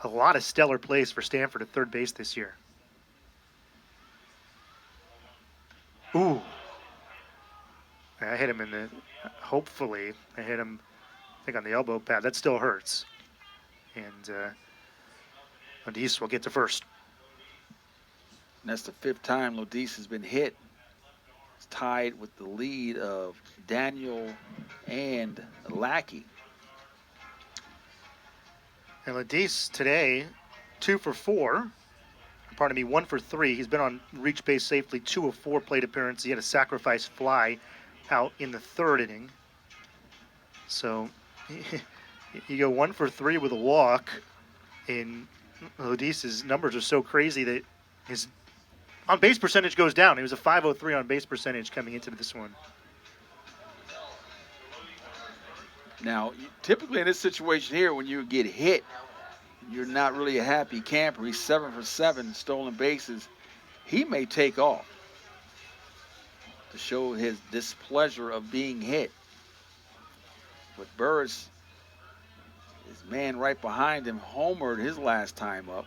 a lot of stellar plays for Stanford at third base this year. Ooh. I hit him hopefully, I hit him, I think on the elbow pad. That still hurts. And Lodis will get to first. And that's the 5th time Lodis has been hit. It's tied with the lead of Daniel and Lackey. And Lodis today, 2 for 4. Pardon me, 1 for 3. He's been on reach base safely, 2 of 4 plate appearances. He had a sacrifice fly out in the 3rd inning. So you go 1 for 3 with a walk, and Lodis's numbers are so crazy that his on-base percentage goes down. He was a .503 on-base percentage coming into this one. Now, typically in this situation here, when you get hit, you're not really a happy camper. He's 7 for 7 stolen bases. He may take off to show his displeasure of being hit. But Burris, his man right behind him, homered his last time up.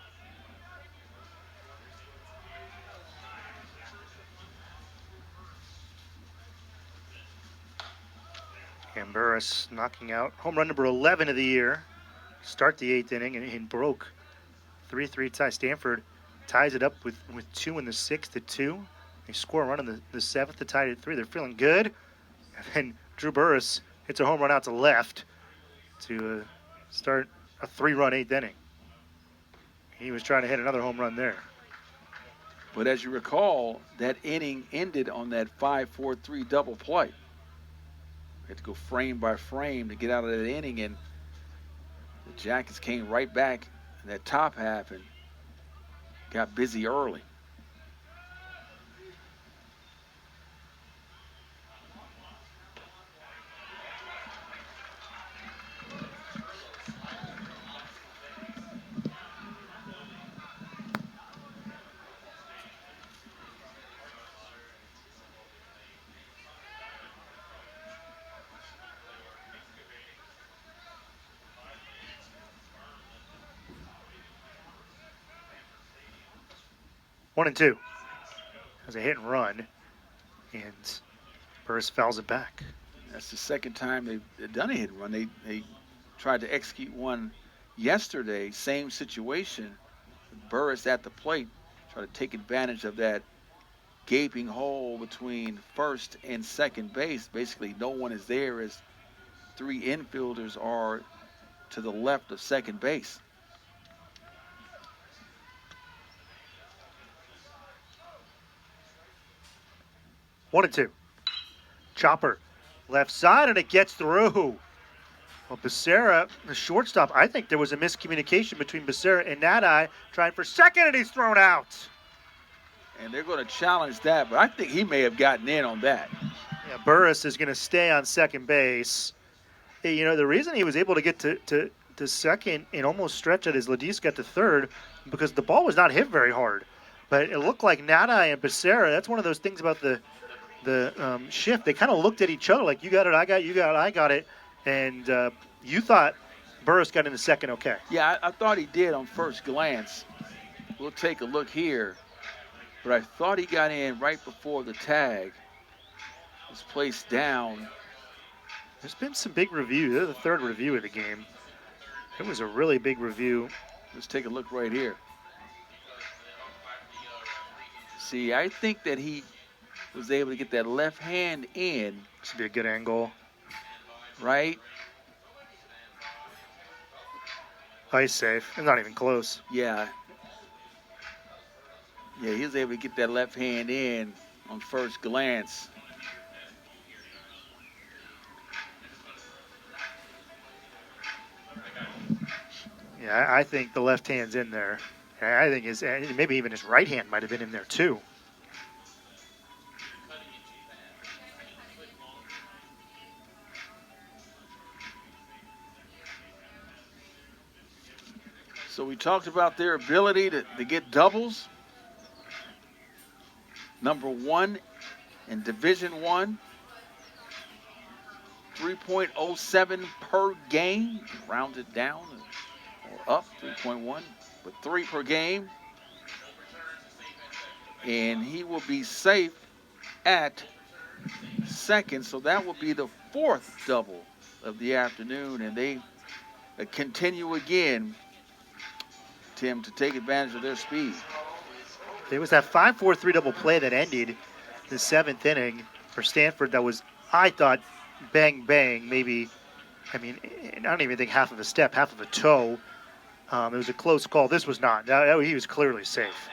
And Burris knocking out home run number 11 of the year. Start the 8th inning and broke 3-3 tie. Stanford ties it up with 2 in the 6th at 2. They score a run in the 7th to tie it at 3. They're feeling good. And then Drew Burris hits a home run out to left to start a 3-run 8th inning. He was trying to hit another home run there. But as you recall, that inning ended on that 5-4-3 double play. We had to go frame by frame to get out of that inning, and the Jackets came right back in that top half and got busy early. One and two. As a hit and run, and Burris fouls it back. That's the 2nd time they've done a hit and run. They tried to execute one yesterday, same situation, Burris at the plate, try to take advantage of that gaping hole between first and second base. Basically, no one is there as three infielders are to the left of second base. One and two. Chopper, left side, and it gets through. Well, Becerra, the shortstop, I think there was a miscommunication between Becerra and Nadai trying for second, and he's thrown out. And they're going to challenge that, but I think he may have gotten in on that. Yeah, Burris is going to stay on second base. Hey, you know, the reason he was able to get to second and almost stretch at his Ladis got to third because the ball was not hit very hard. But it looked like Nadai and Becerra, that's one of those things about the shift. They kind of looked at each other like, you got it, I got it, you got it, I got it. And you thought Burris got into second okay. Yeah, I thought he did on first glance. We'll take a look here. But I thought he got in right before the tag was placed down. There's been some big reviews. This is the third review of the game. It was a really big review. Let's take a look right here. See, I think that he was able to get that left hand in. This would be a good angle. Right? Ice safe. It's not even close. Yeah. Yeah, he was able to get that left hand in on first glance. Yeah, I think the left hand's in there. I think maybe even his right hand might have been in there too. So we talked about their ability to get doubles. Number one in Division I, 3.07 per game, rounded down or up, 3.1, but 3 per game. And he will be safe at second, so that will be the fourth double of the afternoon, and they continue again, Tim, to take advantage of their speed. There was that 5-4-3 double play that ended the seventh inning for Stanford that was, I thought, bang, bang, maybe, I mean, I don't even think half of a step, half of a toe. It was a close call. This was not. He was clearly safe.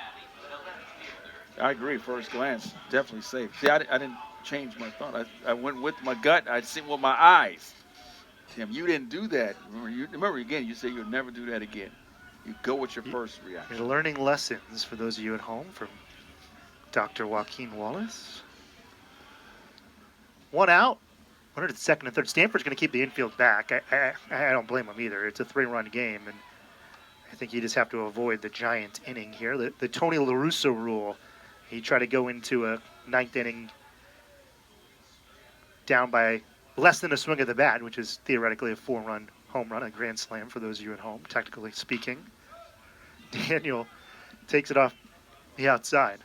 I agree. First glance, definitely safe. See, I didn't change my thought. I went with my gut. I'd seen with my eyes. Tim, you didn't do that. Remember again, you said you'll never do that again. You go with your first reaction. You're learning lessons for those of you at home from Dr. Joaquin Wallace. One out. Runner to the second and third. Stanford's going to keep the infield back. I don't blame them either. It's a 3-run game, and I think you just have to avoid the giant inning here. The Tony La Russa rule. He tried to go into a ninth inning down by less than a swing of the bat, which is theoretically a 4-run home run, a grand slam for those of you at home, technically speaking. Daniel takes it off the outside.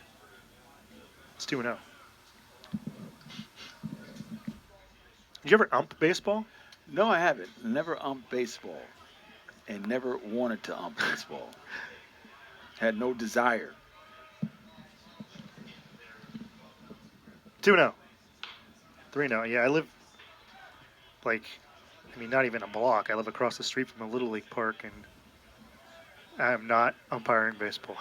It's 2-0. Did you ever ump baseball? No, I haven't. Never umped baseball and never wanted to ump baseball. Had no desire. 2-0. 3-0. Yeah, I live not even a block. I live across the street from a Little League park, and I am not umpiring baseball.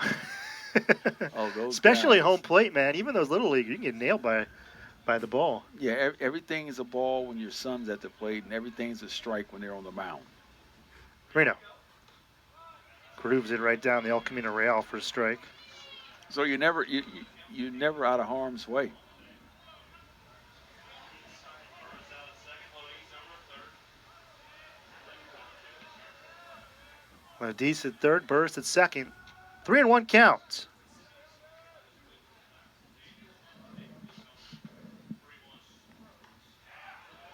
Oh, those especially guys. home plate, man. Even those Little League, you can get nailed by the ball. Yeah, everything is a ball when your son's at the plate, and everything's a strike when they're on the mound. 3-0. Grooves it right down the El Camino Real for a strike. So you're never out of harm's way. Ladis at third, Burris at second. 3-1 count.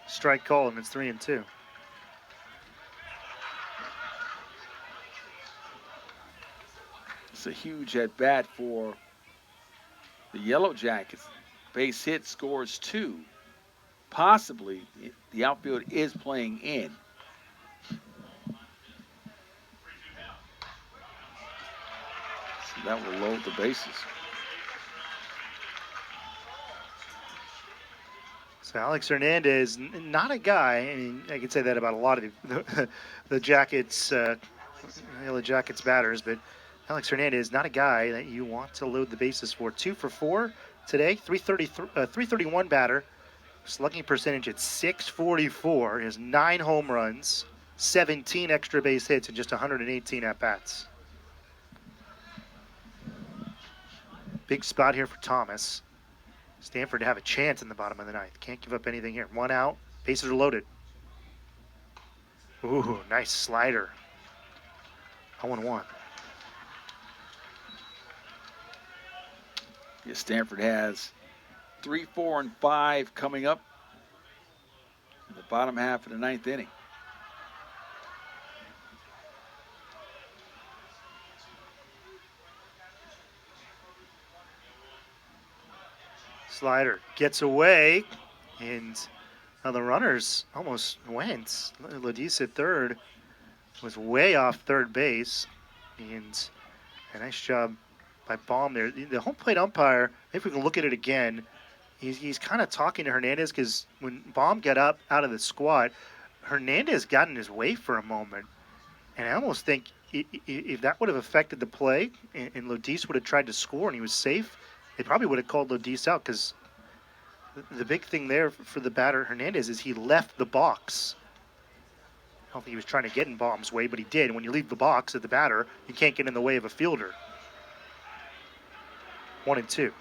Strike call, and it's 3-2. It's a huge at bat for the Yellow Jackets. Base hit, scores 2. Possibly the outfield is playing in. that will load the bases. So Alex Hernandez, not a guy. I mean, I could say that about a lot of the Jackets, Yellow Jackets batters, but Alex Hernandez, not a guy that you want to load the bases for. 2 for 4 today, 331 batter, slugging percentage at 644. He has 9 home runs, 17 extra base hits, and just 118 at bats. Big spot here for Thomas. Stanford to have a chance in the bottom of the ninth. Can't give up anything here. 1 out. Bases are loaded. Ooh, nice slider. 0-1. Yeah, Stanford has 3, 4, and 5 coming up in the bottom half of the ninth inning. Slider gets away, and now the runners almost went. Ladis at third was way off third base, and a nice job by Baum there. The home plate umpire, if we can look at it again, he's kind of talking to Hernandez because when Baum got up out of the squat, Hernandez got in his way for a moment, and I almost think if that would have affected the play and Ladis would have tried to score and he was safe, they probably would have called Ladis out because the big thing there for the batter Hernandez is he left the box. I don't think he was trying to get in Baum's way, but he did. When you leave the box at the batter, you can't get in the way of a fielder. 1-2.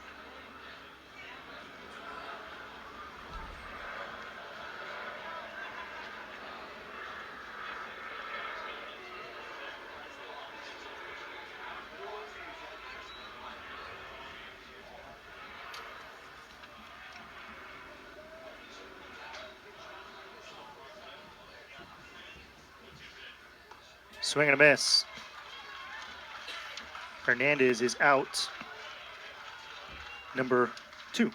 Swing and a miss. Hernandez is out. Number 2.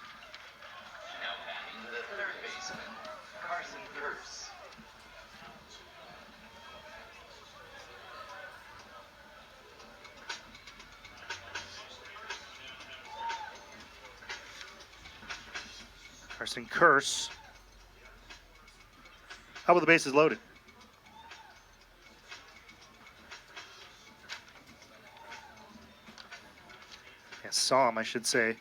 Carson Curse. How about the bases loaded? Saw him, I should say.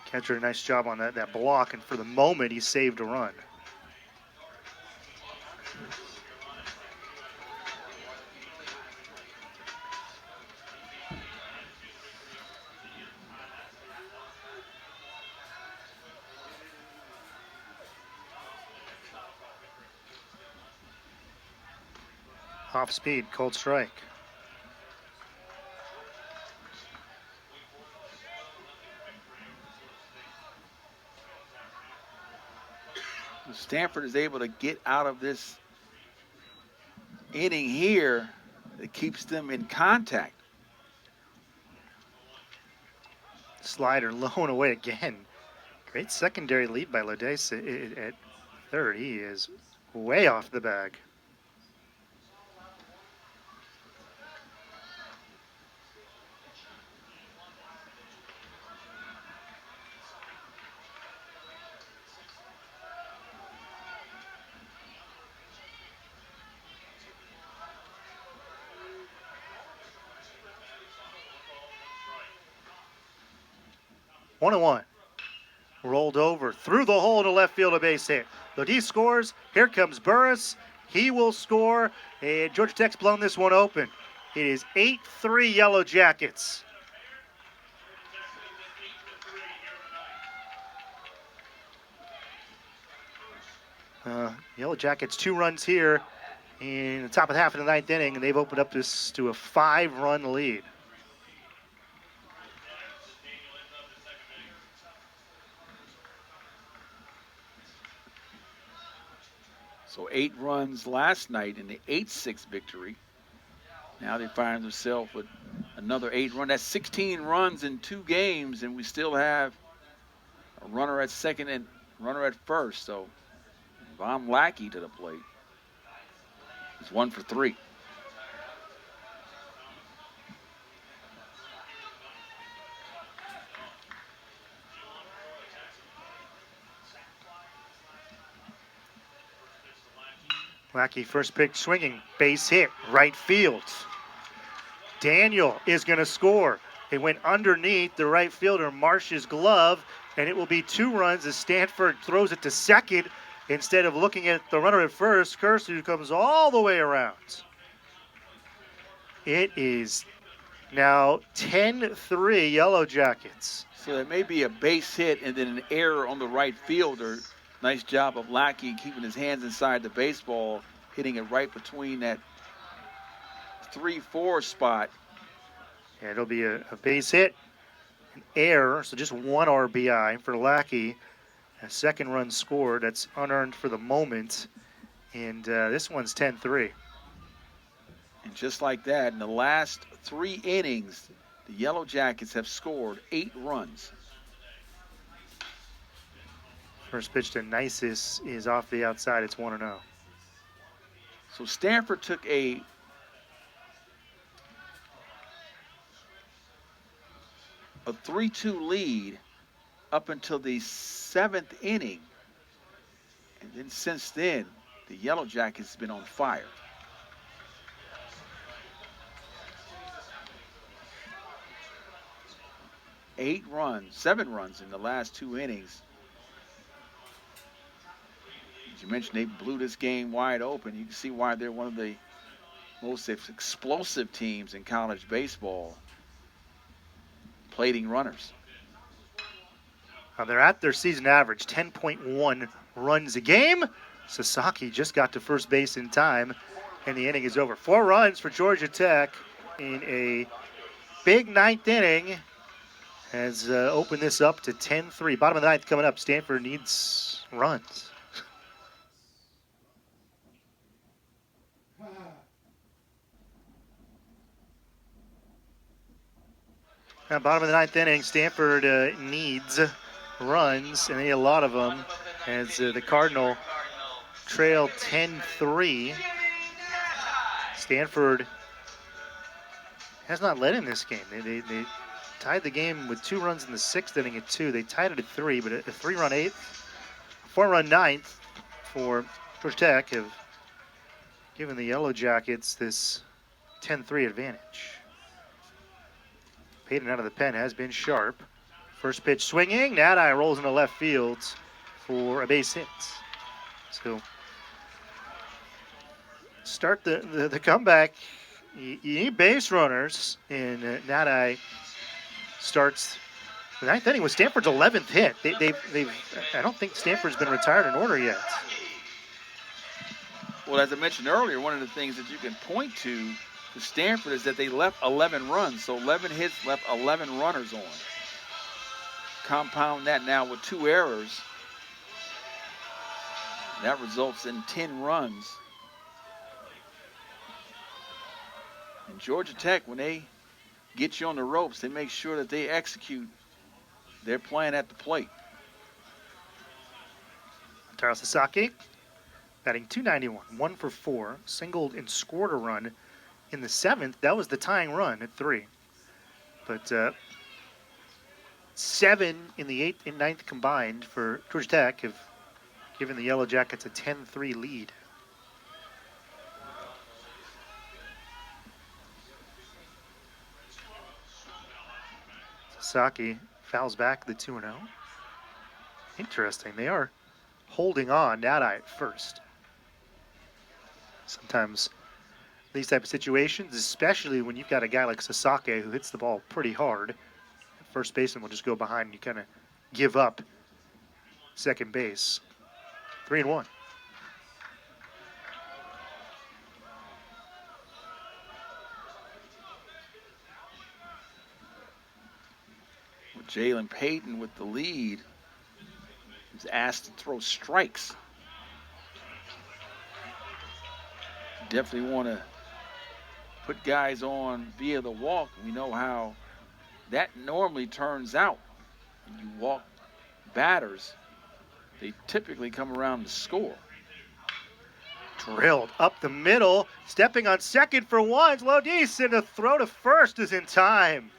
Catcher did a nice job on that block, and for the moment, he saved a run. Off speed, cold strike. Stanford is able to get out of this inning here that keeps them in contact. Slider low and away again. Great secondary lead by Lodais at third. He is way off the bag. One and one. Rolled over through the hole to left field, a base hit. Lodi scores. Here comes Burris. He will score. And Georgia Tech's blown this one open. It is 8-3 Yellow Jackets. Yellow Jackets 2 runs here in the top of the half of the ninth inning, and they've opened up this to a 5-run lead. So 8 runs last night in the 8-6 victory. Now they find themselves with another 8 run. That's 16 runs in 2 games, and we still have a runner at second and runner at first. So Von Lackey to the plate. He's 1 for 3. Lackey first pitch swinging, base hit, right field. Daniel is going to score. It went underneath the right fielder Marsh's glove, and it will be 2 runs as Stanford throws it to second instead of looking at the runner at first. Kersey comes all the way around. It is now 10-3 Yellow Jackets. So it may be a base hit and then an error on the right fielder. Nice job of Lackey keeping his hands inside the baseball, hitting it right between that 3-4 spot. Yeah, it'll be a base hit, an error, so just 1 RBI for Lackey. A second run scored. That's unearned for the moment. And this one's 10-3. And just like that, in the last 3 innings, the Yellow Jackets have scored 8 runs. First pitch to Nisus is off the outside. It's 1-0. So Stanford took a a 3-2 lead up until the 7th inning. And then since then, the Yellow Jackets have been on fire. Seven runs in the last 2 innings. As you mentioned, they blew this game wide open. You can see why they're one of the most explosive teams in college baseball. Plating runners. They're at their season average, 10.1 runs a game. Sasaki just got to first base in time, and the inning is over. 4 runs for Georgia Tech in a big 9th inning has opened this up to 10-3. Bottom of the 9th coming up. Stanford needs runs. Bottom of the 9th inning, Stanford needs runs, and they need a lot of them, as the Cardinal trail 10-3. Stanford has not led in this game. They tied the game with 2 runs in the 6th inning at 2. They tied it at 3, but a 3-run 8th, 4-run 9th for Georgia Tech have given the Yellow Jackets this 10-3 advantage. Payton out of the pen has been sharp. First pitch swinging. Nadai rolls into left field for a base hit. So start the comeback. You need base runners, and Nadai starts the 9th inning with Stanford's 11th hit. I don't think Stanford's been retired in order yet. Well, as I mentioned earlier, one of the things that you can point to Stanford is that they left 11 runs. So 11 hits, left 11 runners on. Compound that now with 2 errors. That results in 10 runs. And Georgia Tech, when they get you on the ropes, they make sure that they execute their plan at the plate. Taro Sasaki batting .291, 1 for 4, singled and scored a run in the 7th. That was the tying run at 3. But 7 in the 8th and 9th combined for Georgia Tech have given the Yellow Jackets a 10-3 lead. Sasaki fouls back the 2-0. Interesting. They are holding on Nadai at first. Sometimes these type of situations, especially when you've got a guy like Sasaki who hits the ball pretty hard, first baseman will just go behind and you kind of give up second base. 3-1. With Jalen Payton with the lead, he's asked to throw strikes. Definitely want to put guys on via the walk. We know how that normally turns out. When you walk batters, they typically come around to score. Drilled up the middle, stepping on second for once. Lodis, and the throw to first is in time.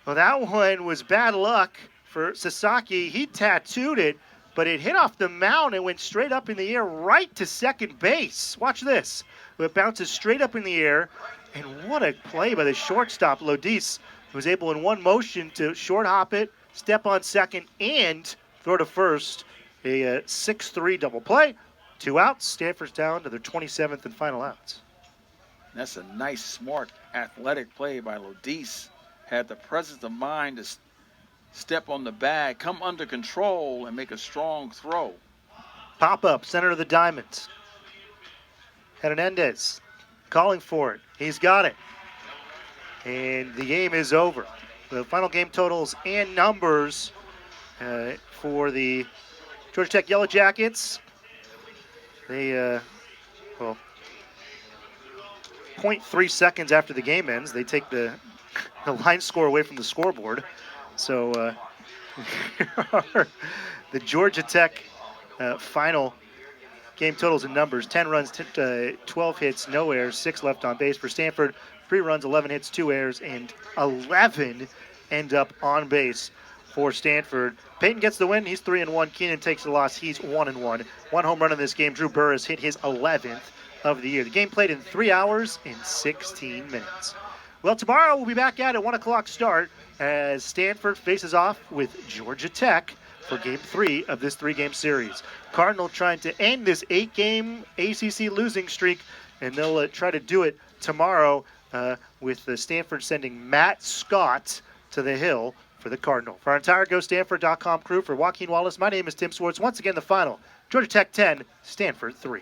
Well, that one was bad luck for Sasaki. He tattooed it, but it hit off the mound and went straight up in the air right to second base. Watch this. It bounces straight up in the air, and what a play by the shortstop, Lodis, who was able in one motion to short hop it, step on second, and throw to first. A 6-3 double play. 2 outs. Stanford's down to their 27th and final outs. That's a nice, smart, athletic play by Lodis. Had the presence of mind to step on the bag, come under control, and make a strong throw. Pop up, center of the diamonds. Hernandez calling for it. He's got it. And the game is over. The final game totals and numbers for the Georgia Tech Yellow Jackets. They, 0.3 seconds after the game ends, they take the line score away from the scoreboard. So here are the Georgia Tech final game totals and numbers. 10 runs, 12 hits, no errors, 6 left on base. For Stanford, 3 runs, 11 hits, 2 errors, and 11 end up on base for Stanford. Peyton gets the win. He's 3-1. Keenan takes the loss. He's 1-1. 1 home run in this game. Drew Burris hit his 11th of the year. The game played in 3 hours and 16 minutes. Well, tomorrow we'll be back at 1 o'clock start as Stanford faces off with Georgia Tech for Game 3 of this 3-game series. Cardinal trying to end this 8-game ACC losing streak, and they'll try to do it tomorrow with Stanford sending Matt Scott to the Hill for the Cardinal. For our entire GoStanford.com crew, for Joaquin Wallace, my name is Tim Swartz. Once again, the final, Georgia Tech 10, Stanford 3.